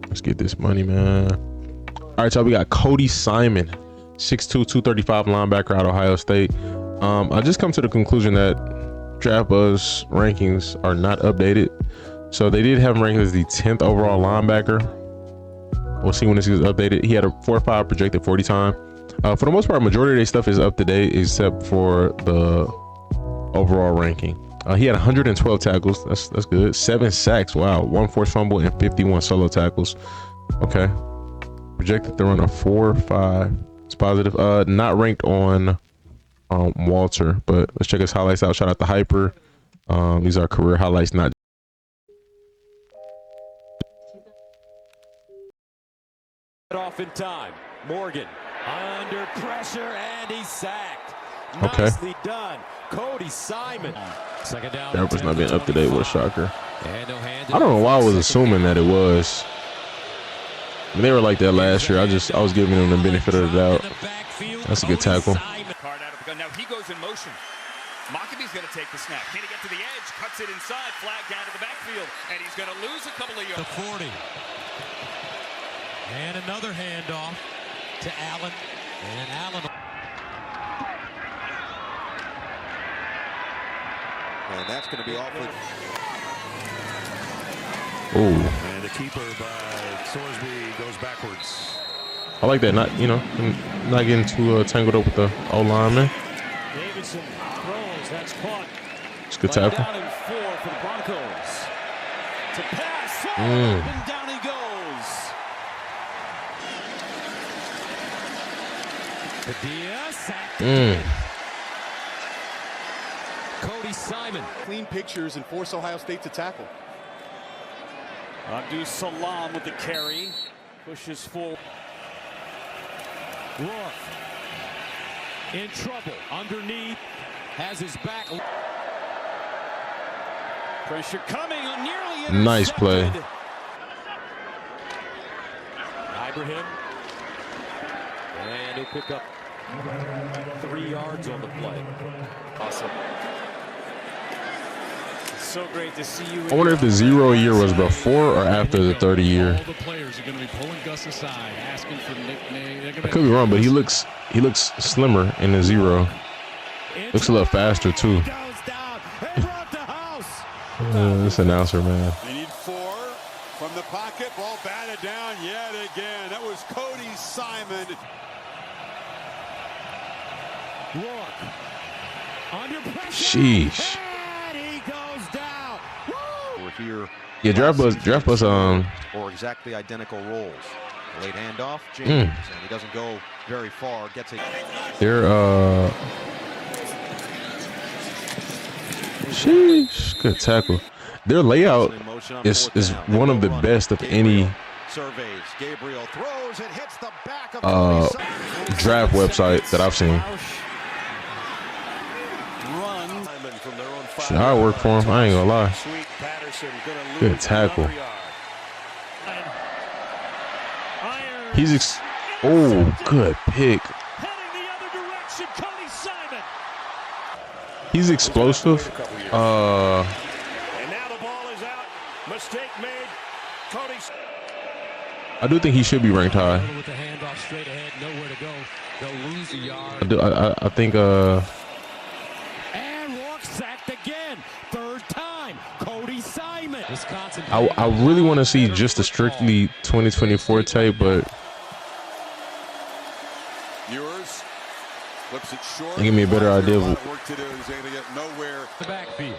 Let's get this money, man. All right, y'all, we got Cody Simon, 6'2", 235 linebacker out of Ohio State. I just come to the conclusion that Draft Buzz rankings are not updated. So they did have him ranked as the 10th overall linebacker. We'll see when this is updated. He had a 4.5 projected 40 time. For the most part, majority of their stuff is up to date except for the overall ranking. He had 112 tackles. That's good. 7 sacks. Wow. 1 forced fumble and 51 solo tackles. Okay. Projected to run a 4.5. It's positive. Not ranked on Walter, but let's check his highlights out. Shout out to Hyper. These are career highlights, not. Off in time. Morgan under pressure and he's sacked. Okay. Nicely done. Cody Simon. Second down. That was not being up to date. What a shocker. I don't know why I was assuming that it was. I mean, they were like that last year. I was giving them the benefit of the doubt. That's a good tackle. Card out of the gun. Now he goes in motion. Mockabee's going to take the snap. Can he get to the edge? Cuts it inside. Flag down to the backfield. And he's going to lose a couple of yards. The 40. And another handoff to Allen. And Allen. And that's going to be awfully. Oh. And the keeper by Sorsby goes backwards. I like that. Not getting too tangled up with the O lineman. Davidson throws. That's caught. It's a good tackle. Down and 4 for the Broncos. To pass. Mm. And down he goes. Padilla sacked. Cody Simon. Clean pictures and force Ohio State to tackle. Abdul Salam with the carry. Pushes forward. Rourke in trouble. Underneath. Has his back. Pressure coming on nearly intercepted. Nice play. Ibrahim. And he'll pick up 3 yards on the play. Awesome. So great to see you. I wonder if the 0 year was before or after the 30 year. All the players are going to be pulling Gus aside, asking for nicknames. I could be wrong, but he looks slimmer in the 0. Looks a little faster too. This announcer, man. They need 4 from the pocket. Ball batted down yet again. That was Cody Simon. Rourke under pressure. Sheesh. And he goes down. We're here. Yeah, draft bus. Or exactly identical roles. Late handoff, James, and he doesn't go very far. Gets it. They're sheesh, good tackle. Their layout is one of the best of any surveys. Gabriel throws and hits the back of draft website that I've seen. Should I work for him? I ain't gonna lie. Good tackle. He's good pick. He's explosive. And now the ball is out. Mistake made. Cody. I do think he should be ranked high. With the handoff straight ahead, nowhere to go. They'll lose a yard. I think. And Rourke sacked again. 3rd time. Cody Simon. Wisconsin. I really want to see just a strictly 2024 tape, but Ewers flips it short. give me a better idea of Work to do. He's going to get nowhere. The backfield.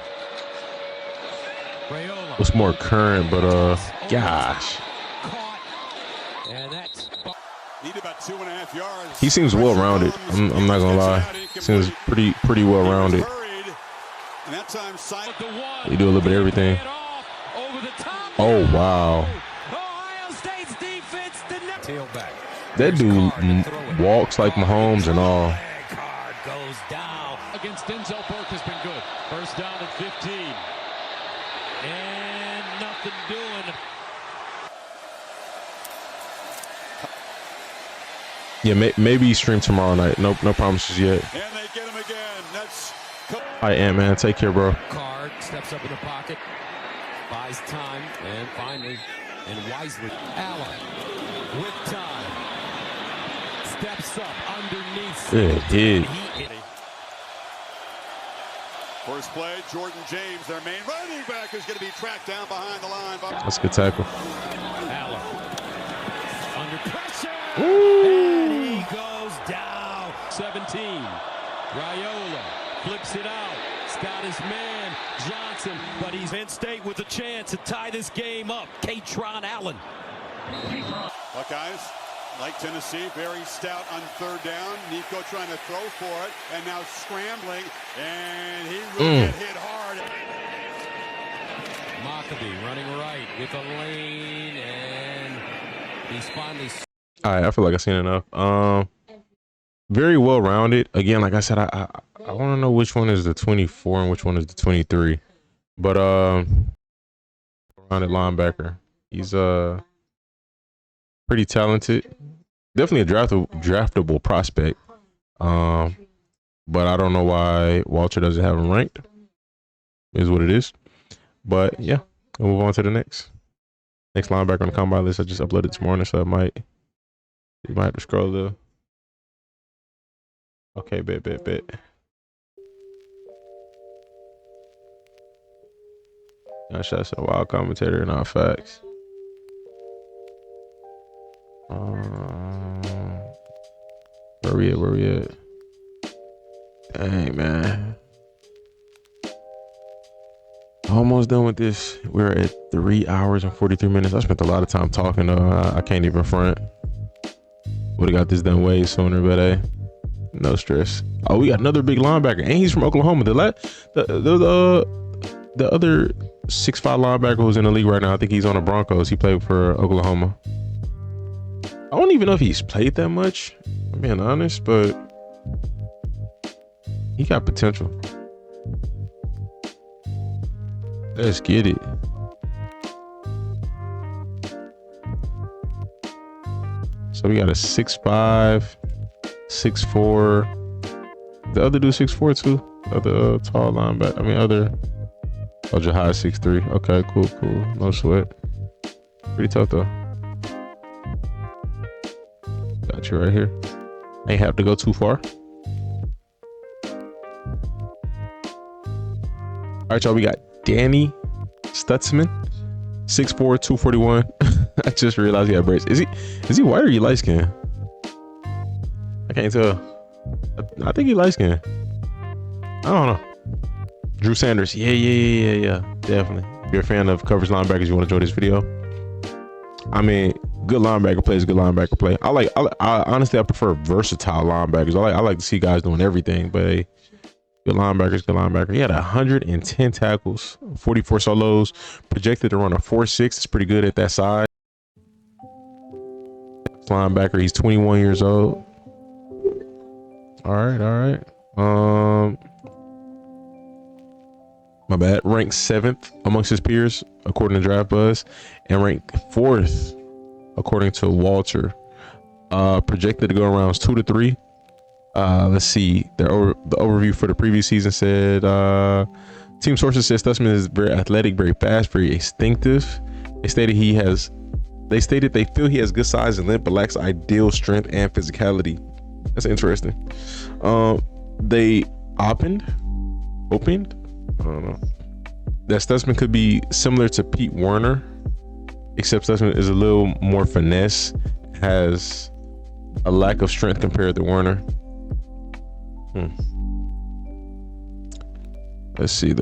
Rayola. what's more current. But gosh, And that's Need about 2.5 yards. he seems well rounded. I'm not gonna lie. Seems pretty well rounded. And that time, He do a little bit of everything. Over the top. Oh, wow. Ohio State's defense tailback. That dude walks like Mahomes and all. Card goes down. Against Denzel Burke has been good. First down at 15. And nothing doing. Yeah, maybe stream tomorrow night. No promises yet. And they get him again. That's All right, Ant-Man. Take care, bro. Card steps up in the pocket, buys time, and finally and wisely, Allen with time steps up underneath. Yeah, he did. first play. Jordan James, their main running back, is going to be tracked down behind the line. That's a good tackle. Allen under pressure. Ooh. And he goes down. 17. Raiola flips it out. Got his man, Johnson, but he's Penn State with a chance to tie this game up. Katron Allen. Buckeyes, like Tennessee, very stout on third down. Nico trying to throw for it, and now scrambling, and he will get hit hard. Maccabee running right with a lane, and he's finally. All right, I feel like I've seen enough. Very well rounded. Again, like I said, I want to know which one is the 24 and which one is the 23. But rounded linebacker. He's pretty talented. Definitely a draftable prospect. But I don't know why Walter doesn't have him ranked. Is what it is. But yeah, we'll move on to the next linebacker on the combine list. I just uploaded this morning, so you might have to scroll the. Okay, bet. Got shots at a wild commentator, not facts. Where we at? Dang, man. Almost done with this. We're at 3 hours and 43 minutes. I spent a lot of time talking. I can't even front. Would have got this done way sooner, but hey. No stress. Oh, we got another big linebacker, and he's from Oklahoma. The other 6'5" linebacker who's in the league right now, I think he's on the Broncos. He played for Oklahoma. I don't even know if he's played that much, I'm being honest, but he got potential. Let's get it. So we got a 6'5", 6'4". The other dude 6'4" too. Other tall linebacker. Jihaad 6'3". Okay, cool. No sweat. Pretty tough though. Got you right here. Ain't have to go too far. All right, y'all. We got Danny Stutsman, 6'4", 241. I just realized he had braids. Is he white or he light skinned? I can't tell. I think he light skinned. I don't know. Drew Sanders. Yeah. Definitely. If you're a fan of coverage linebackers, you want to enjoy this video. I mean, good linebacker play is good linebacker play. I honestly prefer versatile linebackers. I like to see guys doing everything, but hey, good linebacker. He had 110 tackles, 44 solos, projected to run a 4.6. It's pretty good at that size. Linebacker, he's 21 years old. All right. My bad. Ranked 7th amongst his peers, according to Draft Buzz, and ranked 4th, according to Walter. Projected to go around 2 to 3. Let's see. The overview for the previous season said, team sources said Stutsman is very athletic, very fast, very instinctive. They stated they feel he has good size and length, but lacks ideal strength and physicality. That's interesting. They opened. I don't know. That Stutsman could be similar to Pete Werner, except Stutsman is a little more finesse, has a lack of strength compared to Werner. Let's see.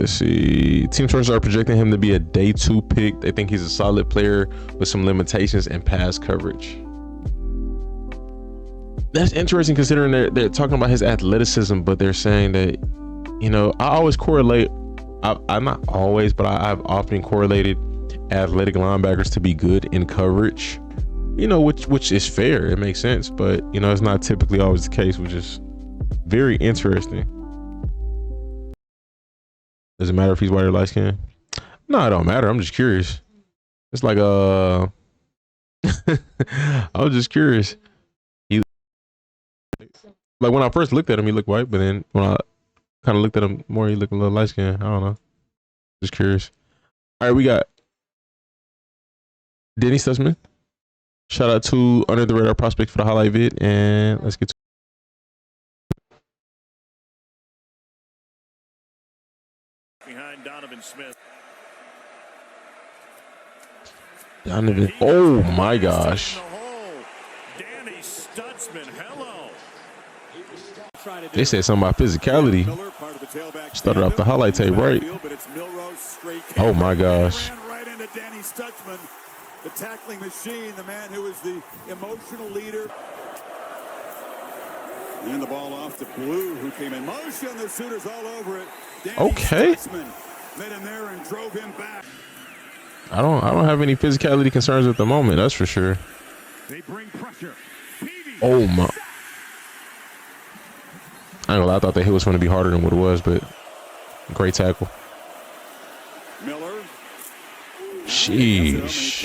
Team sources are projecting him to be a day 2 pick. They think he's a solid player with some limitations in pass coverage. That's interesting considering they're talking about his athleticism, but they're saying that, I always correlate. I'm not always, but I've often correlated athletic linebackers to be good in coverage, you know, which is fair. It makes sense, but you know, it's not typically always the case, which is very interesting. Does it matter if he's white or light skinned? No, it don't matter. I'm just curious. It's like I was just curious. He, like when I first looked at him, he looked white, but then when I kind of looked at him more, he looked a little light skinned. I don't know. Just curious. All right, we got Denny Stutsman. Shout out to Under the Radar Prospect for the highlight vid, and let's get to behind Donovan Smith. Donovan. Oh my gosh. Danny Stutsman, hello. They said something about physicality. Started off the highlight tape, right? Oh my gosh. Right into Danny Stutsman, the tackling machine, the man who is the emotional leader. And the ball off to Blue, who came in motion. The Sooners all over it. Danny Okay. Stutsman met him there and drove him back. I don't have any physicality concerns at the moment, that's for sure. They bring pressure. Oh my. I ain't gonna lie, I thought that hit was gonna be harder than what it was, but great tackle. Miller. Sheesh.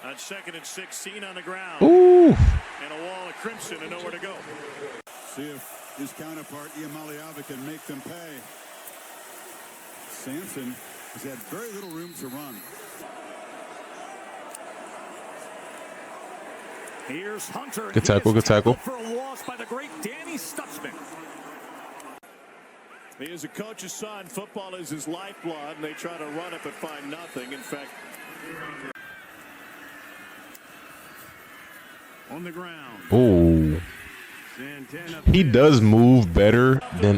On 2nd and 16 on the ground. Ooh. And a wall of crimson and nowhere to go. See if his counterpart, Mauigoa, can make them pay. Sampson has had very little room to run. Here's Hunter. Good tackle, good tackle. For a loss by the great Danny Stutsman. He is a coach's son. Football is his lifeblood, and they try to run it but find nothing. In fact, on the ground. Ooh. He does move better than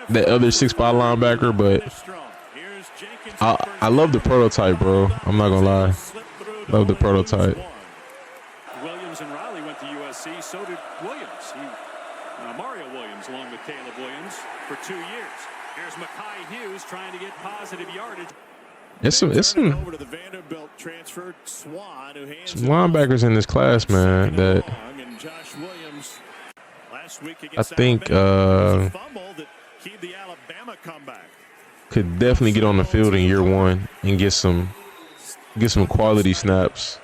the other 6'5" linebacker, but I love the prototype, bro. I'm not gonna lie. Love the prototype. Williams and Riley went to USC. So did Williams. Mario Williams along with Caleb Williams for 2 years. Here's Mekhi Hughes trying to get positive yardage. It's some linebackers in this class, man, that I think could definitely get on the field in year one and get some quality snaps.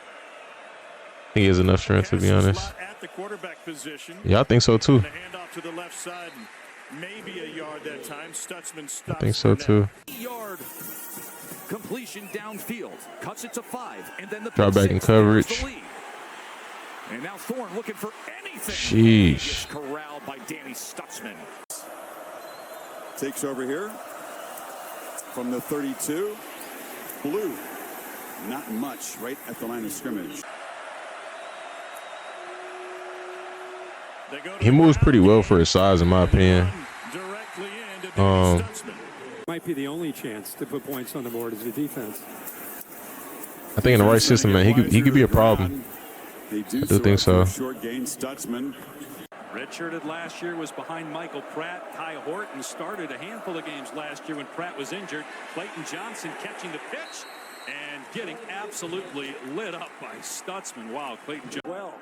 I think he has enough strength, to be honest. Yeah, I think so too. I think so too. Completion downfield, cuts it to 5, and then the drop back in coverage. And now Thorne looking for anything. Sheesh. Corralled by Danny Stutsman. Takes over here from the 32. Blue, not much, right at the line of scrimmage. He moves pretty well for his size, in my opinion. Might be the only chance to put points on the board is the defense. I think in the right system, man, he could be a problem. I do think so. Short gain, Stutsman. Redshirted last year, was behind Michael Pratt. Ty Horton started a handful of games last year when Pratt was injured. Clayton Johnson catching the pitch and getting absolutely lit up by Stutsman. Wow, Clayton Johnson. Well,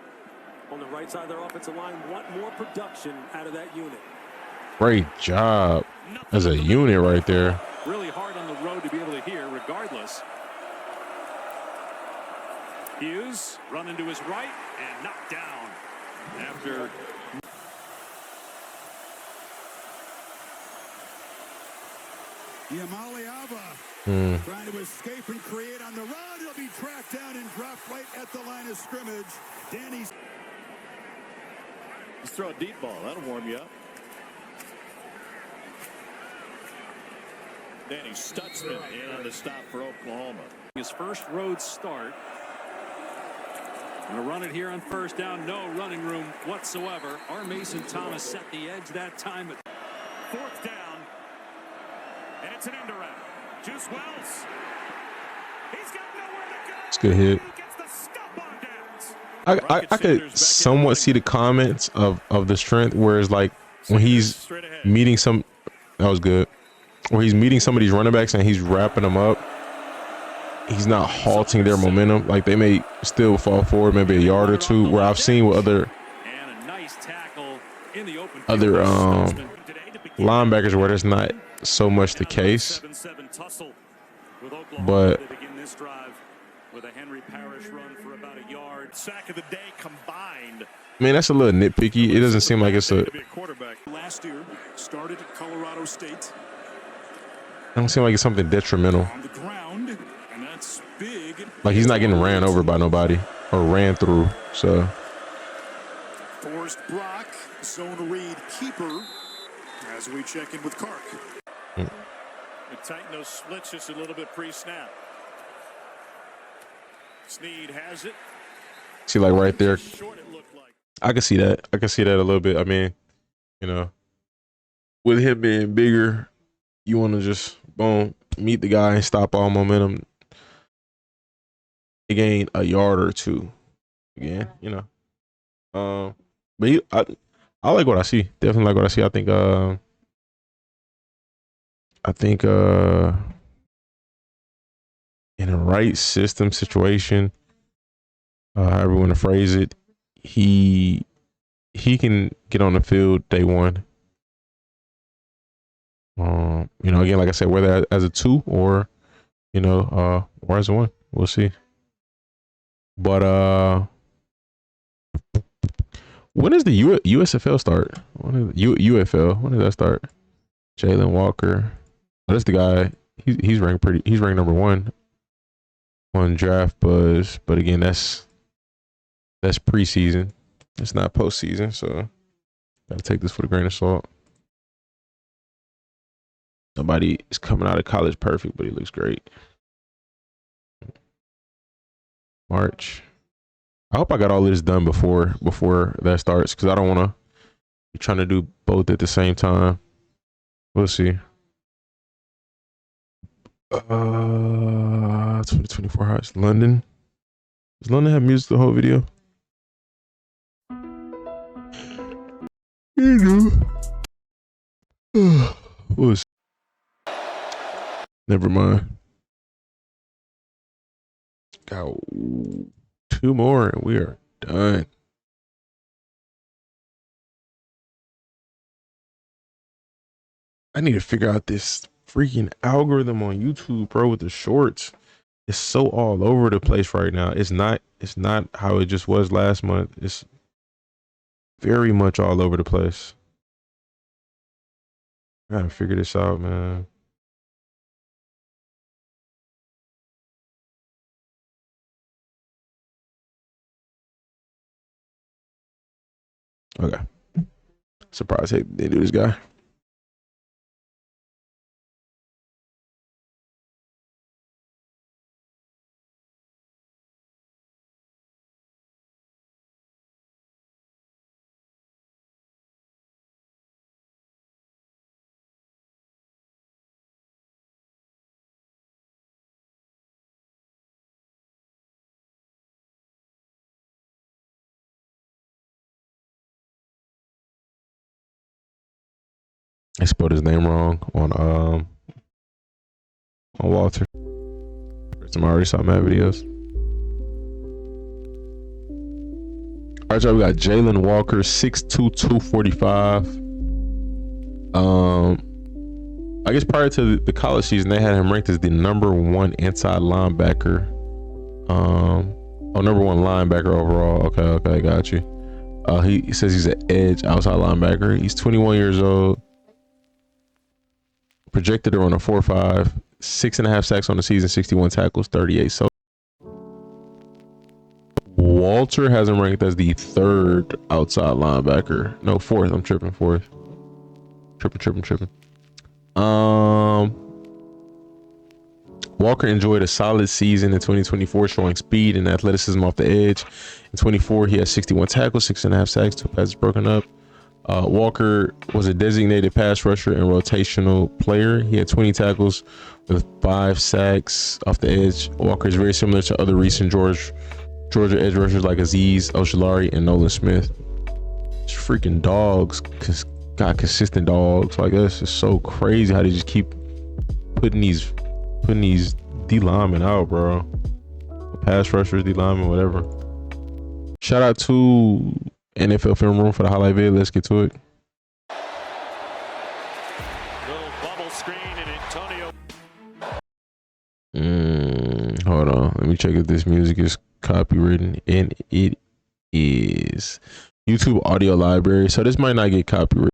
on the right side of their offensive line, want more production out of that unit. Great job as a unit right there. Really hard on the road to be able to hear regardless. Hughes running to his right and knocked down after. Mauigoa trying to escape and create on the run. He'll be tracked down and dropped right at the line of scrimmage. Danny's. Just throw a deep ball. That'll warm you up. Danny Stutsman in on the stop for Oklahoma. His first road start. Going to run it here on first down. No running room whatsoever. R. Mason Thomas set the edge that time. But 4th down. And it's an end around. Juice Wells. He's got nowhere to go. It's a good hit. I could somewhat see the comments of the strength, where it's like when he's meeting some. That was good. where he's meeting some of these running backs and he's wrapping them up, he's not halting their momentum. Like, they may still fall forward maybe a yard or two, where I've seen with other linebackers where that's not so much the case. But sack of the day combined. I mean, that's a little nitpicky. It doesn't seem like it's a Last year, started at Colorado State. don't seem like it's something detrimental. On the ground, and that's big. Like, he's not getting ran over by nobody or ran through. So Forrest Brock, zone read keeper, as we check in with Kark. To tighten those splits just a little bit pre-snap. Snead has it. see, like right there, I can see that. I can see that a little bit. I mean, you know, with him being bigger, you want to just boom, meet the guy and stop all momentum. He gained a yard or two again, you know. But I like what I see. Definitely like what I see. I think in the right system situation, however you want to phrase it, he can get on the field day one. You know, again, like I said, whether as a 2 or, you know, or as a 1, we'll see. But when does the USFL start? UFL? When does that start? Jalon Walker. Oh, that's the guy. He's ranked He's ranked number 1 on Draft Buzz. But again, that's preseason. It's not postseason, so gotta take this with a grain of salt. Nobody is coming out of college perfect, but he looks great. March. I hope I got all of this done before that starts, because I don't want to be trying to do both at the same time. We'll see. 2024 Hearts. London. Does London have music the whole video? You know. We'll see. Never mind. Got 2 more and we are done. I need to figure out this freaking algorithm on YouTube, bro, with the shorts. It's so all over the place right now. It's not how it just was last month. It's very much all over the place. I gotta figure this out, man. Okay. Surprised they do this guy. I spelled his name wrong on Walter. Some already saw my videos. All right, y'all, we got Jalon Walker, 6'2", 245. I guess prior to the college season, they had him ranked as the #1 inside linebacker. Number 1 linebacker overall. Okay, got you. He says he's an edge outside linebacker. He's 21 years old. Projected to run a 4.5, 6.5 sacks on the season, 61 tackles, 38. So Walter has him ranked as the 3rd outside linebacker. No, 4th. I'm tripping. 4th. Tripping. Walker enjoyed a solid season in 2024, showing speed and athleticism off the edge. In 24, he had 61 tackles, 6.5 sacks, 2 passes broken up. Walker was a designated pass rusher and rotational player. He had 20 tackles with 5 sacks off the edge. Walker is very similar to other recent Georgia edge rushers like Azeez Ojulari and Nolan Smith. These freaking dogs got consistent dogs. Like, that's just so crazy how they just keep putting these D linemen out, bro. Pass rushers, D linemen, whatever. Shout out to NFL Film Room for the highlight vid. Let's get to it. Little bubble screen and Antonio. Hold on. Let me check if this music is copywritten. And it is. YouTube audio library. So this might not get copyrighted.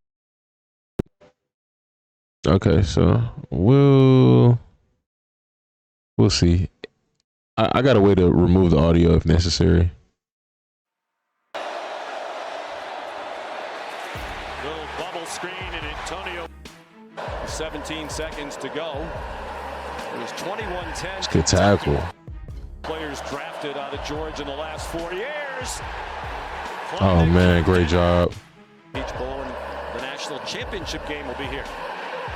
Okay, so we'll see. I got a way to remove the audio if necessary. Little bubble screen and Antonio. 17 seconds to go. It was 21-10. It's a good tackle. Players drafted out of Georgia in the last 4 years. Oh man, great job. Beach Bowl and the national championship game will be here.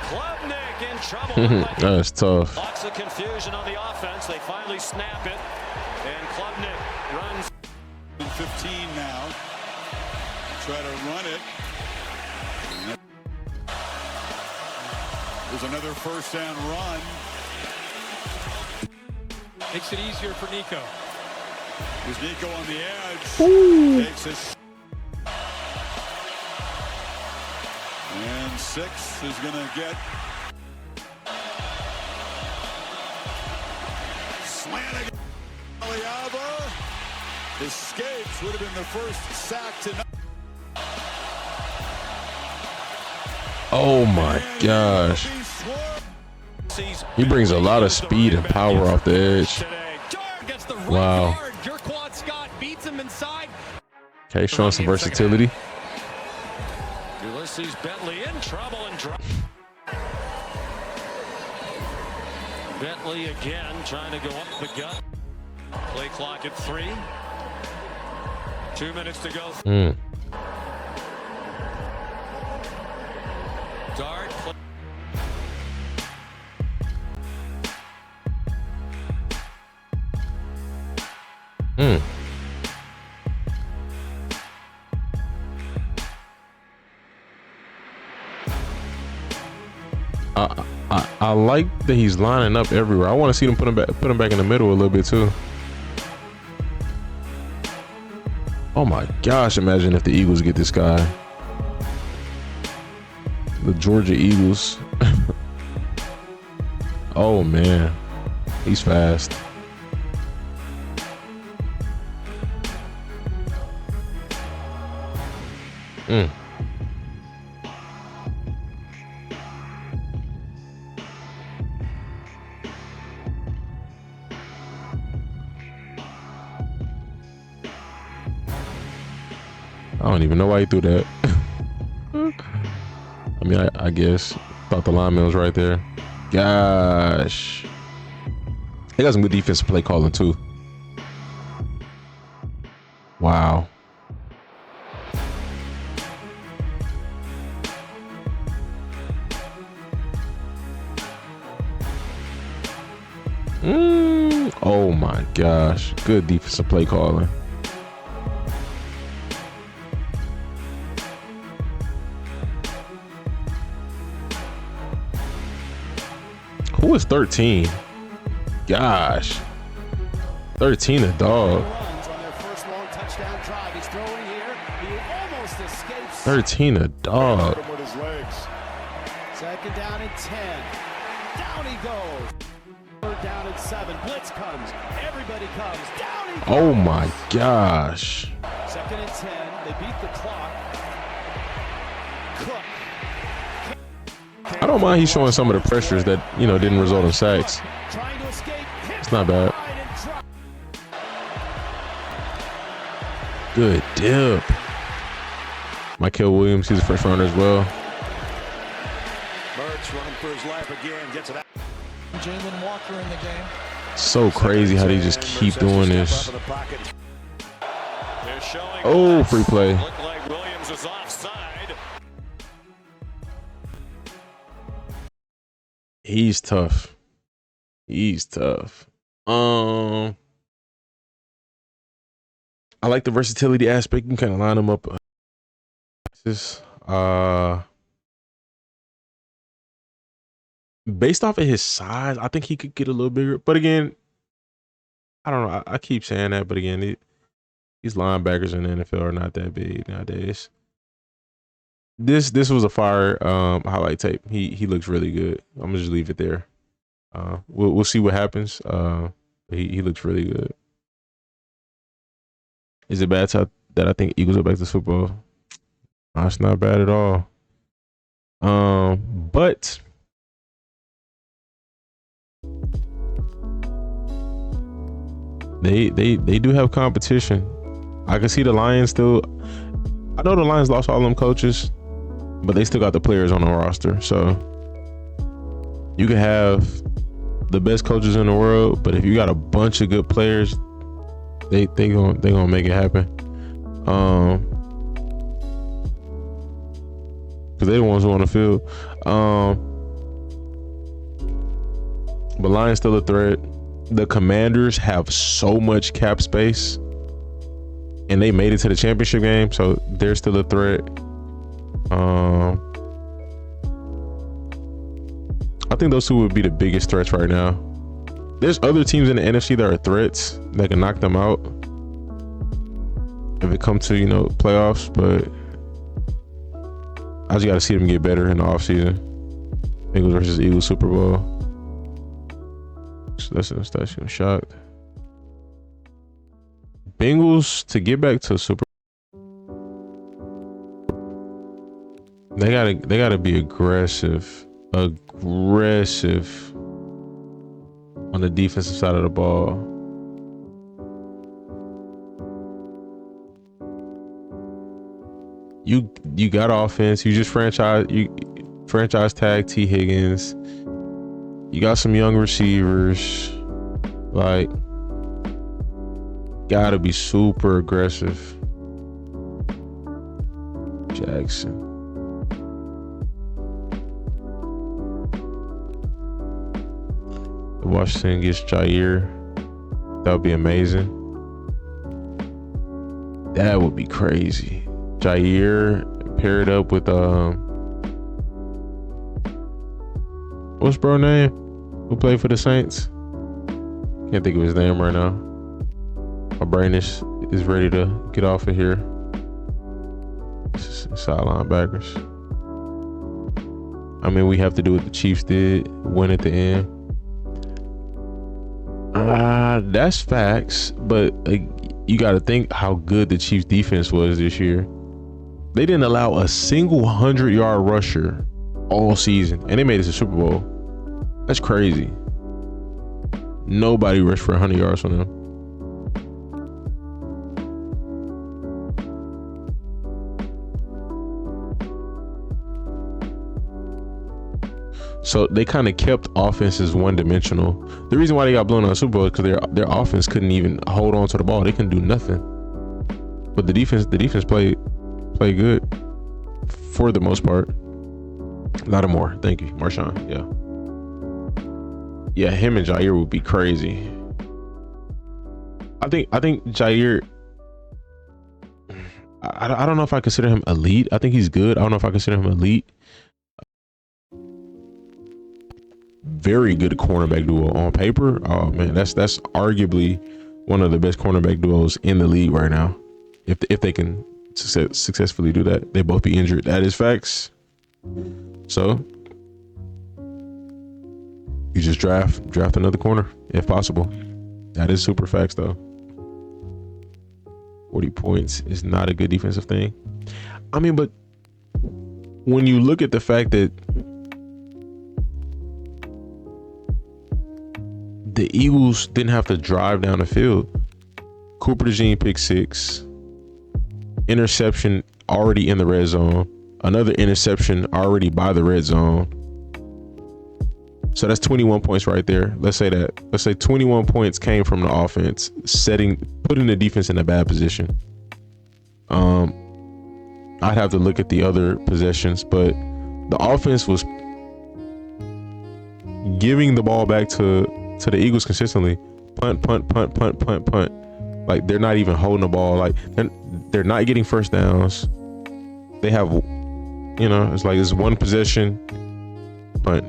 Klubnik in trouble. That's tough. Lots of confusion on the offense. They finally snap it. And Klubnik runs. 15 now. Try to run it. There's another first down run. Makes it easier for Nico. There's Nico on the edge. Ooh. Takes his. And 6 is going to get. Slanting. Oliver escapes. Would have been the first sack tonight. Oh my gosh. He brings a lot of speed and power off the edge. Wow. Okay, showing some versatility. Ulysses Bentley in trouble and drop. Bentley again trying to go up the gut. Play clock at 3. 2 minutes to go. Dart. I like that he's lining up everywhere. I want to see them put him back in the middle a little bit too. Oh my gosh, imagine if the Eagles get this guy. The Georgia Eagles. Oh man, he's fast. I don't even know why he threw that. I mean, I guess thought the lineman was right there. Gosh, they got some good defensive play calling too. Wow. Oh my gosh, good defensive play calling. Who is 13? Gosh. 13 a dog. 13 a dog. Second down and 10. Down he goes. Third down and 7. Blitz comes. Everybody comes. Down he goes. Oh my gosh. Second and 10. They beat the clock. Cook. I don't mind he's showing some of the pressures that, you know, didn't result in sacks. It's not bad. Good dip. Michael Williams, he's a first rounder as well. Mertz running for his life again, gets it out. Jalon Walker in the game. So crazy how they just keep doing this. Oh, free play. Looked like Williams was offside. He's tough. He's tough. I like the versatility aspect. You can kind of line them up. based off of his size, I think he could get a little bigger. But again, I don't know. I keep saying that, but again, these linebackers in the NFL are not that big nowadays. This was a fire highlight tape. He looks really good. I'm gonna just leave it there. We'll see what happens. He looks really good. Is it bad that I think Eagles are back to the Super Bowl? No, it's not bad at all. But they do have competition. I can see the Lions still. I know the Lions lost all them coaches, but they still got the players on the roster. So you can have the best coaches in the world, but if you got a bunch of good players, they gonna make it happen. Because they're the ones who on the field. But Lions still a threat. The Commanders have so much cap space, and they made it to the championship game, so they're still a threat. I think those two would be the biggest threats right now. There's other teams in the NFC that are threats that can knock them out if it comes to, playoffs, but I just got to see them get better in the offseason. Bengals versus Eagles Super Bowl. So that's I'm shocked. Bengals to get back to Super Bowl. They gotta be aggressive on the defensive side of the ball. You got offense. You just franchise tag T Higgins. You got some young receivers. Like, gotta be super aggressive. Jackson. Washington gets Jair. That would be amazing. That would be crazy. Jair paired up with what's bro name? Who played for the Saints? Can't think of his name right now. My brain is ready to get off of here. Side linebackers. I mean, we have to do what the Chiefs did, win at the end. That's facts, but you got to think how good the Chiefs defense was this year. They didn't allow a single 100-yard rusher all season, and they made it to the Super Bowl. That's crazy. Nobody rushed for 100 yards on them. So they kind of kept offenses one-dimensional. The reason why they got blown out of the Super Bowl is because their offense couldn't even hold on to the ball. They couldn't do nothing. But the defense played good for the most part. Lattimore, thank you, Marshawn. Yeah, him and Jair would be crazy. I think Jair. I don't know if I consider him elite. I think he's good. I don't know if I consider him elite. Very good cornerback duo on paper. Oh man, that's arguably one of the best cornerback duos in the league right now. If they can successfully do that, they both be injured. That is facts. So you just draft another corner if possible. That is super facts though. 40 points is not a good defensive thing. I mean, but when you look at the fact that the Eagles didn't have to drive down the field. Cooper DeJean pick 6. Interception already in the red zone. Another interception already by the red zone. So that's 21 points right there. Let's say 21 points came from the offense, putting the defense in a bad position. I'd have to look at the other possessions, but the offense was giving the ball back to the Eagles consistently. Punt. Like, they're not even holding the ball. Like, they're not getting first downs. They have, it's like it's one possession, punt,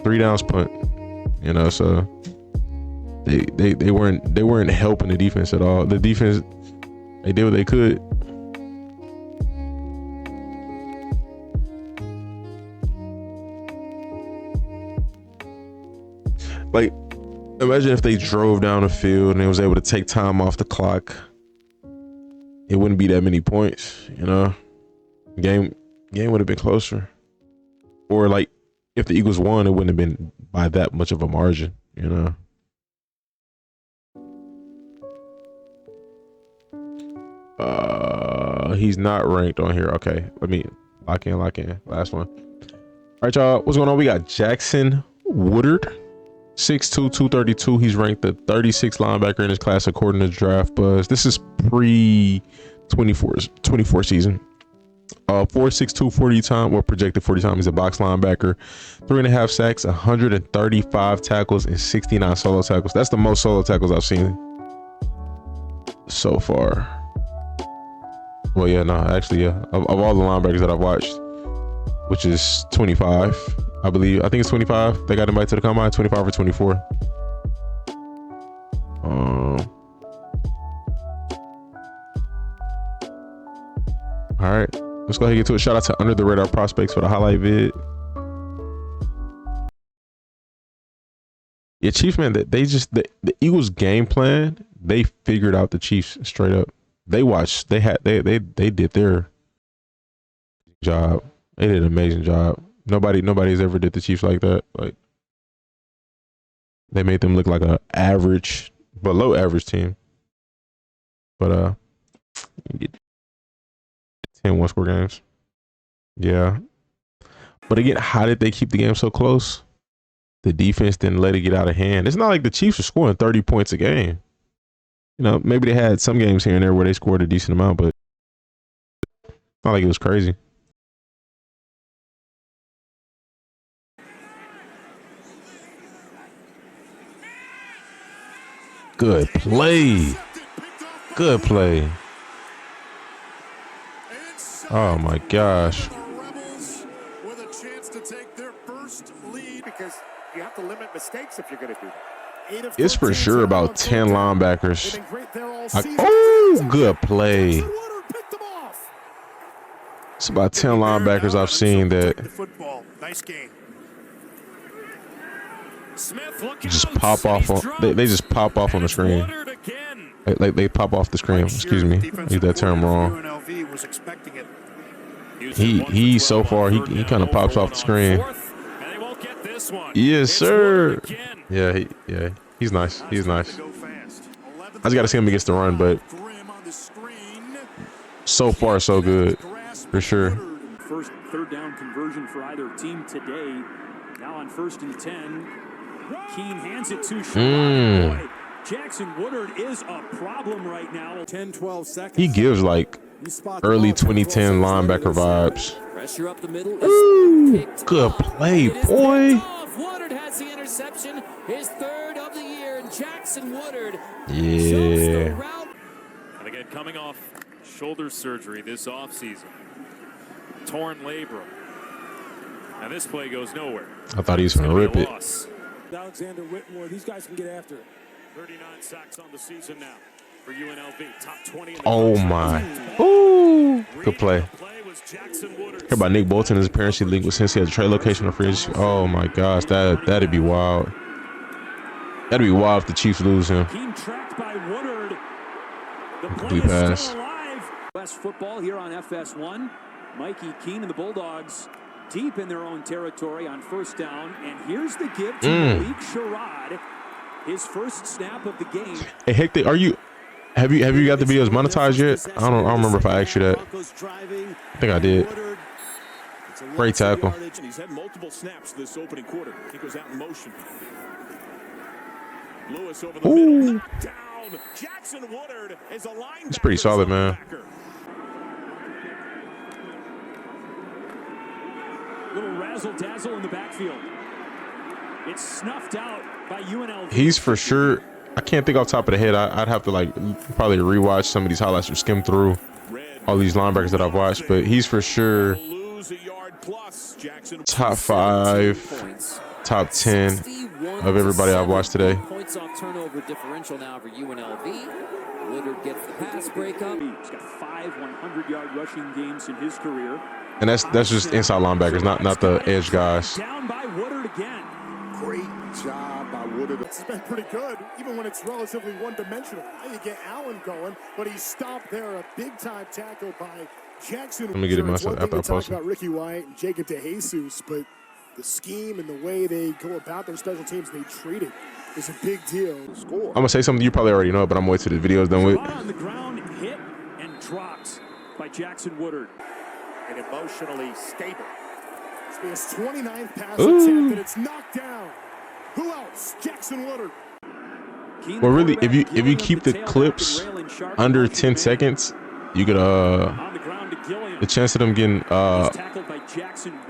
3 downs punt. You know, so they weren't helping the defense at all. The defense, they did what they could. Like, imagine if they drove down the field and they was able to take time off the clock. It wouldn't be that many points, you know. Game would have been closer. Or like, if the Eagles won, it wouldn't have been by that much of a margin, you know. He's not ranked on here. Okay, let me lock in. Last one. All right, y'all. What's going on? We got Jackson Woodard, 6'2", 232. He's ranked the 36th linebacker in his class according to Draft Buzz. This is pre-24 season. 4.62 40 time, or projected 40 time. He's a box linebacker. 3.5 sacks, 135 tackles, and 69 solo tackles. That's the most solo tackles I've seen so far. Well, yeah, no, actually, yeah. Of all the linebackers that I've watched, which is 25, I believe. I think it's 25. They got invited to the combine, 25 or 24. All right, let's go ahead and get to it. Shout out to Under the Radar Prospects for the highlight vid. Yeah, Chiefs, man, the Eagles game plan, they figured out the Chiefs straight up. They watched, they did their job. They did an amazing job. Nobody's ever did the Chiefs like that. Like, they made them look like a average, below average team. But 10 one-score games. Yeah. But again, how did they keep the game so close? The defense didn't let it get out of hand. It's not like the Chiefs were scoring 30 points a game. You know, maybe they had some games here and there where they scored a decent amount, but it's not like it was crazy. Good play. Good play. Oh my gosh. With a chance to take their first lead, because you have to limit mistakes if you're going to do that. It's for sure about 10 linebackers. Oh, good play. It's about 10 linebackers I've seen that just pop off on. They just pop off on the screen. Like they pop off the screen. Excuse me, use that term wrong. He so far he kind of pops off the screen. Yes, sir. Yeah, he's nice. He's nice. I just got to see him against the run, but so far so good, for sure. First third down conversion for either team today. Now on 1st and 10, Keene hands it to Shemar. Jackson Woodard is a problem right now. 10-12 seconds. He gives like early 2010 linebacker vibes. Pressure up the middle. Ooh, good play, boy. Woodard has the interception, his 3rd of the year, and Jackson Woodard. Yeah. And again, coming off shoulder surgery this offseason. Torn labrum. And this play goes nowhere. I thought he was going to rip it. Alexander Whitmore, these guys can get after it. 39 sacks on the season now for UNLV. Top 20 in the Oh my. Ooh. Good play. Heard about Nick Bolton, his apparently linked with Cincy at the trade location of free agency. Oh my gosh, that'd be wild. That'd be wild if the Chiefs lose him. Tracked by Woodard. The complete pass. West football here on FS1. Mikey Keene and the Bulldogs deep in their own territory on 1st down, and here's the give to Malik Sherrod. His first snap of the game. Hey, Hector, have you got the videos monetized yet? I don't remember if I asked you that. I think I did. Great tackle. He's had multiple snaps this opening quarter. He goes out in motion. Lewis over the middle. Down. Jackson Woodard is a linebacker. It's pretty solid, man. Little razzle-dazzle in the backfield. It's snuffed out by UNLV. He's for sure. I can't think off the top of the head. I'd have to like probably rewatch some of these highlights or skim through all these linebackers that I've watched. But he's for sure top 5 top 10 of everybody I've watched today. Points off turnover differential now for UNLV. Woodard gets the pass breakup. He's got 5 100-yard rushing games in his career. And that's just inside linebackers, not the edge guys. Down by Woodard again. Great job by Woodard. It's been pretty good, even when it's relatively one-dimensional. Now you get Allen going, but he's stopped there. A big-time tackle by Jackson. Let me get it myself after I post it. About Ricky White and Jacob DeJesus, but the scheme and the way they go about their special teams, they treat it, is a big deal. Score. I'm gonna say something you probably already know, but I'm gonna wait till the video's done with. On the ground, hit and dropped by Jackson Woodard. And emotionally stable. It's been his 29th pass attempt, and it's knocked down. Who else? Jackson Woodard. Well, really, if you keep the clips under 10 seconds, you get the chance of them getting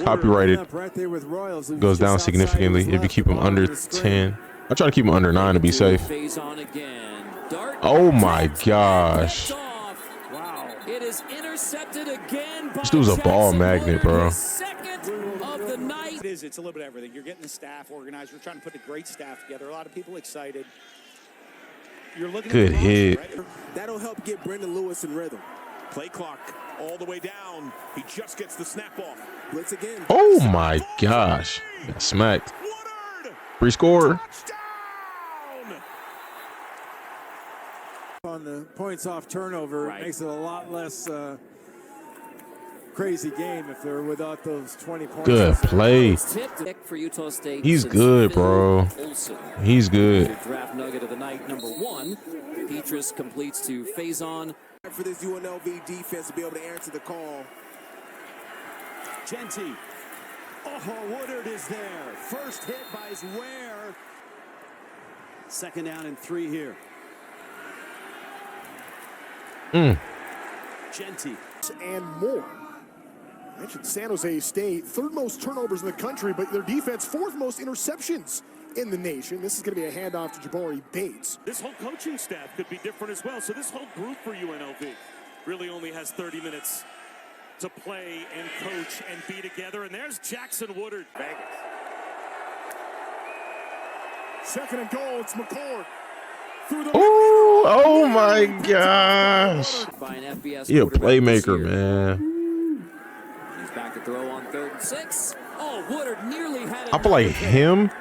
copyrighted goes down significantly if you keep them under 10. I try to keep them under 9 to be safe. Oh my gosh. It is intercepted again. This dude's a ball magnet, bro. It's a little bit of everything. You're getting the staff organized. We're trying to put a great staff together. A lot of people excited. You're looking good at hit. Right? That'll help get Brendan Lewis in rhythm. Play clock all the way down. He just gets the snap off. Blitz again. Oh my gosh. Got smacked. Free score. On the points off turnover, it makes it a lot less crazy game if they're without those 20 points. Good play. He's good, bro. He's good. Draft nugget of the night, number 1. Petrus completes to Faison. For this UNLV defense to be able to answer the call. Genty. Oh, Woodard is there. First hit by his Ware. Second down and 3 here. Genty and more. I mentioned San Jose State, 3rd most turnovers in the country, but their defense 4th most interceptions in the nation. This is going to be a handoff to Jabari Bates. This whole coaching staff could be different as well. So this whole group for UNLV really only has 30 minutes to play and coach and be together. And there's Jackson Woodard. Vegas. 2nd and goal. It's McCord. Ooh, oh my gosh. He a playmaker, man. He's back to throw on 3rd and 6. Oh, Woodard nearly had it. I feel like him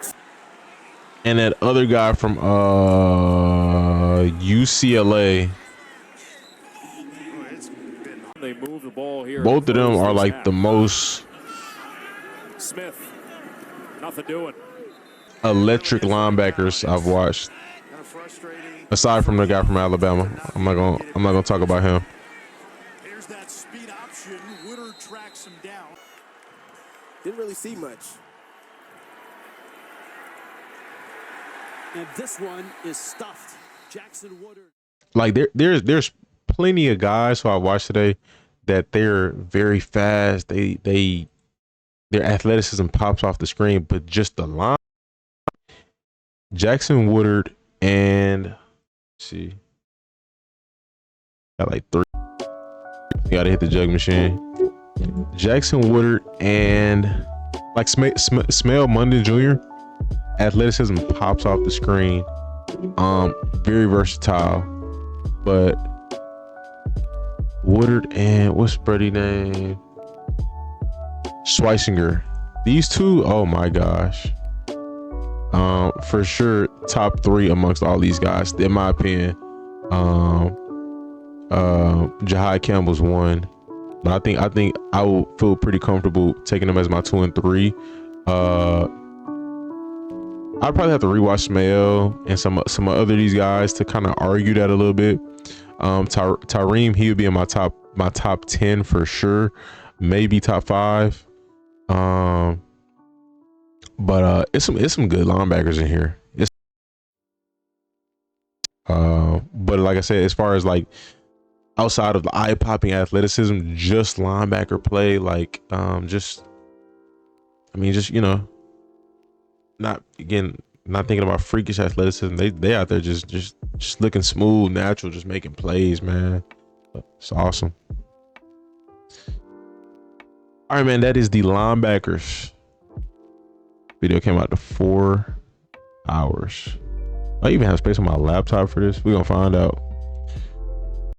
and that other guy from UCLA. They move the ball here. Both of them are like the most Smith. Nothing doing. Electric linebackers I've watched. Aside from the guy from Alabama, I'm not gonna talk about him. Here's that speed option. Woodard tracks him down. Didn't really see much. And this one is stuffed. Jackson Woodard. Like there's plenty of guys who I watched today that they're very fast. Their athleticism pops off the screen, but just the line. Jackson Woodard and see, got like 3. You gotta hit the jug machine. Jackson Woodard and like Smael Mondon Jr. Athleticism pops off the screen. Very versatile, but Woodard and what's Brady name? Schwesinger. These two, oh my gosh. For sure, top 3 amongst all these guys, in my opinion. Jihaad Campbell's 1, but I think I will feel pretty comfortable taking them as my 2 and 3. I'd probably have to rewatch Smael and some other these guys to kind of argue that a little bit. Tyreem, he would be in my top 10 for sure, maybe top 5. But it's some good linebackers in here. But like I said, as far as like outside of the eye-popping athleticism, just linebacker play, like just you know, not thinking about freakish athleticism. They out there just looking smooth, natural, just making plays, man. It's awesome. All right, man, that is the linebackers Video came out to 4 hours. I even have space on my laptop for this. We're gonna find out.